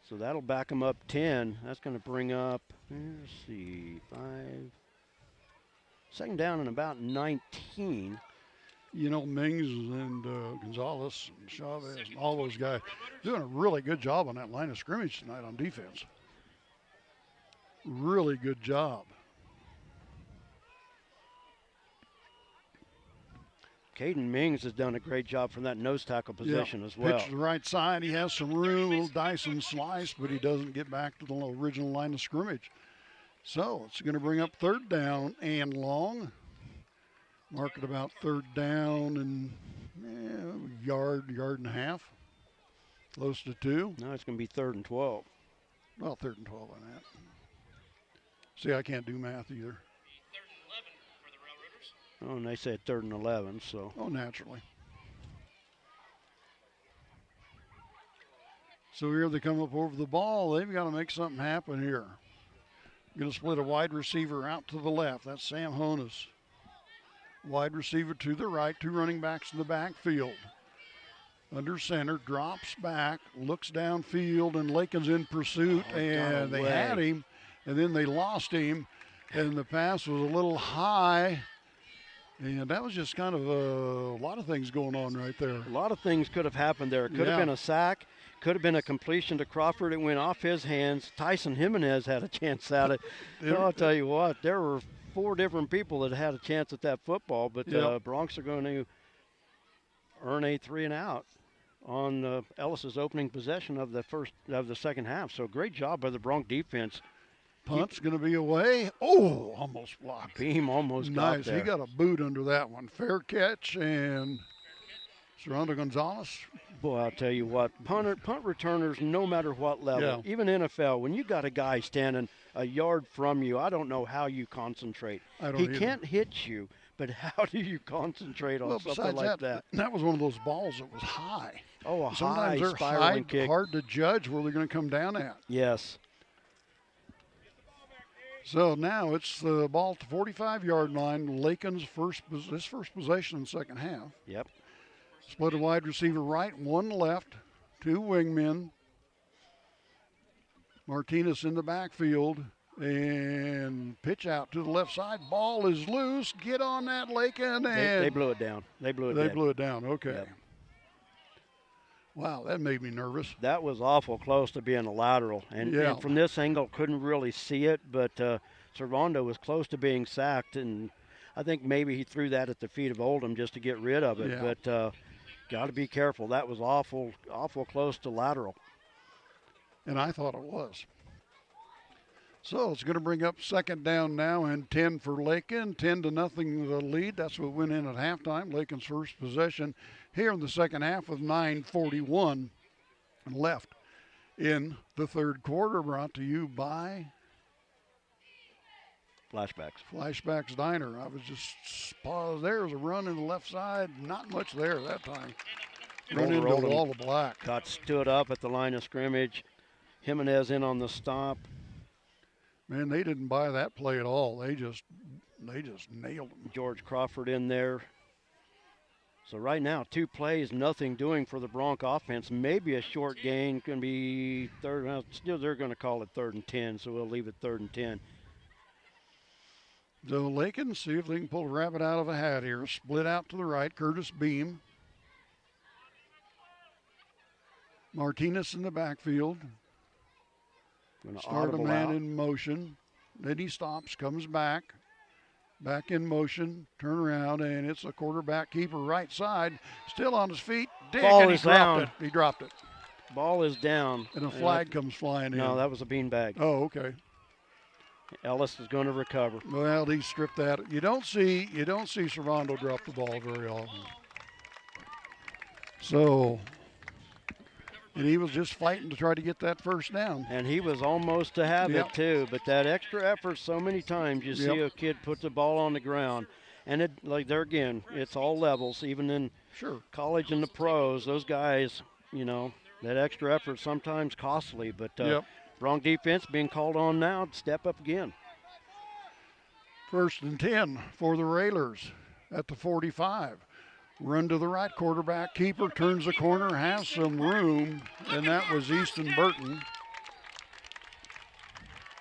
so that'll back him up 10. That's going to bring up, let's see, 5. Second down and about 19. Mings and Gonzalez and Chavez and all those guys doing a really good job on that line of scrimmage tonight on defense. Really good job. Caden Mings has done a great job from that nose tackle position as well. Pitch to the right side. He has some room, a little dice and slice, but he doesn't get back to the original line of scrimmage. So it's going to bring up third down and long. Mark it about third down and yard and a half. Close to 2. Now it's going to be 3rd and 12. Well, 3rd and 12 on that. See, I can't do math either. 3rd and 11 for the Railroaders. Oh, and they said 3rd and 11, so. Oh, naturally. So here they come up over the ball. They've got to make something happen here. Going to split a wide receiver out to the left. That's Sam Honus. Wide receiver to the right. 2 running backs in the backfield. Under center, drops back, looks downfield, and Lakin's in pursuit, and they had him, and then they lost him, and the pass was a little high, and that was just kind of a lot of things going on right there. A lot of things could have happened there. It could have been a sack, could have been a completion to Crawford. It went off his hands. Tyson Jimenez had a chance at it. I'll tell you what, there were 4 different people that had a chance at that football, but Bronx are going to earn a 3 and out on Ellis's opening possession of the second half. So great job by the Bronx defense. Punt's going to be away. Oh, almost blocked. Beam almost got there. Nice. He got a boot under that one. Fair catch, and Serrano Gonzalez. Boy, I'll tell you what, punt returners, no matter what level, even NFL, when you got a guy standing a yard from you, I don't know how you concentrate. He can't hit you, but how do you concentrate on something like that? That was one of those balls that was high. Oh, a Sometimes high they're spiraling kick. Hard to judge where they're going to come down at. Yes. So now it's the ball to 45-yard line. Lakin's first possession in the second half. Yep. Split a wide receiver right, 1 left, 2 wingmen. Martinez in the backfield. And pitch out to the left side. Ball is loose. Get on that, Lakin. And they blew it down. They blew it down. Okay. Yep. Wow, that made me nervous. That was awful close to being a lateral. And from this angle, couldn't really see it, but Servando was close to being sacked. And I think maybe he threw that at the feet of Oldham just to get rid of it. Yeah. But got to be careful. That was awful close to lateral. And I thought it was. So it's going to bring up second down now and 10 for Lakin. 10-0 the lead. That's what went in at halftime. Lakin's first possession here in the second half with 9:41 left in the third quarter. Brought to you by Flashbacks Diner. I was just paused. There was a run in the left side. Not much there that time. Run into the wall of black. Got stood up at the line of scrimmage. Jimenez in on the stop. Man, they didn't buy that play at all. They just nailed him. George Crawford in there. So right now, 2 plays, nothing doing for the Bronx offense. Maybe a short gain can be third. Well, still, they're going to call it 3rd and 10, so we'll leave it 3rd and 10. So Lakin, see if they can pull a rabbit out of a hat here. Split out to the right, Curtis Beam. Martinez in the backfield. Start a man in motion. Then he stops, comes back in motion, turn around, and it's a quarterback keeper right side. Still on his feet. Dig, Ball and is down. He dropped it. Ball is down. And a flag comes flying in. No, that was a beanbag. Oh, okay. Ellis is going to recover. Well, he stripped that. You don't see Servando drop the ball very often. So, and he was just fighting to try to get that first down. And he was almost to have it too, but that extra effort, so many times you see a kid put the ball on the ground. And it, like there again, it's all levels, even in college and the pros, those guys, that extra effort sometimes costly, but Bronx defense being called on now to step up again. 1st and 10 for the Railers at the 45. Run to the right, quarterback keeper turns the corner, has some room, and that was Easton Burton.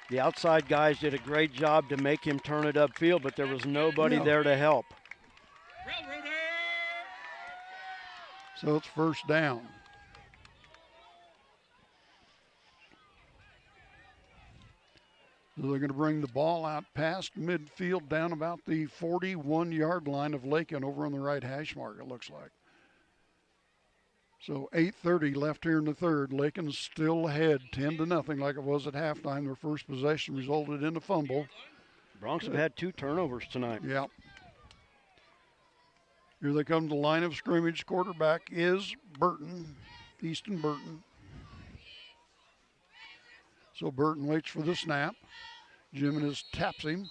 The outside guys did a great job to make him turn it upfield, but there was nobody there to help. So it's 1st down. So they're going to bring the ball out past midfield down about the 41-yard line of Lakin over on the right hash mark, it looks like. So 8:30 left here in the third. Lakin's still ahead 10-0 like it was at halftime. Their first possession resulted in a fumble. Bronx have had 2 turnovers tonight. Yep. Here they come to the line of scrimmage. Quarterback is Burton, Easton Burton. So Burton waits for the snap. Jimenez taps him.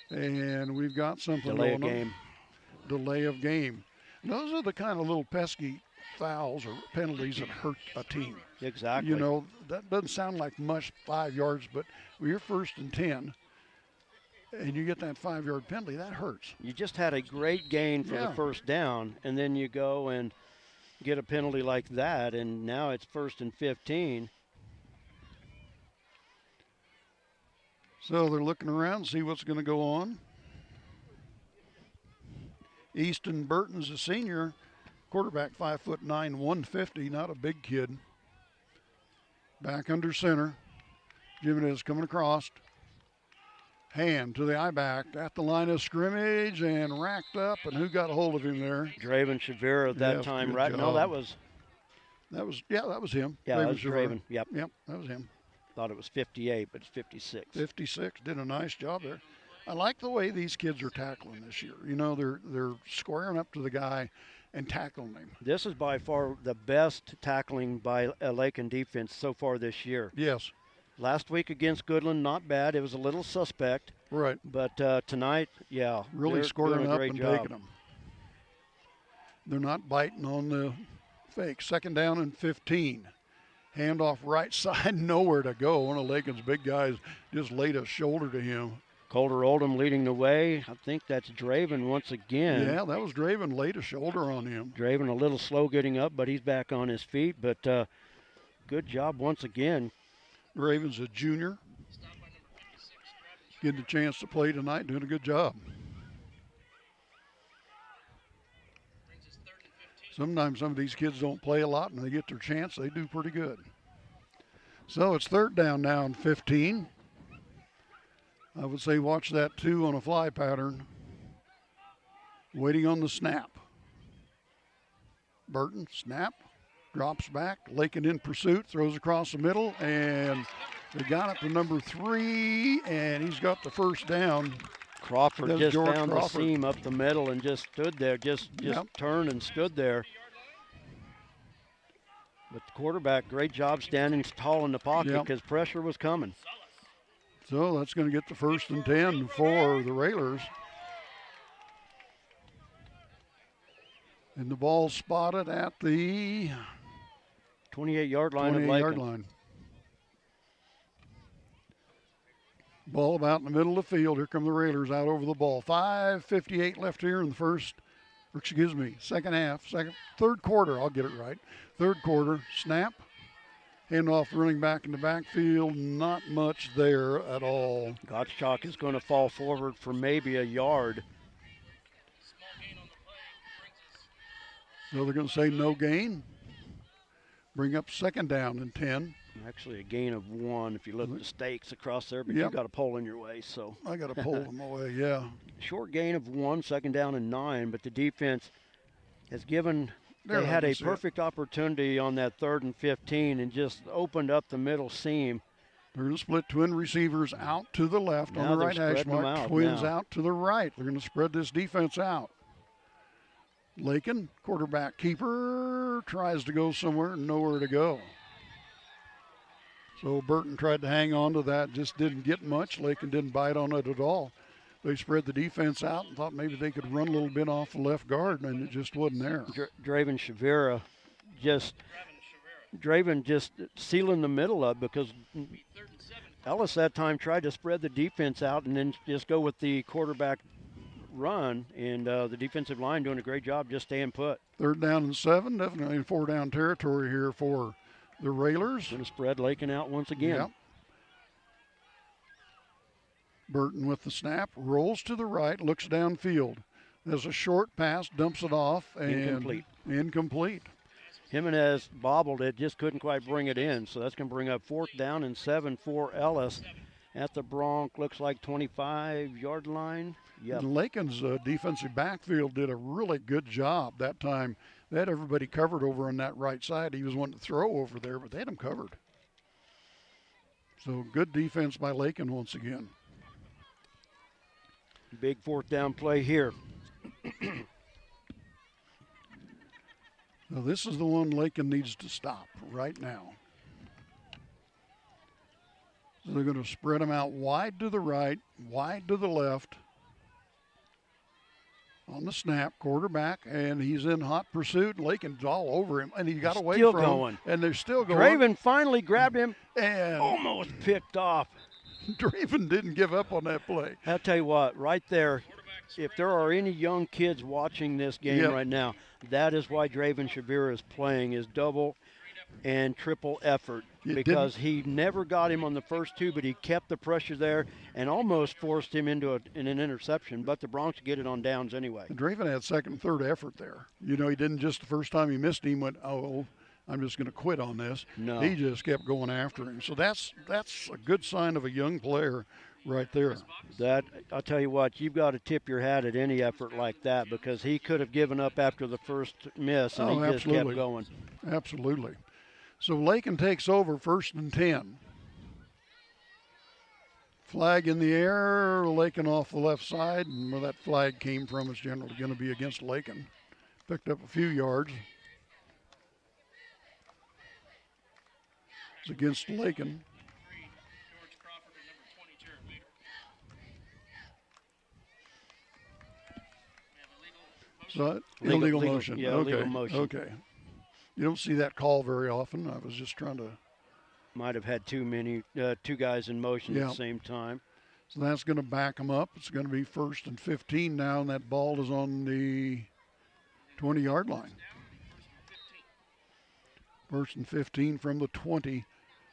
And we've got something Delay of going game. on. Delay of game. Those are the kind of little pesky fouls or penalties that hurt a team. Exactly. You know, that doesn't sound like much, 5 yards, but when you're 1st and 10 and you get that 5-yard penalty, that hurts. You just had a great gain for the first down, and then you go and get a penalty like that, and now it's 1st and 15. So they're looking around, see what's going to go on. Easton Burton's a senior, quarterback, 5'9", 150, not a big kid. Back under center. Jimenez coming across. Hand to the I-back at the line of scrimmage and racked up. And who got a hold of him there? Draven Shavira at that time, right? Job. No, that was him. Yeah, that was Draven. Yep, that was him. Thought it was 58, but it's 56. 56, did a nice job there. I like the way these kids are tackling this year. You know, they're squaring up to the guy and tackling him. This is by far the best tackling by a Lakin defense so far this year. Yes. Last week against Goodland, not bad. It was a little suspect. Right. But tonight, yeah. Really squaring up and job. taking them. They're not biting on the fake. 2nd down and 15. Handoff right side, nowhere to go. One of Lakin's big guys just laid a shoulder to him. Calder Oldham leading the way. I think that's Draven once again. Yeah, that was Draven, laid a shoulder on him. Draven a little slow getting up, but he's back on his feet. But good job once again. Draven's a junior. Getting a chance to play tonight, doing a good job. Sometimes some of these kids don't play a lot, and they get their chance, they do pretty good. So it's 3rd down now and 15. I would say watch that 2 on a fly pattern. Waiting on the snap. Burton, snap, drops back. Lakin in pursuit, throws across the middle, and they got it to number 3, and he's got the 1st down. Crawford just George found Crawford. the seam up the middle and just stood there, just turned and stood there. But the quarterback, great job standing tall in the pocket because pressure was coming. So that's going to get the 1st and 10 for the Railers. And the ball spotted at the 28-yard line of Lakin. 28-yard line. Ball about in the middle of the field. Here come the Railers out over the ball. 5:58 left here in the third quarter. I'll get it right. 3rd quarter. Snap. Handoff running back in the backfield. Not much there at all. Gottschalk is going to fall forward for maybe a yard. So they're going to say no gain. Bring up 2nd down and 10. Actually, a gain of 1 if you look at the stakes across there, but you've got a pole in your way. So I got a pole in my way, yeah. Short gain of 1, 2nd down and 9, but the defense has given. They had a perfect opportunity on that 3rd and 15 and just opened up the middle seam. They're going to split twin receivers out to the left Now on the right they're hash spreading mark. them out Twins now. out to the right. They're going to spread this defense out. Lakin, quarterback keeper, tries to go somewhere, nowhere to go. So Burton tried to hang on to that, just didn't get much. Lakin didn't bite on it at all. They spread the defense out and thought maybe they could run a little bit off the left guard, and it just wasn't there. Draven Shavira Draven just sealing the middle up because Ellis that time tried to spread the defense out and then just go with the quarterback run, and the defensive line doing a great job just staying put. 3rd down and 7, definitely in 4-down territory here for the Railers. Going to spread Lakin out once again. Yep. Burton with the snap, rolls to the right, looks downfield. There's a short pass, dumps it off, and incomplete. Jimenez bobbled it, just couldn't quite bring it in. So that's going to bring up 4th down and 7 for Ellis at the Bronx. Looks like 25-yard line. Yep. And Lakin's defensive backfield did a really good job that time. They had everybody covered over on that right side. He was wanting to throw over there, but they had him covered. So good defense by Lakin once again. Big 4th down play here. So this is the one Lakin needs to stop right now. So they're going to spread them out wide to the right, wide to the left. On the snap, quarterback, and he's in hot pursuit. Lakin's all over him, and he got away Still from going. him, and they're still going. Draven finally grabbed him and almost picked off. Draven didn't give up on that play. I'll tell you what, right there, if there are any young kids watching this game right now, that is why Draven Shavir is playing his double and triple effort, because he never got him on the first two, but he kept the pressure there and almost forced him into an interception, but the Bronx get it on downs anyway. And Draven had second and third effort there. You know, he didn't just the first time he missed him went, oh, I'm just going to quit on this. No. He just kept going after him. So that's a good sign of a young player right there. That, I'll tell you what, you've got to tip your hat at any effort like that, because he could have given up after the first miss, and he just kept going. Absolutely. So Lakin takes over 1st and 10. Flag in the air, Lakin off the left side, and where that flag came from is generally going to be against Lakin. Picked up a few yards. It's against Lakin. So illegal motion. Yeah, okay. illegal motion. Okay. You don't see that call very often. I was just trying to. Might have had two guys in motion at the same time. So that's going to back them up. It's going to be 1st and 15 now, and that ball is on the 20-yard line. 1st and 15 from the 20,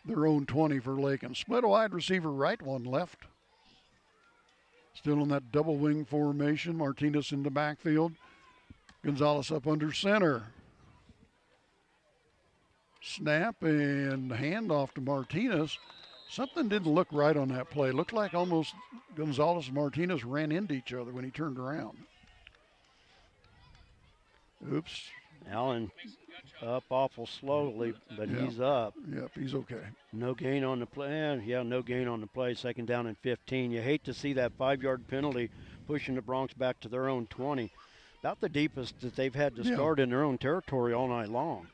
their own 20 for Lakin. Split a wide receiver right, one left. Still in that double wing formation. Martinez in the backfield. Gonzalez up under center. Snap and handoff to Martinez. Something didn't look right on that play. Looked like almost Gonzalez and Martinez ran into each other when he turned around. Oops. Allen up awful slowly, but he's up. Yep, he's okay. No gain on the play. Yeah, no gain on the play. 2nd down and 15. You hate to see that 5-yard penalty pushing the Bronx back to their own 20. About the deepest that they've had to start in their own territory all night long.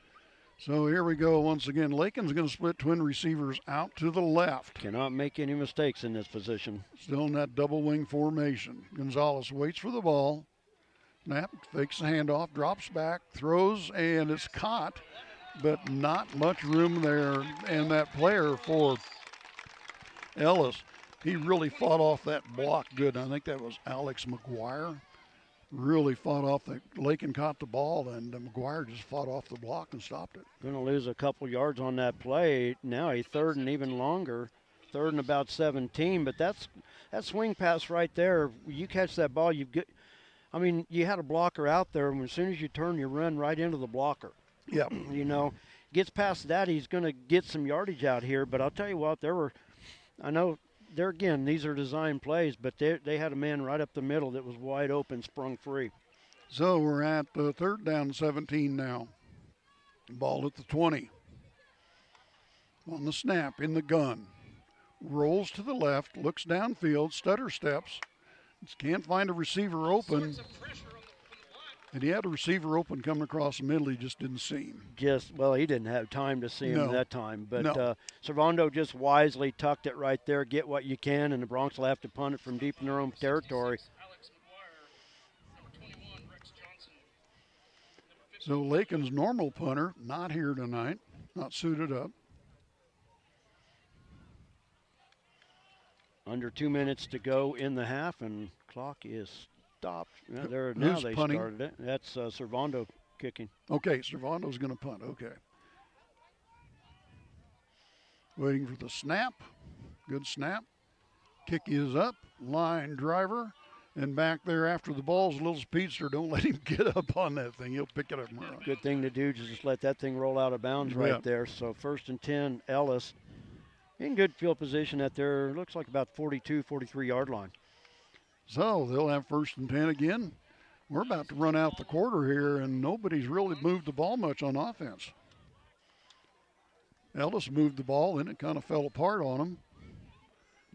So here we go once again. Lakin's going to split twin receivers out to the left. Cannot make any mistakes in this position. Still in that double wing formation. Gonzalez waits for the ball. Snap, fakes the handoff, drops back, throws, and it's caught, but not much room there. And that player for Ellis, he really fought off that block good. I think that was Alex McGuire. Really fought off the Lakin caught the ball, and McGuire just fought off the block and stopped it. Going to lose a couple yards on that play. Now a 3rd and even longer, 3rd and about 17. But that swing pass right there. You catch that ball, you had a blocker out there, and as soon as you turn, you run right into the blocker. Yeah. You know, gets past that, he's going to get some yardage out here. But I'll tell you what, these are design plays, but they had a man right up the middle that was wide open, sprung free. So we're at 3rd down 17 now. Ball at the 20. On the snap, in the gun. Rolls to the left, looks downfield, stutter steps. Can't find a receiver open. And he had a receiver open coming across the middle. He just didn't see him. He didn't have time to see him that time. But Servando just wisely tucked it right there. Get what you can, and the Bronx will have to punt it from deep in their own territory. So Lakin's normal punter, not here tonight, not suited up. Under 2 minutes to go in the half, and clock is stopped. Now they punting? started it. That's Servando kicking. Okay, Servando's going to punt. Okay. Waiting for the snap. Good snap. Kick is up. Line driver. And back there after the ball's a little speedster. Don't let him get up on that thing. He'll pick it up and run. Good thing to do, just let that thing roll out of bounds right there. So 1st and 10, Ellis. In good field position at their, looks like about 42, 43-yard line. So they'll have 1st and 10 again. We're about to run out the quarter here, and nobody's really moved the ball much on offense. Ellis moved the ball, and it kind of fell apart on him.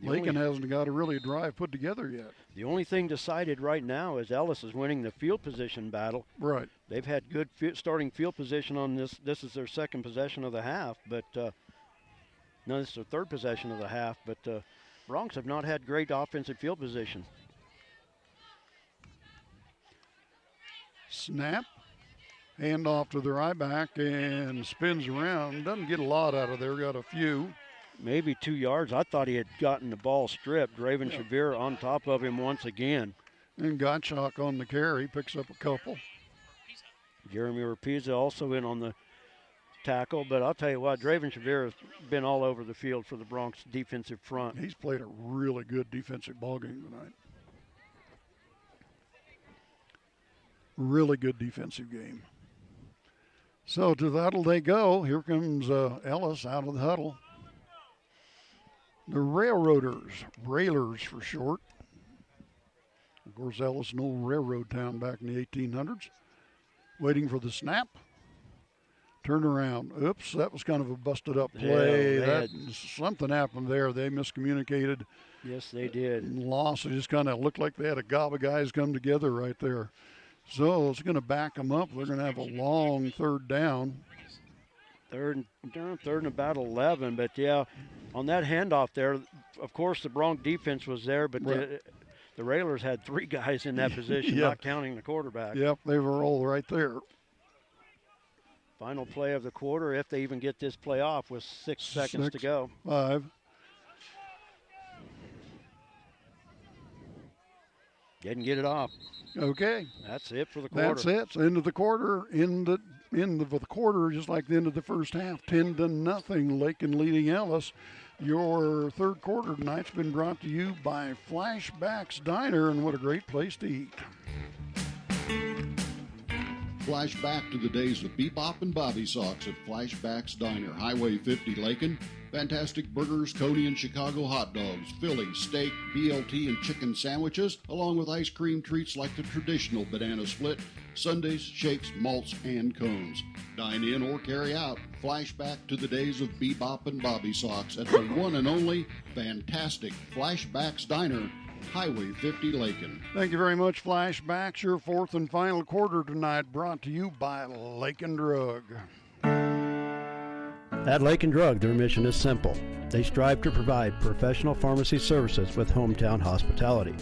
Lakin hasn't got a really drive put together yet. The only thing decided right now is Ellis is winning the field position battle. Right. They've had good starting field position on this. This is their second possession of the half, but no, this is their third possession of the half. But Bronx have not had great offensive field position. Snap. Hand off to their I-back and spins around. Doesn't get a lot out of there. Got a few. Maybe 2 yards. I thought he had gotten the ball stripped. Raven Shavir on top of him once again. And Gottschalk on the carry. Picks up a couple. Jeremy Rapiza also in on the tackle. But I'll tell you what, Draven Shavir has been all over the field for the Bronx defensive front. He's played a really good defensive ball game tonight. Really good defensive game. So to the huddle they go. Here comes Ellis out of the huddle. The Railroaders, Railers for short. Of course, Ellis, an old railroad town back in the 1800s. Waiting for the snap. Turn around. Oops, that was kind of a busted up play. Something happened there. They miscommunicated. Yes, they did. Lost. It just kind of looked like they had a gob of guys come together right there. So it's going to back them up. They're going to have a long third down. Third and about 11. But, yeah, on that handoff there, of course, the Bronx defense was there, but the Railers had 3 guys in that position, not counting the quarterback. Yep, they were all right there. Final play of the quarter, if they even get this play off, with 6 seconds to go. 5. Didn't get it off. Okay. That's it for the quarter. That's it. So end of the quarter. End of the quarter, just like the end of the first half. 10-0. Lakin leading Ellis. Your third quarter tonight's been brought to you by Flashbacks Diner, and what a great place to eat. Flashback to the days of Bebop and Bobby Sox at Flashbacks Diner, Highway 50, Lakin. Fantastic burgers, Coney and Chicago hot dogs, Philly, steak, BLT, and chicken sandwiches, along with ice cream treats like the traditional banana split, sundaes, shakes, malts, and cones. Dine in or carry out. Flashback to the days of Bebop and Bobby Sox at the one and only fantastic Flashbacks Diner, Highway 50, Lakin. Thank you very much, Flashbacks. Your fourth and final quarter tonight brought to you by Lakin Drug. At Lakin Drug, their mission is simple. They strive to provide professional pharmacy services with hometown hospitality.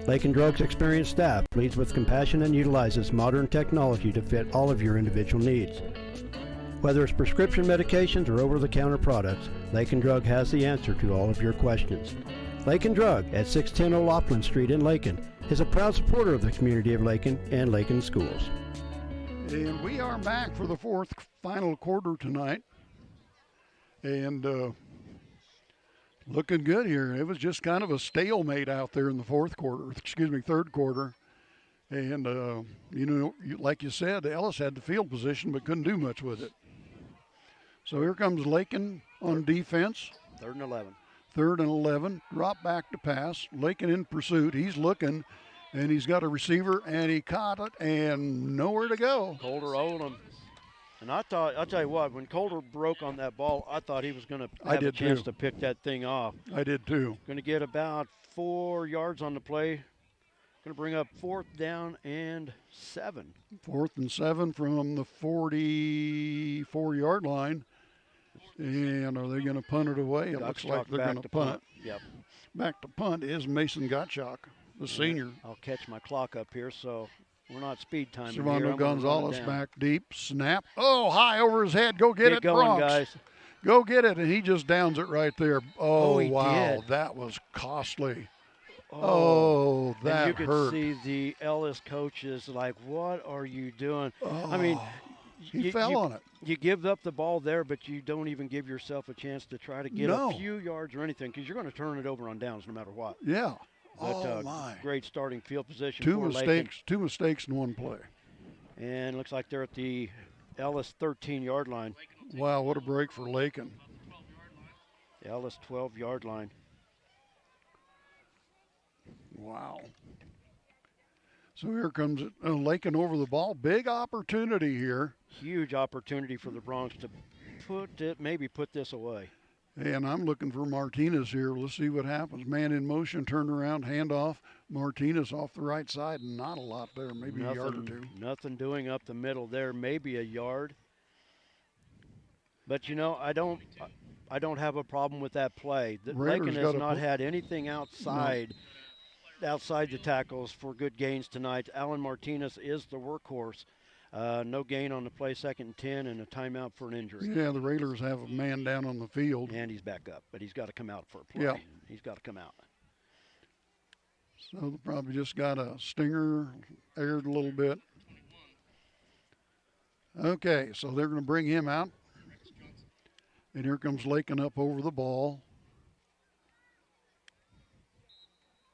Lakin Drug's experienced staff leads with compassion and utilizes modern technology to fit all of your individual needs. Whether it's prescription medications or over-the-counter products, Lakin Drug has the answer to all of your questions. Lakin Drug at 610 O'Loughlin Street in Lakin is a proud supporter of the community of Lakin and Lakin schools. And we are back for the fourth final quarter tonight. And looking good here. It was just kind of a stalemate out there in the third quarter. And, like you said, Ellis had the field position but couldn't do much with it. So here comes Lakin on defense. 3rd and 11. 3rd and 11. Drop back to pass. Lakin in pursuit. He's looking, and he's got a receiver, and he caught it, and nowhere to go. Coulter owed him. And I'll tell you what, when Coulter broke on that ball, I thought he was going to have a chance to pick that thing off. I did too. Going to get about 4 yards on the play. Going to bring up 4th down and 7. 4th and 7 from the 44-yard line. And are they going to punt it away? It looks like they're going to punt. Yep. Back to punt is Mason Gottschalk, the senior. I'll catch my clock up here, so we're not speed timing here. Servando Gonzalez back deep. Snap. Oh, high over his head. Go get it, going, Bronx. Guys. Go get it. And he just downs it right there. Oh, wow. Did. That was costly. Oh, that and you hurt. could see the Ellis coaches like, what are you doing? Oh, I mean, he fell on it. You give up the ball there, but you don't even give yourself a chance to try to get a few yards or anything because you're going to turn it over on downs no matter what. Yeah. But, my. Great starting field position. Two mistakes in one play. And looks like they're at the Ellis 13-yard line. Wow, what a break for Lakin. The Ellis 12-yard line. Wow. So here comes Lakin over the ball. Big opportunity here. Huge opportunity for the Bronx to maybe put this away. And I'm looking for Martinez here. Let's see what happens. Man in motion, turn around, handoff. Martinez off the right side. Not a lot there, maybe a yard or two. Nothing doing up the middle there, maybe a yard. But, you know, I don't have a problem with that play. Lakin has not had anything outside the tackles for good gains tonight. Alan Martinez is the workhorse. No gain on the play, 2nd and 10, and a timeout for an injury. Yeah, the Raiders have a man down on the field. And he's back up, but he's got to come out for a play. Yeah. He's got to come out. So they probably just got a stinger, aired a little bit. Okay, so they're going to bring him out. And here comes Lakin up over the ball.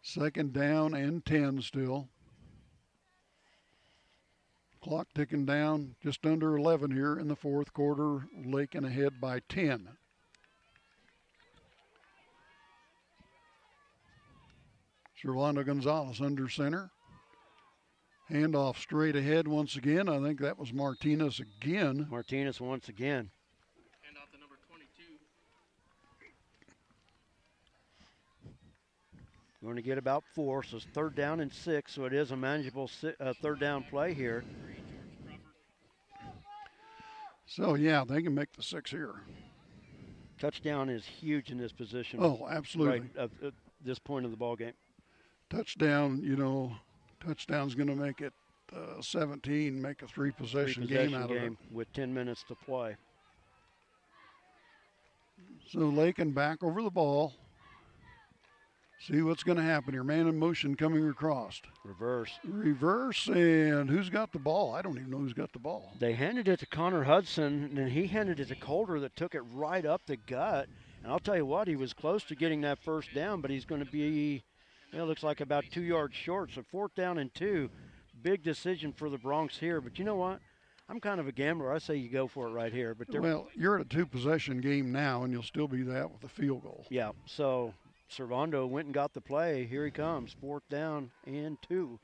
2nd down and 10 still. Clock ticking down, just under 11 here in the 4th quarter. Lakin ahead by 10. Servando Gonzalez under center. Handoff straight ahead once again. I think that was Martinez again. Martinez once again. Hand off to number 22. Going to get about 4, so it's 3rd down and 6, so it is a manageable 3rd down play here. So, yeah, they can make the 6 here. Touchdown is huge in this position. Oh, absolutely. Right at this point of the ball game. Touchdown, you know, touchdown's going to make it 17, make a 3-possession game out of it. With 10 minutes to play. So Lakin back over the ball. See what's going to happen here. Man in motion coming across. Reverse, and who's got the ball? I don't even know who's got the ball. They handed it to Connor Hudson, and he handed it to Calder that took it right up the gut. And I'll tell you what, he was close to getting that 1st down, but he's going to be, it looks like about 2 yards short. So 4th down and 2. Big decision for the Bronx here. But you know what? I'm kind of a gambler. I say you go for it right here. But well, you're at a 2-possession game now, and you'll still be that with a field goal. Yeah, so Servando went and got the play. Here he comes, 4th down and 2.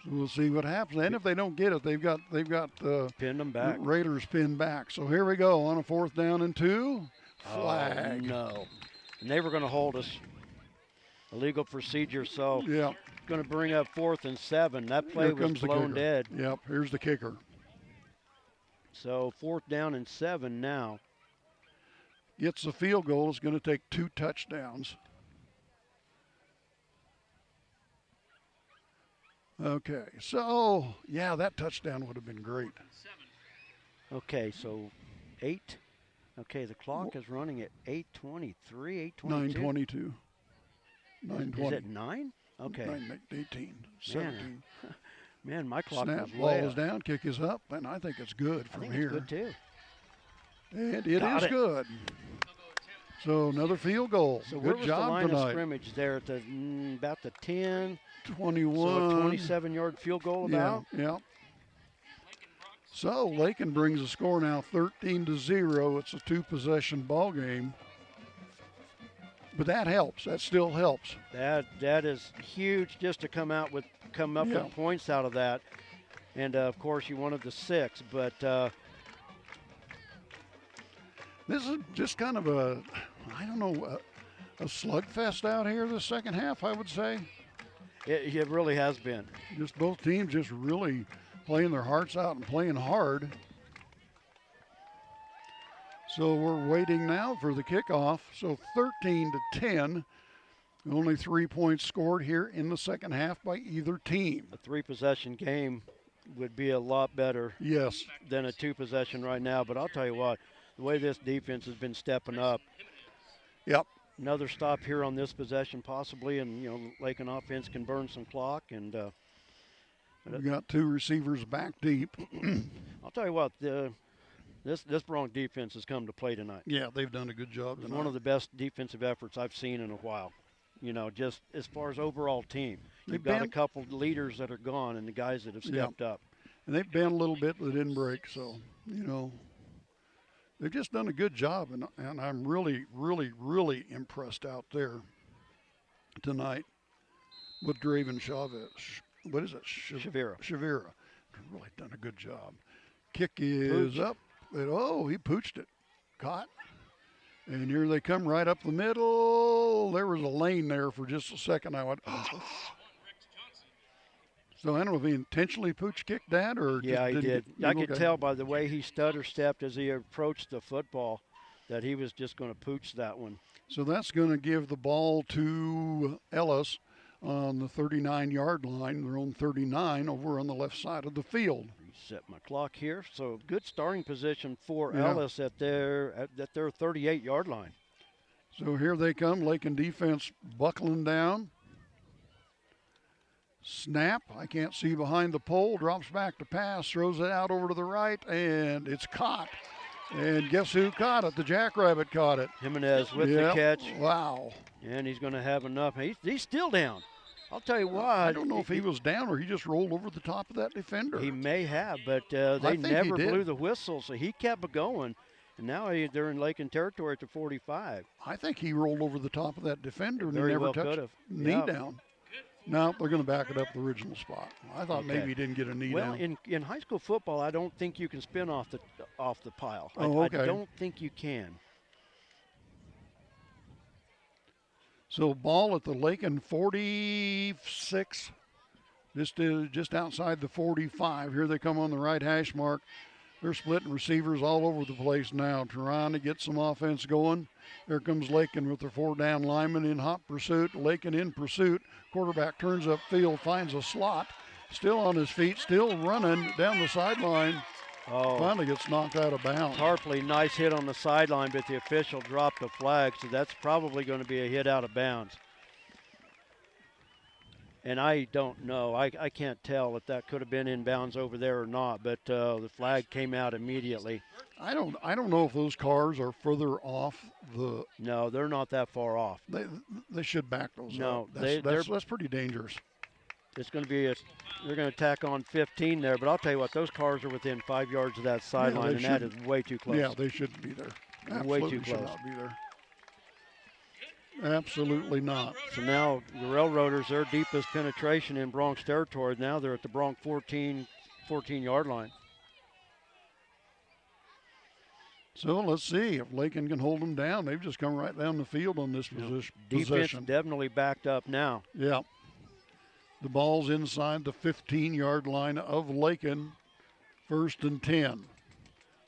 So we'll see what happens. And if they don't get it, they've got pinned them back. Raiders pinned back. So here we go on a 4th down and 2. Flag. Oh, no. And they were going to hold us. Illegal procedure. So yeah, going to bring up 4th and 7. That play was blown dead. Yep. Here's the kicker. So 4th down and 7 now. Gets the field goal. It's going to take 2 touchdowns. Okay, so, yeah, that touchdown would have been great. Okay, so 8. Okay, the clock is running at 8:23, 8:22. 9:20. Is it 9? Okay. 9, 18, 17. Man, my clock Snap, was ball way is up. down, kick is up, and I think it's good from here. It's good, too. And it is good. So another field goal. So good where job was the line tonight. of scrimmage there at the about the 10, 21. So a 27-yard field goal about. Yeah. So Lakin brings the score now 13-0. It's a 2-possession ball game. But that helps. That still helps. That is huge just to come up with points out of that. And of course you wanted the 6, but this is just kind of a slugfest out here the second half, I would say. It really has been. Just both teams just really playing their hearts out and playing hard. So we're waiting now for the kickoff. So 13-10. Only 3 points scored here in the second half by either team. A 3-possession game would be a lot better than a 2-possession right now. But I'll tell you what, the way this defense has been stepping up. Yep. Another stop here on this possession possibly, and, Lakin offense can burn some clock. And we got 2 receivers back deep. I'll tell you what, this Bronx defense has come to play tonight. Yeah, they've done a good job tonight. One of the best defensive efforts I've seen in a while. Just as far as overall team. You've got a couple leaders that are gone and the guys that have stepped up. And they've been a little bit, but they didn't break. So, they've just done a good job. And I'm really, really, really impressed out there tonight with Draven Chavez. What is it? Shavira. Really done a good job. Kick is up. And, he pooched it. Caught. And here they come right up the middle. There was a lane there for just a second. I went, So I don't know if he intentionally pooch kicked that or yeah, just he did. I could okay. tell by the way he stutter stepped as he approached the football that he was just going to pooch that one. So that's going to give the ball to Ellis on the 39-yard line. They're on 39 over on the left side of the field. Reset my clock here. So good starting position for Ellis at their 38-yard line. So here they come. Lakin defense buckling down. Snap. I can't see behind the pole. Drops back to pass. Throws it out over to the right, and it's caught. And guess who caught it? The Jackrabbit caught it. Jimenez with the catch. Wow. And he's going to have enough. He's still down. I'll tell you what. I don't know if he was down or he just rolled over the top of that defender. He may have, but they never blew the whistle, so he kept going. And now they're in Lakin territory at the 45. I think he rolled over the top of that defender and Very never well touched knee down. No, they're going to back it up the original spot. I thought maybe he didn't get a knee down. Well, in high school football, I don't think you can spin off the pile. Oh, okay. I don't think you can. So ball at the Lakin 46, just outside the 45. Here they come on the right hash mark. They're splitting receivers all over the place now, trying to get some offense going. There comes Lakin with their 4-down lineman in hot pursuit. Lakin in pursuit. Quarterback turns upfield, finds a slot. Still on his feet, still running down the sideline. Oh. Finally gets knocked out of bounds. Tarpley, nice hit on the sideline, but the official dropped the flag, so that's probably going to be a hit out of bounds. And I don't know. I can't tell if that could have been in bounds over there or not, but the flag came out immediately. I don't know if those cars are further off the. No, they're not that far off. They should back those up. No, that's pretty dangerous. It's going to be they're going to tack on 15 there, but I'll tell you what, those cars are within 5 yards of that sideline, and that is way too close. Yeah, they shouldn't be there. Way Absolutely too close. Should not be there. Absolutely not. So now the Railroaders, their deepest penetration in Bronx territory. Now they're at the Bronx 14-yard line. So let's see if Lakin can hold them down. They've just come right down the field on this Defense possession. definitely backed up now. Yeah. The ball's inside the 15-yard line of Lakin. 1st and 10.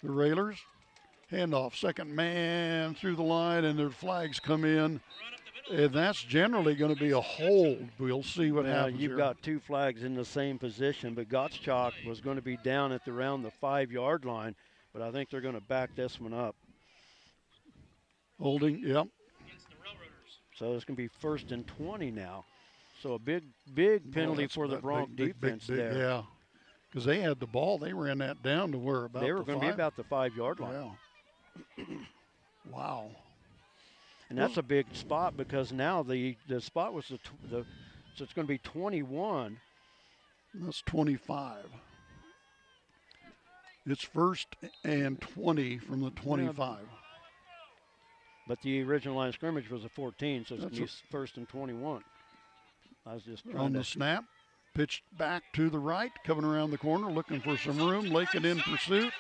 The Railers, handoff, second man through the line, and their flags come in. And that's generally going to be a hold. We'll see what happens You've here. got two flags in the same position, but Gottschalk was going to be down at around the 5-yard line, but I think they're going to back this one up. Holding, yep. So it's going to be 1st and 20 now. So a big penalty for the Bronx defense there. Yeah, because they had the ball. They ran that down to where about they were going to be about the 5-yard line. Yeah. Wow. And that's a big spot because now the spot was so it's going to be 21. That's 25. It's 1st and 20 from the 25. Yeah. But the original line of scrimmage was a 14, so it's going to be 1st and 21. I was just on the snap, pitched back to the right, coming around the corner, looking for some room. Lakin in pursuit.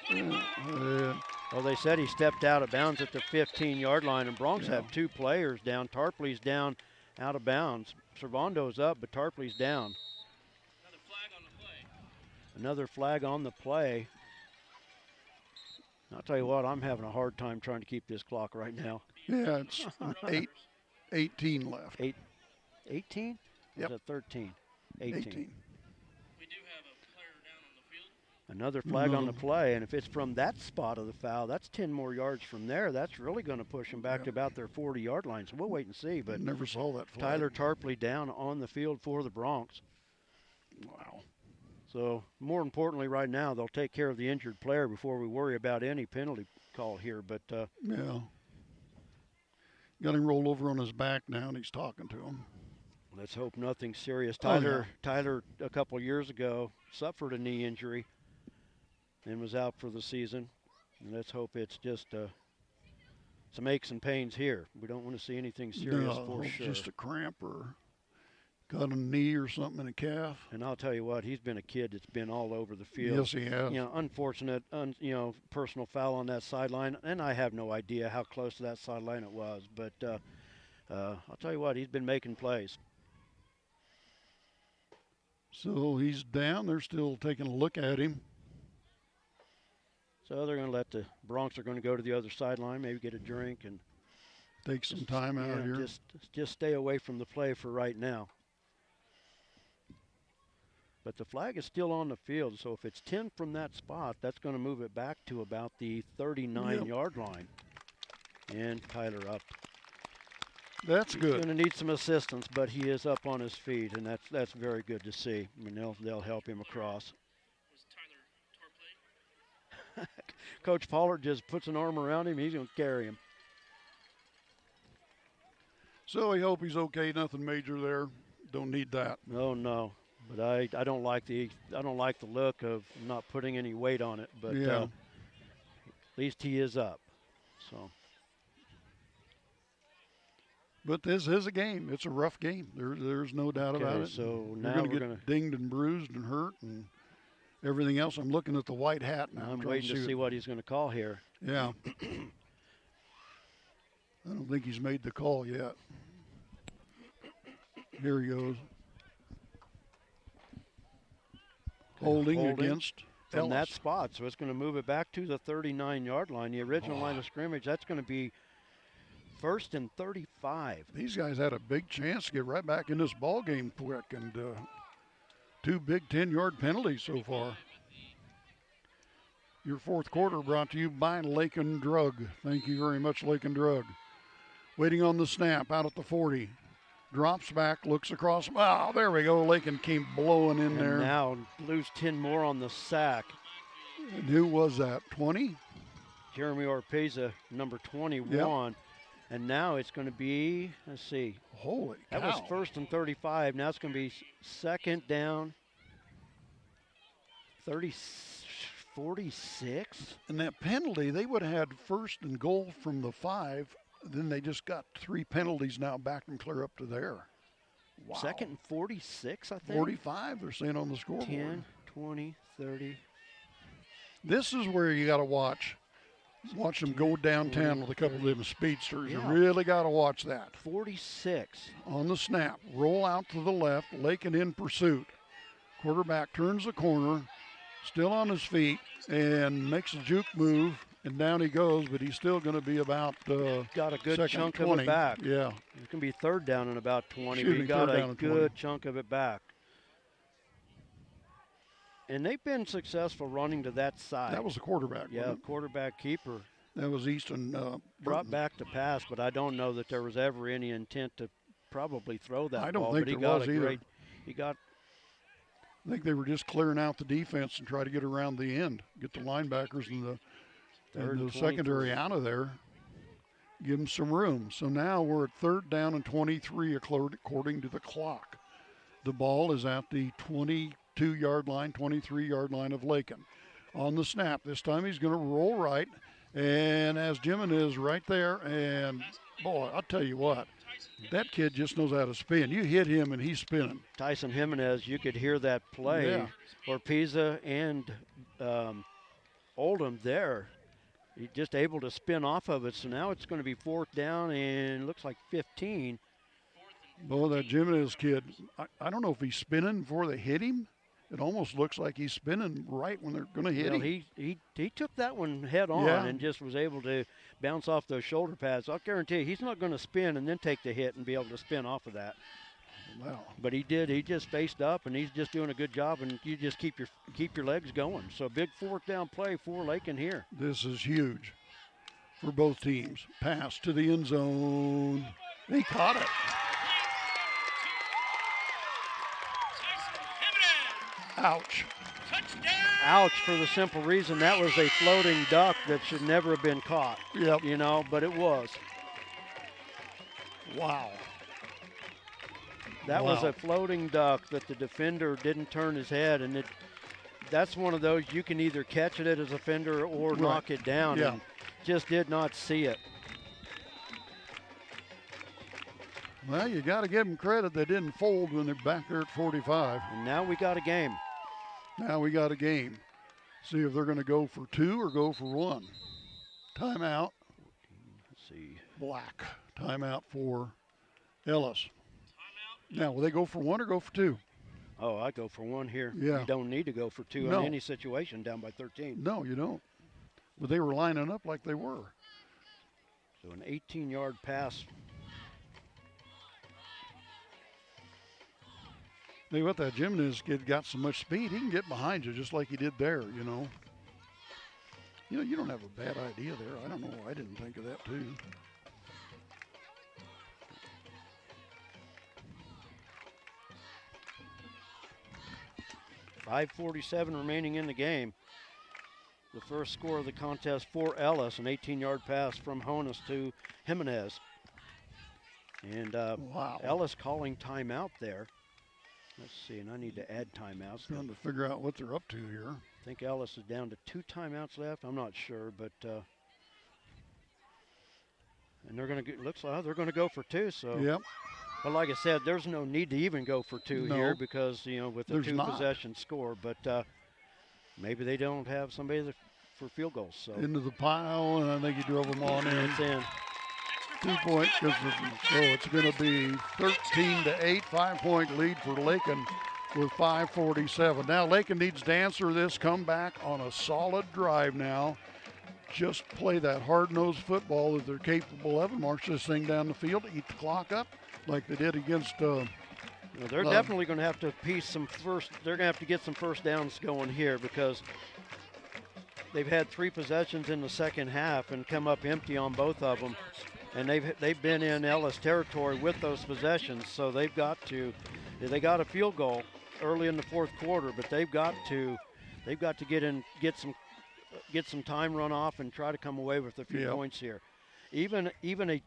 Well, they said he stepped out of bounds at the 15-yard line, and Bronx have two players down. Tarpley's down out of bounds. Servando's up, but Tarpley's down. Another flag on the play. I'll tell you what, I'm having a hard time trying to keep this clock right now. Yeah, it's 18 left. 18? Yep. Is it 13? 18. We do have a player down on the field. Another flag on the play, and if it's from that spot of the foul, that's 10 more yards from there. That's really going to push them back to about their 40-yard line. So we'll wait and see. But never saw that flag. Tyler Tarpley down on the field for the Bronx. Wow. So more importantly, right now they'll take care of the injured player before we worry about any penalty call here. But yeah, got him rolled over on his back now, and he's talking to him. Let's hope nothing serious. Tyler, a couple of years ago, suffered a knee injury and was out for the season. And let's hope it's just some aches and pains here. We don't want to see anything serious for sure. Just a cramp or got a knee or something in a calf. And I'll tell you what, he's been a kid that's been all over the field. Yes, he has. You know, unfortunate, personal foul on that sideline, and I have no idea how close to that sideline it was. But I'll tell you what, he's been making plays. So he's down. They're still taking a look at him. So they're going to let the Broncs are going to go to the other sideline, maybe get a drink and take some time out here. Just stay away from the play for right now. But the flag is still on the field, so if it's 10 from that spot, that's going to move it back to about the 39-yard line. And Tyler up. That's good. He's going to need some assistance, but he is up on his feet, and that's very good to see. I mean, they'll help him across. Coach Pollard just puts an arm around him. He's going to carry him. So I hope he's okay. Nothing major there. Don't need that. Oh no, but I don't like the look of not putting any weight on it. But yeah. At least he is up. So. But this is a game. It's a rough game. There's no doubt about it. So now we're going to get dinged and bruised and hurt and everything else. I'm looking at the white hat now. I'm waiting to see what he's going to call here. Yeah. I don't think he's made the call yet. Here he goes. Holding against from Ellis. that spot. So it's going to move it back to the 39-yard line. The original line of scrimmage, that's going to be 1st and 35. These guys had a big chance to get right back in this ball game quick, and 2 big 10-yard penalties so far. Your fourth quarter brought to you by Lakin Drug. Thank you very much, Lakin Drug. Waiting on the snap out at the 40. Drops back, looks across. Oh, there we go. Lakin came blowing in there. Now lose 10 more on the sack. And who was that, 20? Jeremy Orpeza, number 21. Yep. And now it's going to be, let's see. Holy cow. That was 1st and 35. Now it's going to be 2nd down, 46. And that penalty, they would have had 1st and goal from the 5. Then they just got 3 penalties now back and clear up to there. Wow. 2nd and 46, I think. 45, they're saying on the scoreboard. 10, 20, 30. This is where you got to watch. Watch them go downtown with a couple of them speedsters. Yeah. You really got to watch that. 46. On the snap, roll out to the left, Lakin in pursuit. Quarterback turns the corner, still on his feet, and makes a juke move, and down he goes, but he's still going to be about got a good chunk of it back. Yeah. It's going to be 3rd down and about 20, but he got a good chunk of it back. And they've been successful running to that side. That was the quarterback. Yeah, quarterback keeper. That was Easton. Brought back to pass, but I don't know that there was ever any intent to probably throw that ball. I don't think there was either. I think they were just clearing out the defense and try to get around the end, get the linebackers and the secondary out of there, give them some room. So now we're at 3rd down and 23 according to the clock. The ball is at the 22-yard line, 23-yard line of Lakin. On the snap, this time he's going to roll right, and as Jimin is right there, and boy, I'll tell you what, that kid just knows how to spin. You hit him and he's spinning. Tyson Jimenez, you could hear that play. Yeah. Orpeza and Oldham there. He's just able to spin off of it. So now it's going to be 4th down and looks like 15. Boy, that Jimenez kid, I don't know if he's spinning before they hit him. It almost looks like he's spinning right when they're going to hit him. He took that one head on and just was able to bounce off those shoulder pads. I'll guarantee you, he's not going to spin and then take the hit and be able to spin off of that. Wow. But he did. He just faced up, and he's just doing a good job, and you just keep your legs going. So big 4th down play for Lakin here. This is huge for both teams. Pass to the end zone. He caught it. Ouch. Ouch, for the simple reason that was a floating duck that should never have been caught. Yep. You know, but it was. Wow. That was a floating duck that the defender didn't turn his head, and that's one of those you can either catch it as a defender or knock it down, and just did not see it. Well, you got to give them credit. They didn't fold when they're back there at 45. And now we got a game. Now we got a game. See if they're going to go for 2 or go for 1. Timeout. Let's see. Black. Timeout for Ellis. Now, will they go for 1 or go for 2? Oh, I go for 1 here. Yeah. You don't need to go for 2 No. in any situation down by 13. No, you don't. But they were lining up like they were. So an 18-yard pass. Hey, what that gymnast kid got so much speed, he can get behind you just like he did there, you know. You don't have a bad idea there. I don't know why I didn't think of that too. .547 remaining in the game. The first score of the contest for Ellis, an 18-yard pass from Honus to Jimenez. And wow. Ellis calling timeout there. Let's see, and I need to add timeouts. Trying to figure out what they're up to here. I think Ellis is down to 2 timeouts left. I'm not sure, but and they're going to looks like they're going to go for 2. So yep. But like I said, there's no need to even go for 2 here because with the 2 possession score. But maybe they don't have somebody for field goals. So into the pile, and I think he drove them on in. It's in. 2 points, so it's going to be 13-8, 5-point lead for Lakin with 5:47. Now Lakin needs to answer this comeback on a solid drive now. Just play that hard-nosed football that they're capable of and march this thing down the field, eat the clock up like they did against they're definitely going to have to piece some first. They're going to have to get some first downs going here because they've had 3 possessions in the second half and come up empty on both of them. And they've been in Ellis territory with those possessions, so they got a field goal early in the fourth quarter, but they've got to get some time run off and try to come away with a few points here. Even a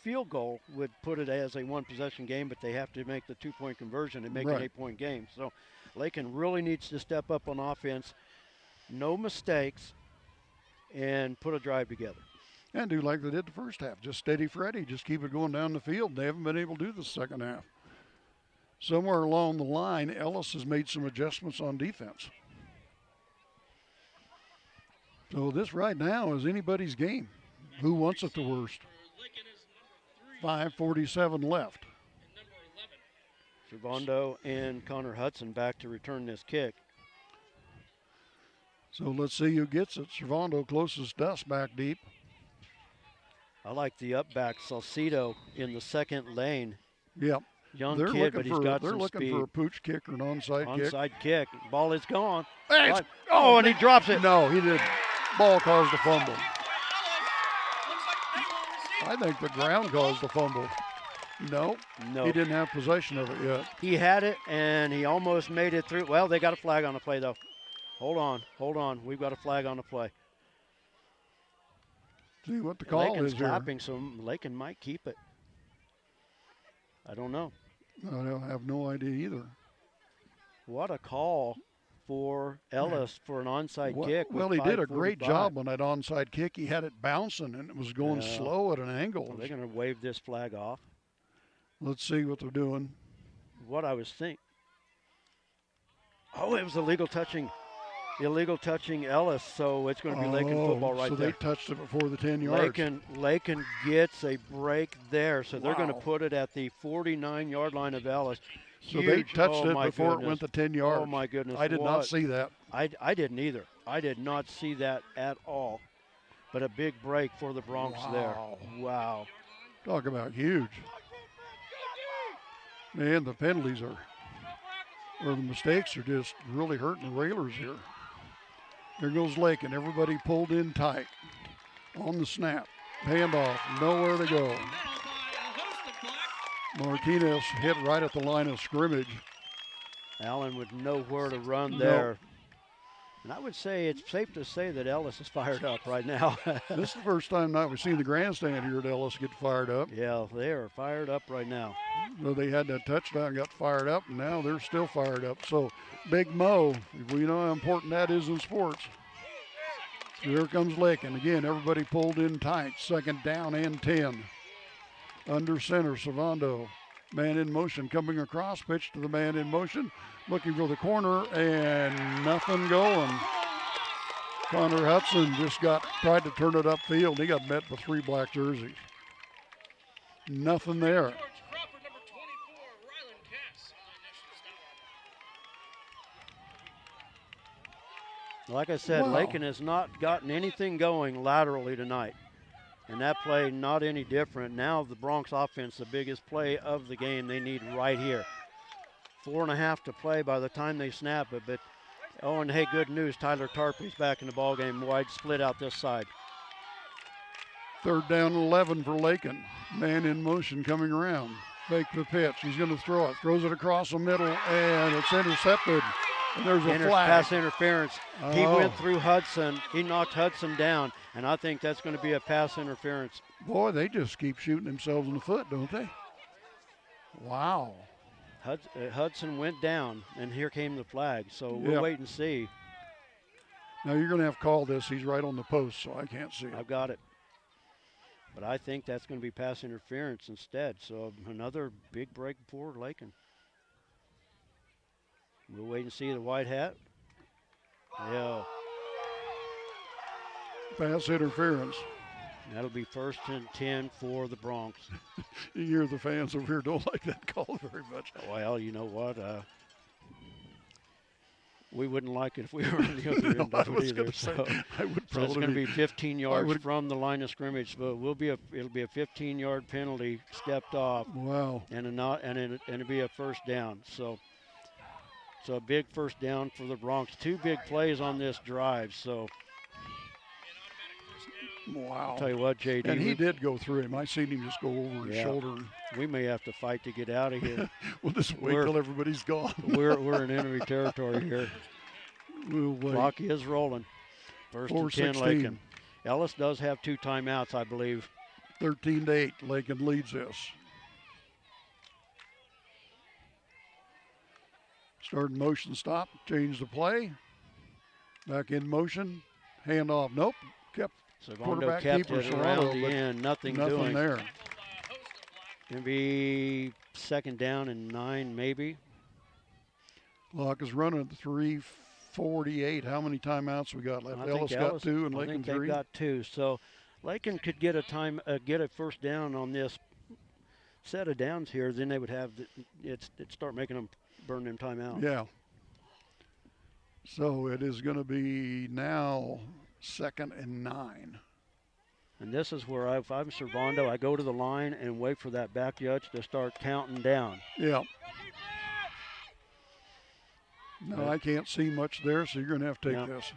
field goal would put it as a 1-possession game, but they have to make the 2-point conversion and make an 8-point game. So Lakin really needs to step up on offense, no mistakes, and put a drive together. And do like they did the first half, just steady Freddie, just keep it going down the field. They haven't been able to do the second half. Somewhere along the line, Ellis has made some adjustments on defense. So this right now is anybody's game. Who wants it the worst? 5:47 left. Servando and Connor Hudson back to return this kick. So let's see who gets it. Servando closest to us back deep. I like the up back Salcido in the second lane. Yep. Young kid, but he's got some speed. They're looking for a pooch kick or an onside kick. Onside kick. Ball is gone. Hey, and he drops it. No, he didn't. Ball caused a fumble. I think the ground caused the fumble. No, he didn't have possession of it yet. He had it, and he almost made it through. Well, they got a flag on the play, though. Hold on. We've got a flag on the play. See what the call Lakin's is here. clapping, so Lakin might keep it. I don't know. I have no idea either. What a call for Ellis for an onside kick. Well, he did a great job on that onside kick. He had it bouncing, and it was going slow at an angle. Well, they're going to wave this flag off. Let's see what they're doing. What I was thinking. Oh, it was illegal touching Ellis, so it's going to be Lakin football right there. So they touched it before the 10 yards. Lakin gets a break there, so they're going to put it at the 49-yard line of Ellis. So they touched it before it went the 10 yards. Oh, my goodness. I did not see that. I didn't either. I did not see that at all. But a big break for the Bronx there. Wow. Talk about huge. And the penalties or the mistakes are just really hurting the Railers here. There goes Lakin. Everybody pulled in tight. On the snap. Handoff. Nowhere to go. Martinez hit right at the line of scrimmage. Allen with nowhere to run there. And I would say it's safe to say that Ellis is fired up right now. This is the first time now we've seen the grandstand here at Ellis get fired up. Yeah, they are fired up right now. So they had that touchdown, got fired up, and now they're still fired up. So Big Mo, we know how important that is in sports. So here comes Lakin. Again, everybody pulled in tight. Second down and 10. Under center, Servando. Man in motion coming across, pitch to the man in motion, looking for the corner, and nothing going. Connor Hudson just tried to turn it upfield. He got met with 3 black jerseys. Nothing there. Like I said, Wow. Lakin has not gotten anything going laterally tonight. And that play not any different. Now the Bronx offense, the biggest play of the game, they need right here. 4.5 to play by the time they snap it. But, oh, and hey, good news, Tyler Tarpley's back in the ballgame. Wide split out this side. 3rd down and 11 for Lakin. Man in motion coming around. Fake the pitch. He's going to throw it. Throws it across the middle, and it's intercepted. And there's a flag. Pass interference. He Oh. went through Hudson. He knocked Hudson down, and I think that's going to be a pass interference. Boy, they just keep shooting themselves in the foot, don't they? Wow. Hudson went down, and here came the flag. So we'll wait and see. Now you're going to have to call this. He's right on the post, so I can't see it. I've got it. But I think that's going to be pass interference instead. So another big break for Lakin. We'll wait and see the white hat. Yeah. Pass interference. That'll be 1st and 10 for the Bronx. You hear the fans over here don't like that call very much. Well, you know what? We wouldn't like it if we were on the other end of it either. So it's going to be 15 yards from the line of scrimmage, but it'll be a 15-yard penalty stepped off. Wow. And it'll be a 1st down. So a big 1st down for the Bronx. 2 big plays on this drive. So. Wow. I'll tell you what, JD. And he did go through him. I seen him just go over his shoulder. We may have to fight to get out of here. We'll just wait till everybody's gone. we're in enemy territory here. We'll wait. Clock is rolling. 1st and 10 Lakin. Ellis does have 2 timeouts, I believe. 13-8. Lakin leads this. Start motion stop. Change the play. Back in motion. Handoff. Nope. Kept. Servando kept it around the end. Nothing doing. There. Going to be 2nd down and 9 maybe. Clock is running at 3:48. How many timeouts we got left? Ellis got 2 and Lakin 3. They got 2. So Lakin could get a 1st down on this set of downs here. Then they would have it'd start making them burn them timeouts. Yeah. So it is going to be now 2nd and 9. And this is where if I'm Servando, I go to the line and wait for that back judge to start counting down. Yeah. No, I can't see much there, so you're going to have to take this.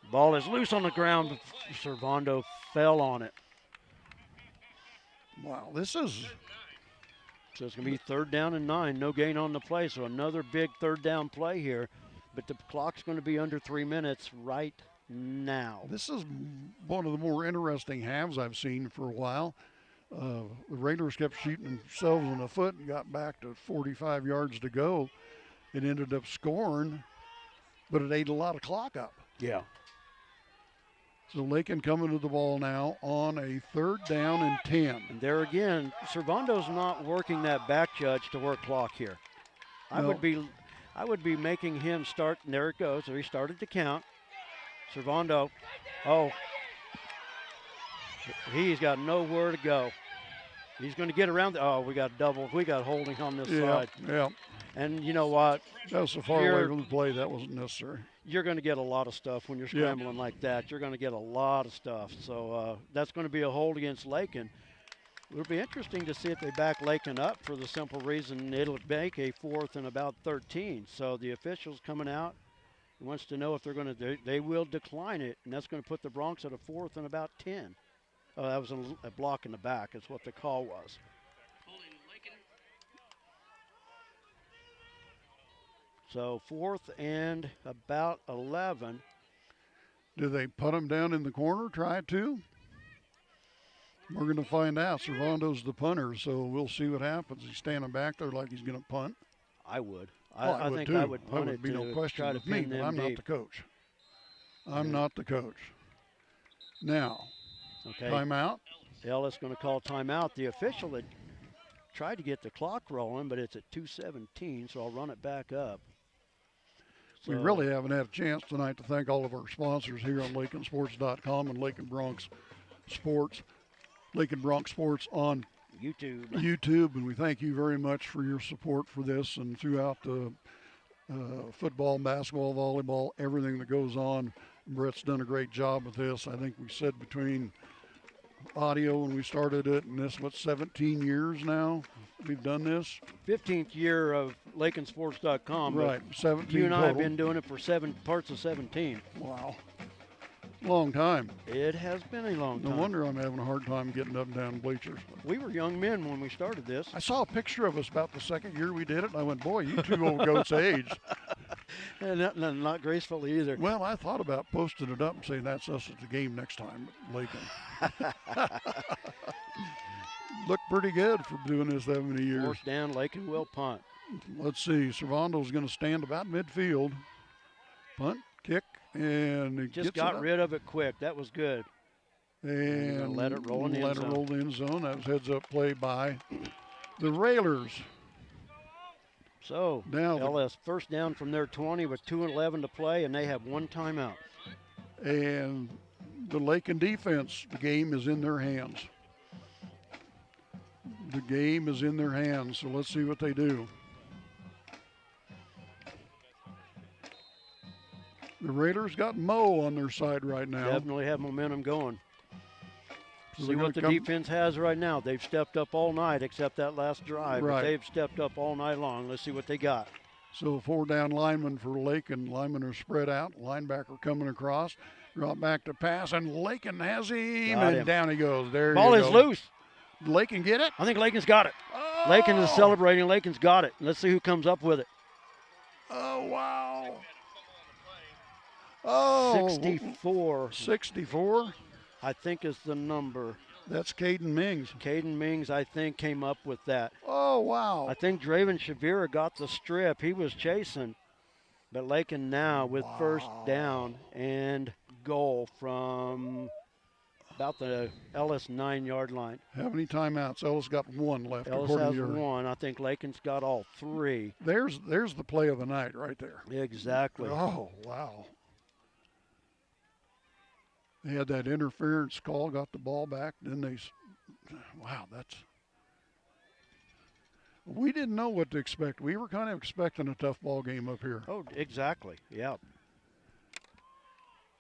Ball is loose on the ground. Servando fell on it. Wow, this is... So it's going to be 3rd down and 9. No gain on the play, so another big 3rd down play here. But the clock's going to be under 3 minutes right now. This is one of the more interesting halves I've seen for a while. The Raiders kept shooting themselves in the foot and got back to 45 yards to go. It ended up scoring, but it ate a lot of clock up. Yeah. So Lakin coming to the ball now on a 3rd down and 10. And there again, Servando's not working that back judge to work clock here. I would be making him start, and there it goes. So he started to count. Servando, he's got nowhere to go. He's going to get around. We got holding on this side. Yeah. And you know what? That was so far away from the play, that wasn't necessary. You're going to get a lot of stuff when you're scrambling like that. You're going to get a lot of stuff. So that's going to be a hold against Lakin. It'll be interesting to see if they back Lakin up for the simple reason it'll make a 4th and about 13. So the officials coming out wants to know if they're going to, they will decline it, and that's going to put the Bronx at a 4th and about 10. Oh, that was a block in the back is what the call was. So 4th and about 11. Do they put him down in the corner, try to? We're going to find out. Servando's the punter, so we'll see what happens. He's standing back there like he's going to punt. I would. I think too. I would punt it be no question try with to me, pin but them I'm not deep. the coach. I'm not the coach. Now, okay. timeout. Ellis going to call timeout. The official had tried to get the clock rolling, but it's at 2:17, so I'll run it back up. We really haven't had a chance tonight to thank all of our sponsors here on LakinSports.com and Lakin Bronx Sports. Lakin Bronx Sports on YouTube, and we thank you very much for your support for this and throughout the football, basketball, volleyball, everything that goes on. Brett's done a great job with this. I think we said between audio when we started it, and this, 17 years now we've done this? 15th year of LakinSports.com. Right, 17 You and I have total. been doing it for parts of 17. Wow. Long time. It has been a long time. No wonder I'm having a hard time getting up and down bleachers. We were young men when we started this. I saw a picture of us about the second year we did it, and I went, boy, you two old goats aged. And not gracefully either. Well, I thought about posting it up and saying that's us at the game next time at Lakin. Looked pretty good for doing this that many years. Fourth down, Lakin will punt. Let's see. Servando's going to stand about midfield. Punt, kick, and it Just gets got it up. rid of it quick. That was good. And let it roll in the let end it zone. roll in the end zone. That was heads-up play by the Railers. So, Now LS first down from their 20 with 2:11 to play, and they have one timeout. And the Lakin defense, the game is in their hands. The game is in their hands, so let's see what they do. The Raiders got Mo on their side right now. Definitely have momentum going. So See they're what gonna the defense has right now. They've stepped up all night except that last drive. Right. But they've stepped up all night long. Let's see what they got. So 4 down linemen for Lakin. Linemen are spread out. Linebacker coming across. Drop back to pass, and Lakin has him, Got and him. down he goes. There Ball you is go. loose. Did Lakin get it? I think Lakin's got it. Lakin is celebrating. Lakin's got it. Let's see who comes up with it. Oh, wow. Oh, 64. 64? I think is the number. That's Caden Mings. Caden Mings, I think, came up with that. Oh, wow. I think Draven Shavira got the strip. He was chasing. But Lakin now with first down and goal from about the Ellis 9-yard line. How many timeouts? Ellis got 1 left. Ellis according has to your- 1. I think Lakin's got all 3. There's the play of the night right there. Exactly. Oh, wow. They had that interference call, got the ball back, then wow, we didn't know what to expect. We were kind of expecting a tough ball game up here. Oh, exactly. Yeah.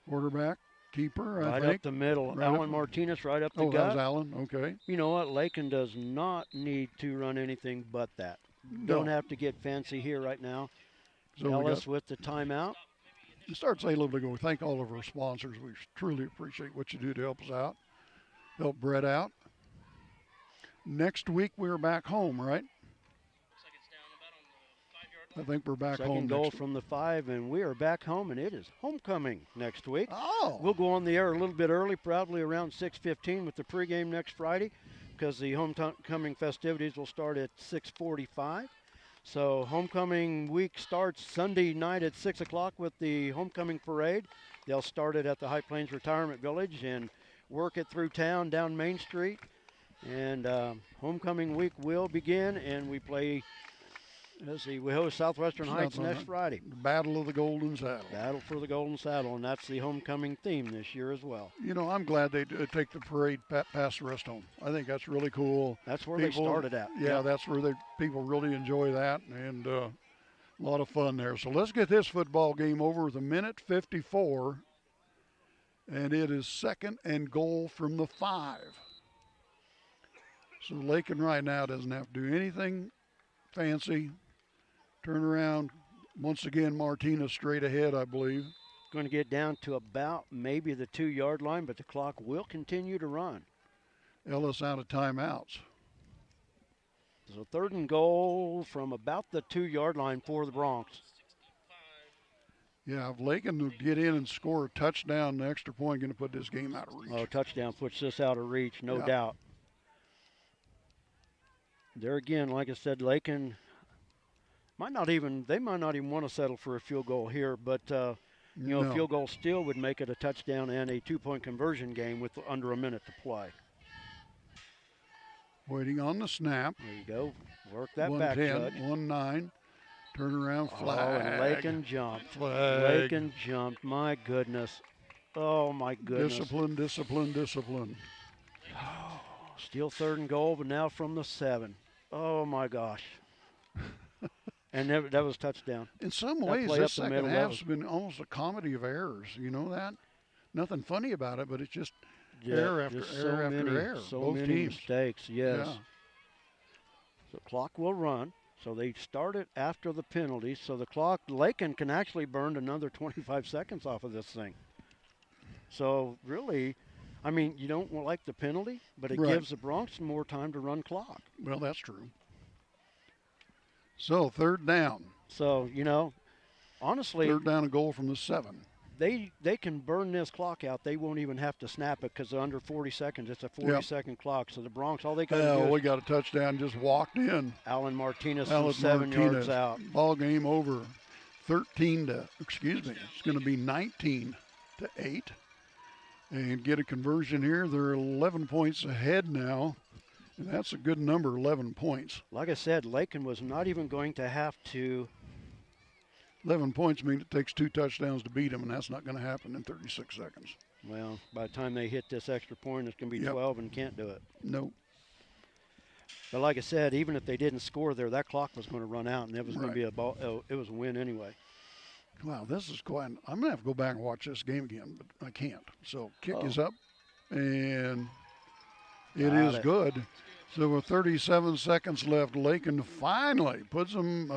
Quarterback, keeper, I Right think. up the middle. Right Alan up- Martinez right up the Oh, gut. that was Allen, okay. You know what? Lakin does not need to run anything but that. No. Don't have to get fancy here right now. So we Ellis got- with the timeout. You started saying a little bit ago, we thank all of our sponsors. We truly appreciate what you do to help us out, help Brett out. Next week, we're back home, right? I think we're back home. Second goal next from the 5, and we are back home, and it is homecoming next week. Oh. We'll go on the air a little bit early, probably around 6:15 with the pregame next Friday, because the homecoming festivities will start at 6:45. So homecoming week starts Sunday night at 6 o'clock with the homecoming parade. They'll start it at the High Plains Retirement Village and work it through town down Main Street. And homecoming week will begin, and we play, let's see, we host Southwestern Heights next Friday. The Battle of the Golden Saddle. Battle for the Golden Saddle, and that's the homecoming theme this year as well. You know, I'm glad they take the parade past the rest home. I think that's really cool. That's where they started at. Yeah, Yep. that's where people really enjoy that, and a lot of fun there. So let's get this football game over with 1:54, and it is 2nd and goal from the 5. So Lakin right now doesn't have to do anything fancy. Turn around. Once again, Martinez straight ahead, I believe. Going to get down to about maybe the 2-yard line, but the clock will continue to run. Ellis out of timeouts. So 3rd and goal from about the 2-yard line for the Bronx. Yeah, if Lakin will get in and score a touchdown, the extra point going to put this game out of reach. Oh, touchdown puts this out of reach, no Yeah. doubt. There again, like I said, Lakin might not even want to settle for a field goal here, but a No. field goal still would make it a touchdown and a 2-point conversion game with under a minute to play. Waiting on the snap. There you go. Work that 1-10, back, Judge. 1-9. Turnaround flag. Oh, and Lakin jumped. Flag. Lakin jumped. My goodness. Oh, my goodness. Discipline, discipline, discipline. Still 3rd and goal, but now from the 7. Oh, my gosh. And that was touchdown. In some That ways, play this up the second middle, that half's was- been almost a comedy of errors. You know that? Nothing funny about it, but it's just Yeah, error after just error so after many, error. So both many teams. mistakes, yes. Yeah. So clock will run. So they start it after the penalty. So the clock, Lakin can actually burn another 25 seconds off of this thing. So really, I mean, you don't like the penalty, but it Right. gives the Bronx more time to run clock. Well, that's true. So 3rd down. So, you know, honestly, 3rd down and goal from the 7. they can burn this clock out. They won't even have to snap it because under 40 seconds, it's a 40-second clock. So the Bronx, all they got to do is We got a touchdown, just walked in. Alan Martinez Alan from 7 Martinez. yards out. Ball game over. 13 to, it's going to be 19 to 8. And get a conversion here. They're 11 points ahead now. And that's a good number, 11 points. Like I said, Lakin was not even going to have to. 11 points means it takes 2 touchdowns to beat them, and that's not going to happen in 36 seconds. Well, by the time they hit this extra point, it's going to be 12 and can't do it. Nope. But like I said, even if they didn't score there, that clock was going to run out, and it was going to be a ball. It was a win anyway. Wow, this is quite. I'm going to have to go back and watch this game again, but I can't. So kick is up, and it is good. So with 37 seconds left, Lakin finally puts them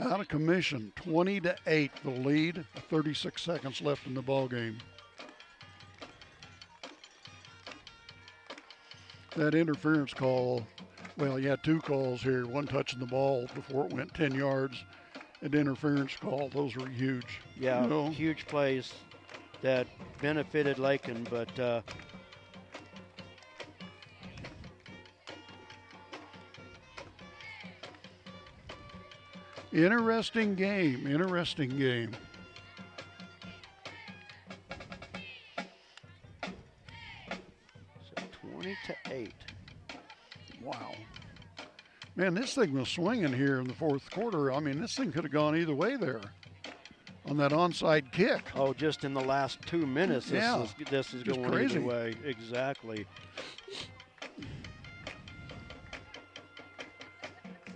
out of commission. 20 to 8, the lead. 36 seconds left in the ball game. That interference call. Well, you had 2 calls here. One touching the ball before it went 10 yards. An interference call. Those were huge. Yeah, you know? Huge plays that benefited Lakin, but. Interesting game. So 20 to 8. Wow. Man, this thing was swinging here in the 4th quarter. I mean, this thing could have gone either way there on that onside kick. Oh, just in the last 2 minutes, this is Just going crazy. either way. Exactly.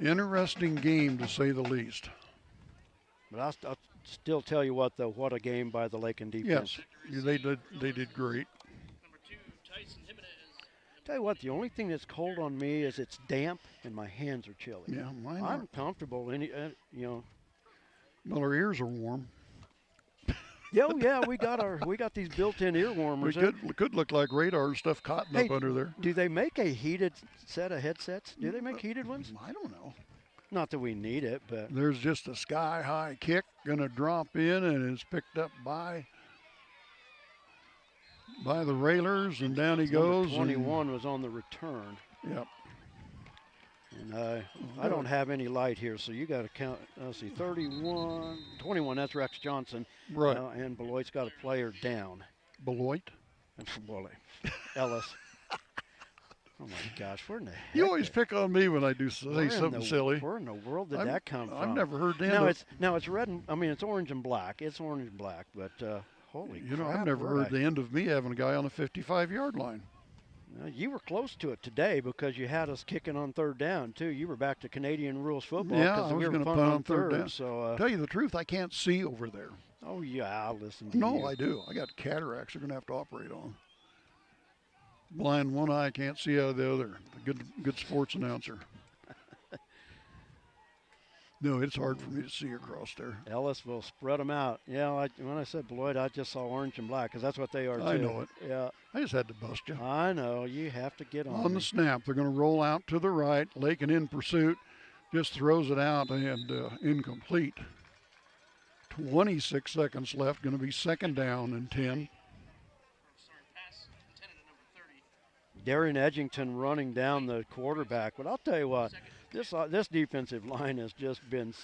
Interesting game, to say the least. But I'll still tell you what, though, what a game by the Lakin defense. Yes, they did great. Tell you what, the only thing that's cold on me is it's damp and my hands are chilly. Yeah, mine I'm are. comfortable. Well, our ears are warm. Yeah, we got these built-in ear warmers. We could look like radar and stuff cotton up under there. Do they make a heated set of headsets? Do they make heated ones? I don't know. Not that we need it, but There's just a sky-high kick gonna drop in, and it's picked up by the railers, and down he goes. Number 21 was on the return. Yep. And I don't have any light here, so you got to count. Let's see, 31, 21. That's Rex Johnson. Right. And Beloit's got a player down. Beloit? Ellis. Oh my gosh, where in the heck? You always pick on me when I do say something silly. Where in the world did that come from? I've never heard that. Now it's red. It's orange and black. It's orange and black, but holy. You know, crap, I've never where'd heard the end of me having a guy on the 55-yard line. You were close to it today because you had us kicking on 3rd down too. You were back to Canadian rules football. Yeah, I was we were going to punting punt on 3rd down. So tell you the truth, I can't see over there. Oh yeah, I'll listen to you. No, I do. I got cataracts. They're going to have to operate on. Blind one eye, can't see out of the other. A good sports announcer. No, it's hard for me to see across there. Ellis will spread them out. Yeah, when I said Beloit, I just saw orange and black because that's what they are too. I know it. Yeah. I just had to bust you. I know. You have to get on the snap, they're going to roll out to the right. Lakin in pursuit. Just throws it out and incomplete. 26 seconds left. Going to be 2nd down and 10. Darian Edgington running down the quarterback. But I'll tell you what, this defensive line has just been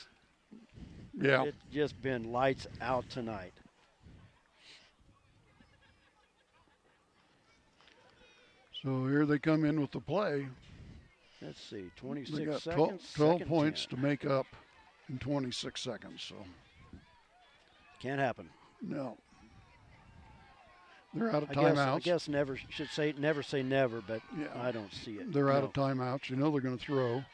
it's just been lights out tonight. So here they come in with the play. Let's see, 26 They got seconds. 12 second points 10. to make up in 26 seconds. So Can't happen. no. They're out of I timeouts. guess never say never, but I don't see it. They're out of timeouts. You know they're going to throw.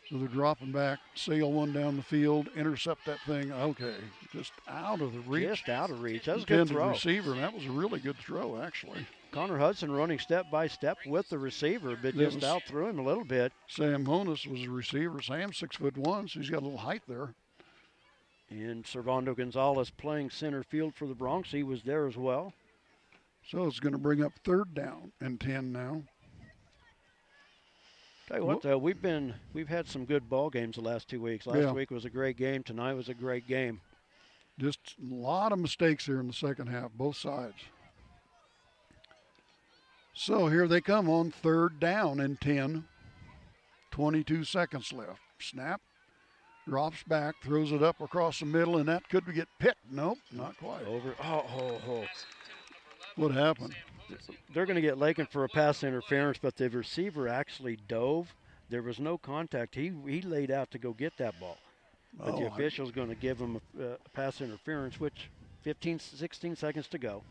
So they're dropping back, sail one down the field, intercept that thing. Okay, just out of the reach. Just out of reach. That was a Intended good throw. receiver, and that was a really good throw, actually. Connor Hudson running step by step with the receiver, but just out through him a little bit. Sam Honus was the receiver. Sam's 6'1", so he's got a little height there. And Servando Gonzalez playing center field for the Bronx. He was there as well. So it's going to bring up 3rd down and 10 now. Tell you what, though, we've had some good ball games the last 2 weeks. Last week was a great game. Tonight was a great game. Just a lot of mistakes here in the second half, both sides. So here they come on 3rd down and 10. 22 seconds left. Snap. Drops back, throws it up across the middle, and that could get picked. Nope, not quite. Over. Oh. What happened? They're going to get Lakin for a pass interference, but the receiver actually dove. There was no contact. He laid out to go get that ball. But the official's going to give him a pass interference, which 16 seconds to go.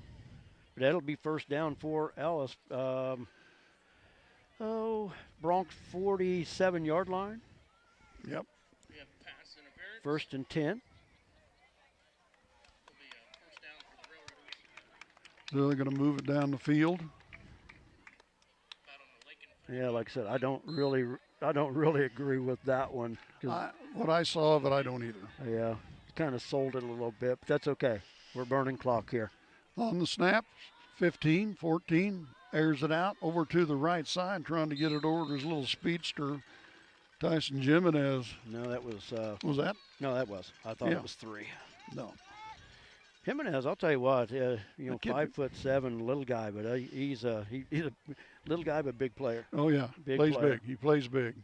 But that'll be 1st down for Ellis. Bronx 47-yard line. Yep. 1st and 10. So they're going to move it down the field. Yeah, like I said, I don't really agree with that one. What I saw of it, I don't either. Yeah, kind of sold it a little bit, but that's okay. We're burning clock here. On the snap, 15, 14, airs it out over to the right side, trying to get it over to his little speedster, Tyson Jimenez. No, that was. Was that? No, that was. I thought it was 3. No. Jimenez, I'll tell you what, 5'7", little guy, but he's a little guy but big player. Oh yeah, plays big. He plays big.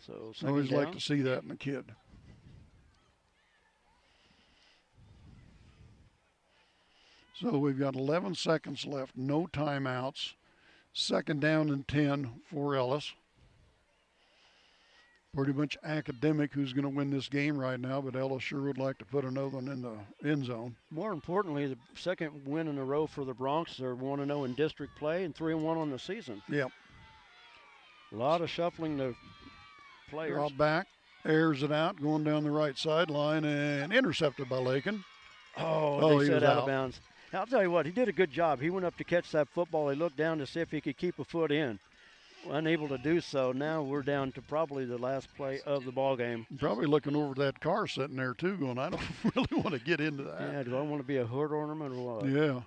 So I always like to see that in a kid. So we've got 11 seconds left, no timeouts. 2nd down and 10 for Ellis. Pretty much academic who's going to win this game right now, but Ellis sure would like to put another one in the end zone. More importantly, the 2nd win in a row for the Bronx. They're 1-0 in district play and 3-1 on the season. Yep. A lot of shuffling the players. Drop back, airs it out, going down the right sideline, and intercepted by Lakin. Oh, they said out of bounds. I'll tell you what, he did a good job. He went up to catch that football. He looked down to see if he could keep a foot in. Unable to do so. Now we're down to probably the last play of the ball game. Probably looking over that car sitting there too, going, I don't really want to get into that. Yeah, do I want to be a hood ornament or what? Yeah.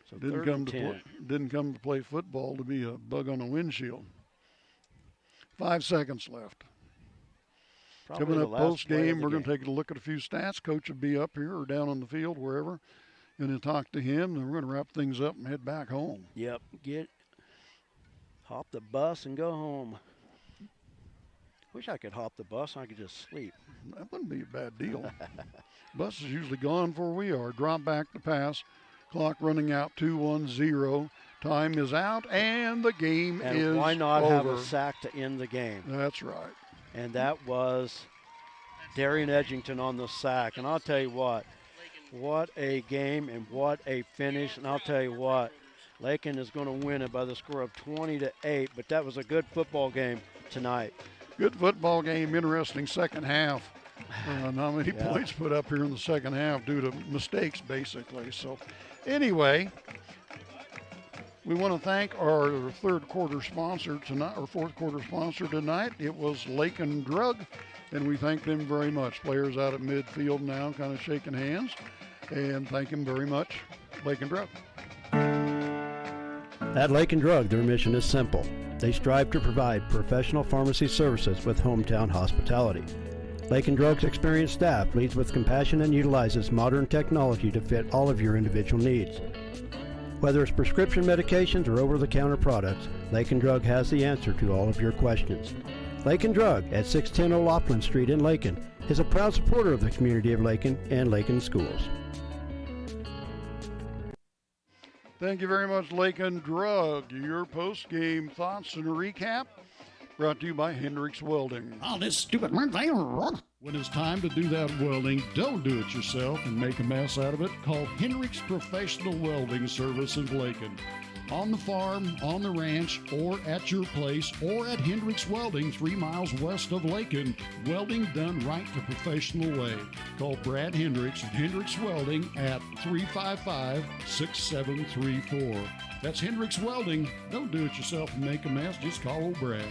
So didn't come to play football to be a bug on a windshield. 5 seconds left. Probably coming up post game, we're going game. to take a look at a few stats. Coach will be up here or down on the field, wherever, and then talk to him. And we're going to wrap things up and head back home. Yep. Hop the bus and go home. Wish I could hop the bus and I could just sleep. That wouldn't be a bad deal. Bus is usually gone before we are. Drop back to pass. Clock running out 2-1-0. Time is out and the game is over. And why not have a sack to end the game? That's right. And that was Darian Edgington on the sack. And I'll tell you what a game and what a finish. And I'll tell you what, Lakin is going to win it by the score of 20-8, but that was a good football game tonight. Good football game, interesting second half. Not many points put up here in the second half due to mistakes, basically. So anyway, we want to thank our 3rd quarter sponsor tonight, or 4th quarter sponsor tonight. It was Lakin Drug, and we thank them very much. Players out at midfield now kind of shaking hands, and thank them very much, Lakin Drug. At Lakin Drug, their mission is simple. They strive to provide professional pharmacy services with hometown hospitality. Lakin Drug's experienced staff leads with compassion and utilizes modern technology to fit all of your individual needs. Whether it's prescription medications or over-the-counter products, Lakin Drug has the answer to all of your questions. Lakin Drug at 610 O'Loughlin Street in Lakin is a proud supporter of the community of Lakin and Lakin schools. Thank you very much, Lakin Drug. Your post-game thoughts and recap brought to you by Hendricks Welding. Oh, this stupid man. When it's time to do that welding, don't do it yourself and make a mess out of it. Call Hendricks Professional Welding Service in Lakin. On the farm, on the ranch, or at your place, or at Hendricks Welding 3 miles west of Lakin. Welding done right the professional way. Call Brad Hendricks at Hendricks Welding at 355-6734. That's Hendricks Welding. Don't do it yourself and make a mess. Just call old Brad.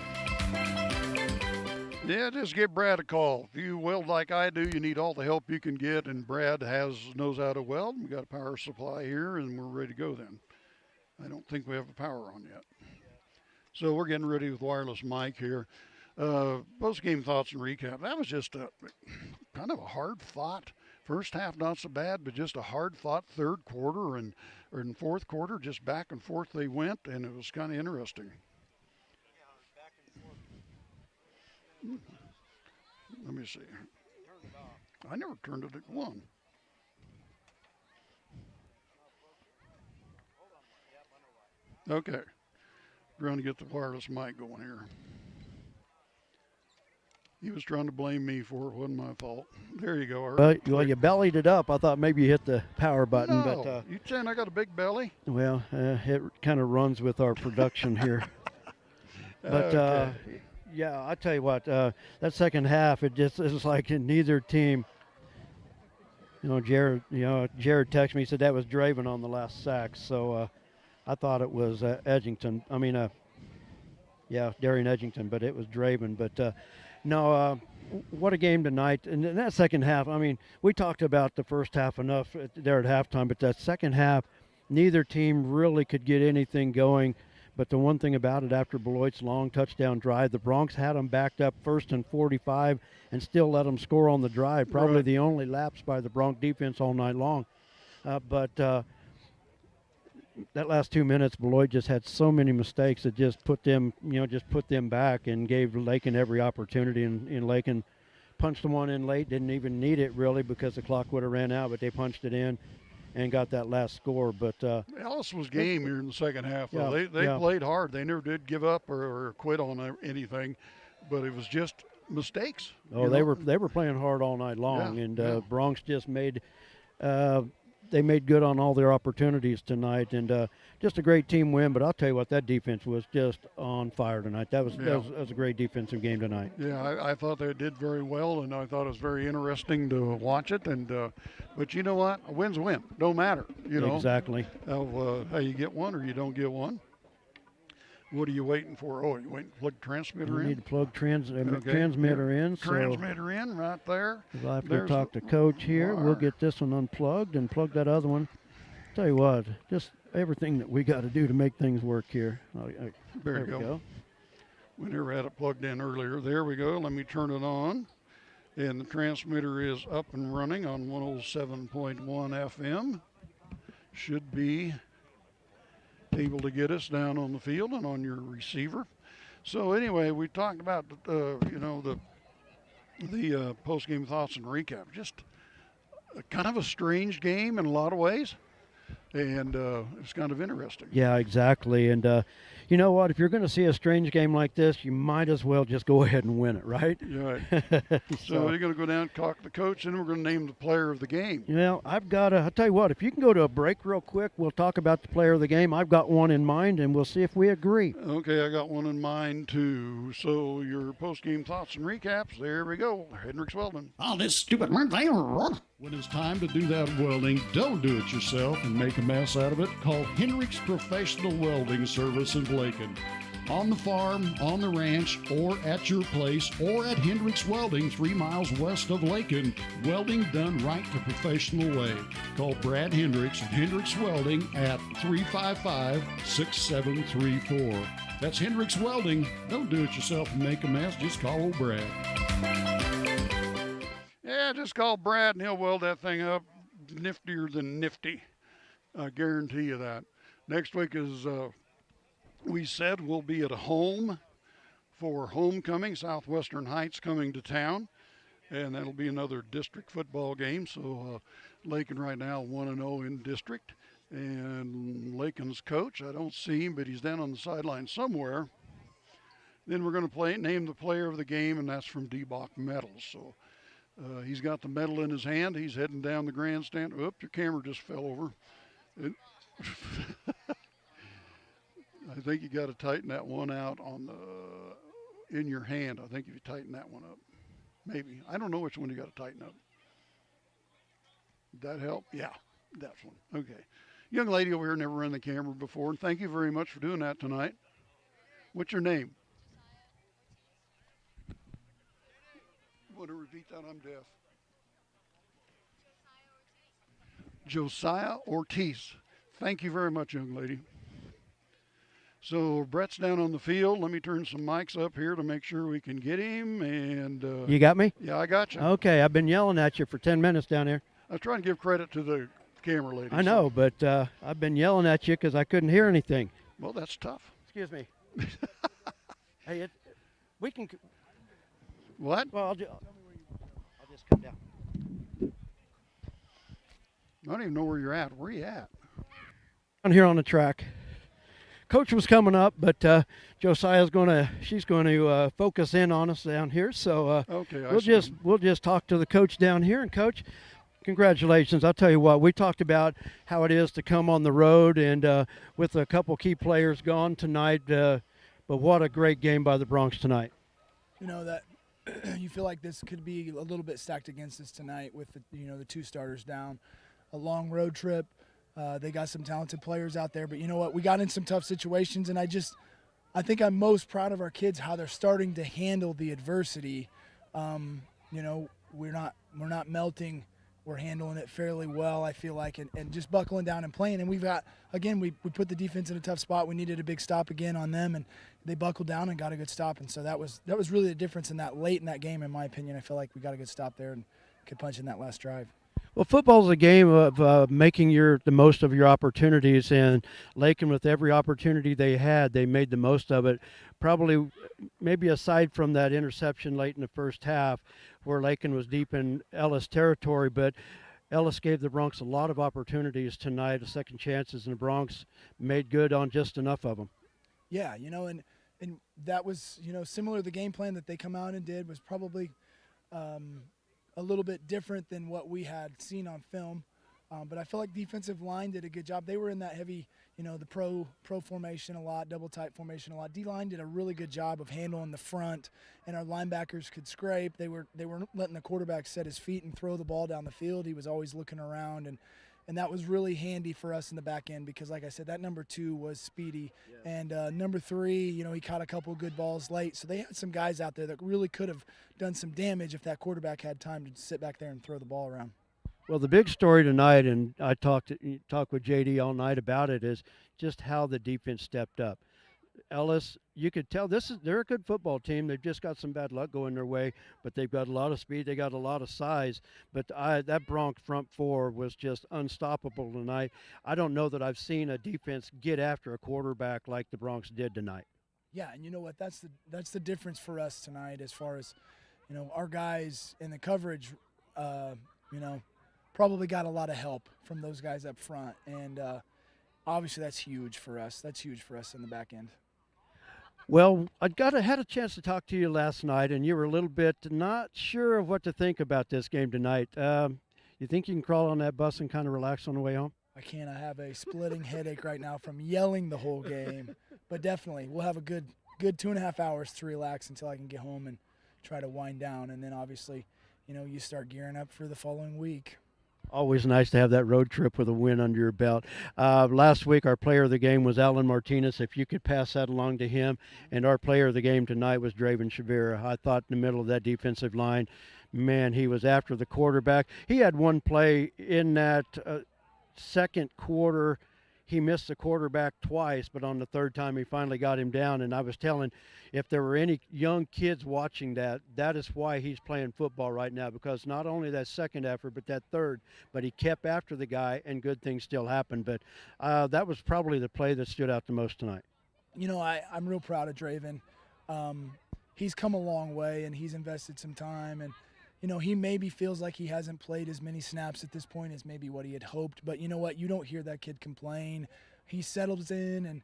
Yeah, just give Brad a call. If you weld like I do, you need all the help you can get, and Brad knows how to weld. We got a power supply here, and we're ready to go then. I don't think we have the power on yet. So we're getting ready with wireless mic here. Post-game thoughts and recap. That was just a kind of a hard-fought first half, not so bad, but just a hard-fought third quarter and fourth quarter, just back and forth they went, and it was kind of interesting. Let me see. I never turned it at 1. Okay. Trying to get the wireless mic going here. He was trying to blame me for it. Wasn't my fault. There you go. Well, you bellied it up. I thought maybe you hit the power button. No, but you saying I got a big belly? Well, it kind of runs with our production here. But, okay. Yeah, I tell you what, that second half, it's like neither team. Jared texted me, he said that was Draven on the last sack. So I thought it was Edgington. Darian Edgington, but it was Draven. But no, what a game tonight. And in that second half, we talked about the first half enough there at halftime, but that second half, neither team really could get anything going. But the one thing about it, after Beloit's long touchdown drive, the Bronx had them backed up 1st and 45 and still let them score on the drive. Probably right. The only lapse by the Bronx defense all night long. But that last 2 minutes, Beloit just had so many mistakes that just put them back and gave Lakin every opportunity. And Lakin punched the one in late, didn't even need it really because the clock would have ran out, but they punched it in and got that last score. But Ellis was game here in the second half. Yeah, They played hard. They never did give up or quit on anything, but it was just mistakes. Oh, they were playing hard all night long, and Bronx just made they made good on all their opportunities tonight, and just a great team win. But I'll tell you what, that defense was just on fire tonight. That was a great defensive game tonight. Yeah, I thought they did very well, and I thought it was very interesting to watch it. And but you know what, a win's a win. Don't matter. Exactly. How you get one or you don't get one. What are you waiting for? Oh, you waiting to plug the transmitter in? You need to plug transmitter in. Transmitter in right there. I'll have to talk to Coach here. We'll get this one unplugged and plug that other one. Tell you what, just everything that we got to do to make things work here. There we go. We never had it plugged in earlier. There we go. Let me turn it on. And the transmitter is up and running on 107.1 FM. Should be able to get us down on the field and on your receiver. So anyway, we talked about the post-game thoughts and recap. Just kind of a strange game in a lot of ways, and it's kind of interesting. Yeah, exactly. And you know what? If you're going to see a strange game like this, you might as well just go ahead and win it, right? Right. So you're going to go down and talk to the coach, and we're going to name the player of the game. I'll tell you what, if you can go to a break real quick, we'll talk about the player of the game. I've got one in mind, and we'll see if we agree. Okay, I got one in mind, too. So your post-game thoughts and recaps, there we go. Hendricks Welding. Oh, this stupid man. When it's time to do that welding, don't do it yourself and make a mess out of it. Call Hendricks Professional Welding Service in Lakin. On the farm, on the ranch, or at your place, or at Hendricks Welding 3 miles west of Lakin. Welding done right the professional way. Call Brad Hendricks at Hendricks Welding at 355-6734. That's Hendricks Welding. Don't do it yourself and make a mess. Just call old Brad. Yeah, just call Brad and he'll weld that thing up niftier than nifty. I guarantee you that. Next week, as we said, we'll be at home for homecoming. Southwestern Heights coming to town, and that'll be another district football game. So Lakin right now 1-0 in district. And Lakin's coach, I don't see him, but he's down on the sideline somewhere. Then we're going to name the player of the game, and that's from D-Bach Metals. So he's got the medal in his hand. He's heading down the grandstand. Oop, your camera just fell over. I think you got to tighten that one out in your hand. I think if you tighten that one up, maybe. I don't know which one you got to tighten up. Did that help? Yeah, that's one. Okay. Young lady over here never ran the camera before, and thank you very much for doing that tonight. What's your name? You want to repeat that? I'm deaf. Josiah Ortiz. Thank you very much, young lady. So Brett's down on the field. Let me turn some mics up here to make sure we can get him. And you got me? Yeah, I got you. Okay, I've been yelling at you for 10 minutes down here. I was trying to give credit to the camera lady. I know, but I've been yelling at you because I couldn't hear anything. Well, that's tough. Excuse me. Hey, we can. What? Well, I'll just come down. I don't even know where you're at. Where are you at? I'm here on the track. Coach was coming up, but Josiah's she's going to focus in on us down here. So okay, we'll just talk to the coach down here. And Coach, congratulations! I'll tell you what, we talked about how it is to come on the road, and with a couple key players gone tonight. But what a great game by the Broncs tonight. You know that you feel like this could be a little bit stacked against us tonight with the two starters down, a long road trip. They got some talented players out there, but you know what? We got in some tough situations, and I think I'm most proud of our kids, how they're starting to handle the adversity. We're not melting. We're handling it fairly well, I feel like, and just buckling down and playing. And we've got, again, we put the defense in a tough spot. We needed a big stop again on them, and they buckled down and got a good stop. And so that was really the difference in that late in that game, in my opinion. I feel like we got a good stop there and could punch in that last drive. Well, football is a game of making the most of your opportunities, and Lakin, with every opportunity they had, they made the most of it. Probably, maybe aside from that interception late in the first half, where Lakin was deep in Ellis territory, but Ellis gave the Broncs a lot of opportunities tonight, second chances, and the Broncs made good on just enough of them. Yeah, and that was, similar to the game plan that they come out and did was probably a little bit different than what we had seen on film. But I feel like defensive line did a good job. They were in that heavy, the pro formation a lot, double tight formation a lot. D-line did a really good job of handling the front, and our linebackers could scrape. They were letting the quarterback set his feet and throw the ball down the field. He was always looking around, and that was really handy for us in the back end because, like I said, that number 2 was speedy. Yeah. And number 3, he caught a couple of good balls late. So they had some guys out there that really could have done some damage if that quarterback had time to sit back there and throw the ball around. Well, the big story tonight, and I talked with JD all night about it, is just how the defense stepped up. Ellis, you could tell they're a good football team. They've just got some bad luck going their way, but they've got a lot of speed. They got a lot of size. But that Bronc front four was just unstoppable tonight. I don't know that I've seen a defense get after a quarterback like the Broncs did tonight. Yeah, and you know what? That's the difference for us tonight as far as, our guys in the coverage, probably got a lot of help from those guys up front. And obviously that's huge for us. That's huge for us in the back end. Well, I had a chance to talk to you last night, and you were a little bit not sure of what to think about this game tonight. You think you can crawl on that bus and kind of relax on the way home? I can't. I have a splitting headache right now from yelling the whole game. But definitely, we'll have a good 2.5 hours to relax until I can get home and try to wind down. And then obviously, you start gearing up for the following week. Always nice to have that road trip with a win under your belt. Last week, our player of the game was Alan Martinez. If you could pass that along to him. And our player of the game tonight was Draven Shavira. I thought in the middle of that defensive line, man, he was after the quarterback. He had one play in that second quarter. He missed the quarterback twice, but on the third time he finally got him down. And I was telling, if there were any young kids watching that is why he's playing football right now, because not only that second effort, but that third, but he kept after the guy and good things still happened. But that was probably the play that stood out the most tonight. I'm real proud of Draven. He's come a long way, and he's invested some time, and he maybe feels like he hasn't played as many snaps at this point as maybe what he had hoped. But you know what? You don't hear that kid complain. He settles in, and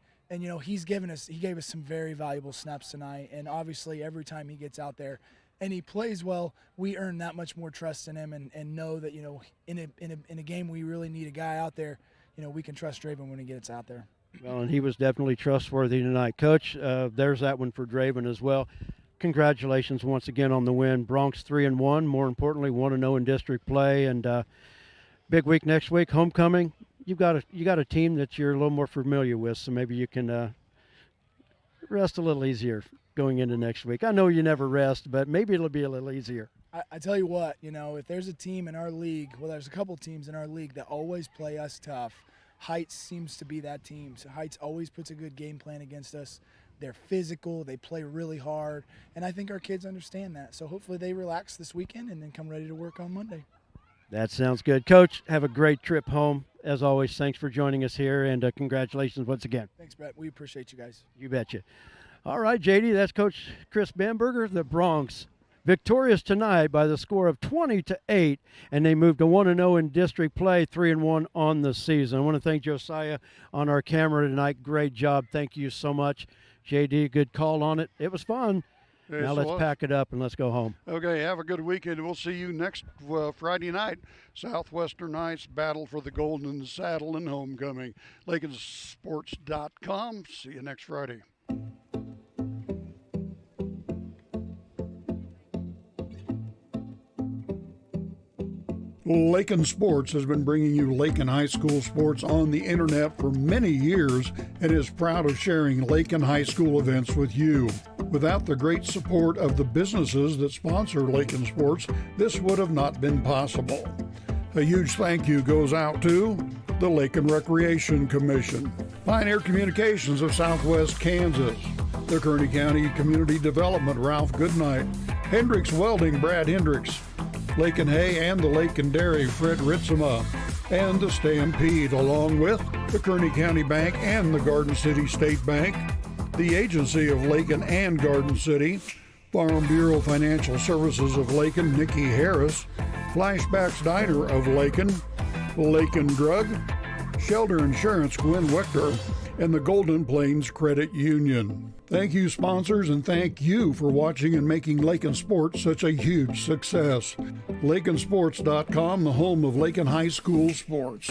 he gave us some very valuable snaps tonight. And obviously, every time he gets out there and he plays well, we earn that much more trust in him, and know that in a game we really need a guy out there. We can trust Draven when he gets out there. Well, and he was definitely trustworthy tonight. Coach, there's that one for Draven as well. Congratulations once again on the win. Bronx 3-1. More importantly, 1-0 in district play, and big week next week. Homecoming. You got a team that you're a little more familiar with, so maybe you can rest a little easier going into next week. I know you never rest, but maybe it'll be a little easier. I tell you what, if there's a team in our league, well, there's a couple teams in our league that always play us tough. Heights seems to be that team. So Heights always puts a good game plan against us. They're physical. They play really hard. And I think our kids understand that. So hopefully they relax this weekend and then come ready to work on Monday. That sounds good. Coach, have a great trip home. As always, thanks for joining us here, and congratulations once again. Thanks, Brett. We appreciate you guys. You betcha. All right, JD, that's Coach Chris Bamberger. The Bronx victorious tonight by the score of 20-8, and they moved to 1-0 in district play, 3-1 on the season. I want to thank Josiah on our camera tonight. Great job. Thank you so much. JD, good call on it. It was fun. Yes, now let's pack it up and let's go home. Okay, have a good weekend. We'll see you next Friday night. Southwestern Knights battle for the Golden Saddle and homecoming. LakinSports.com. See you next Friday. Lakin Sports has been bringing you Lakin High School sports on the internet for many years and is proud of sharing Lakin High School events with you. Without the great support of the businesses that sponsor Lakin Sports, this would have not been possible. A huge thank you goes out to the Lakin Recreation Commission, Pioneer Communications of Southwest Kansas, the Kearney County Community Development Ralph Goodnight, Hendricks Welding Brad Hendricks, Lakin Hay and the Lakin Dairy Fred Ritzema, and the Stampede, along with the Kearney County Bank and the Garden City State Bank, the Agency of Lakin and Garden City, Farm Bureau Financial Services of Lakin, Nikki Harris, Flashbacks Diner of Lakin, Lakin Drug, Shelter Insurance Gwen Wechter, and the Golden Plains Credit Union. Thank you, sponsors, and thank you for watching and making Lakin Sports such a huge success. LakinSports.com, the home of Lakin High School sports.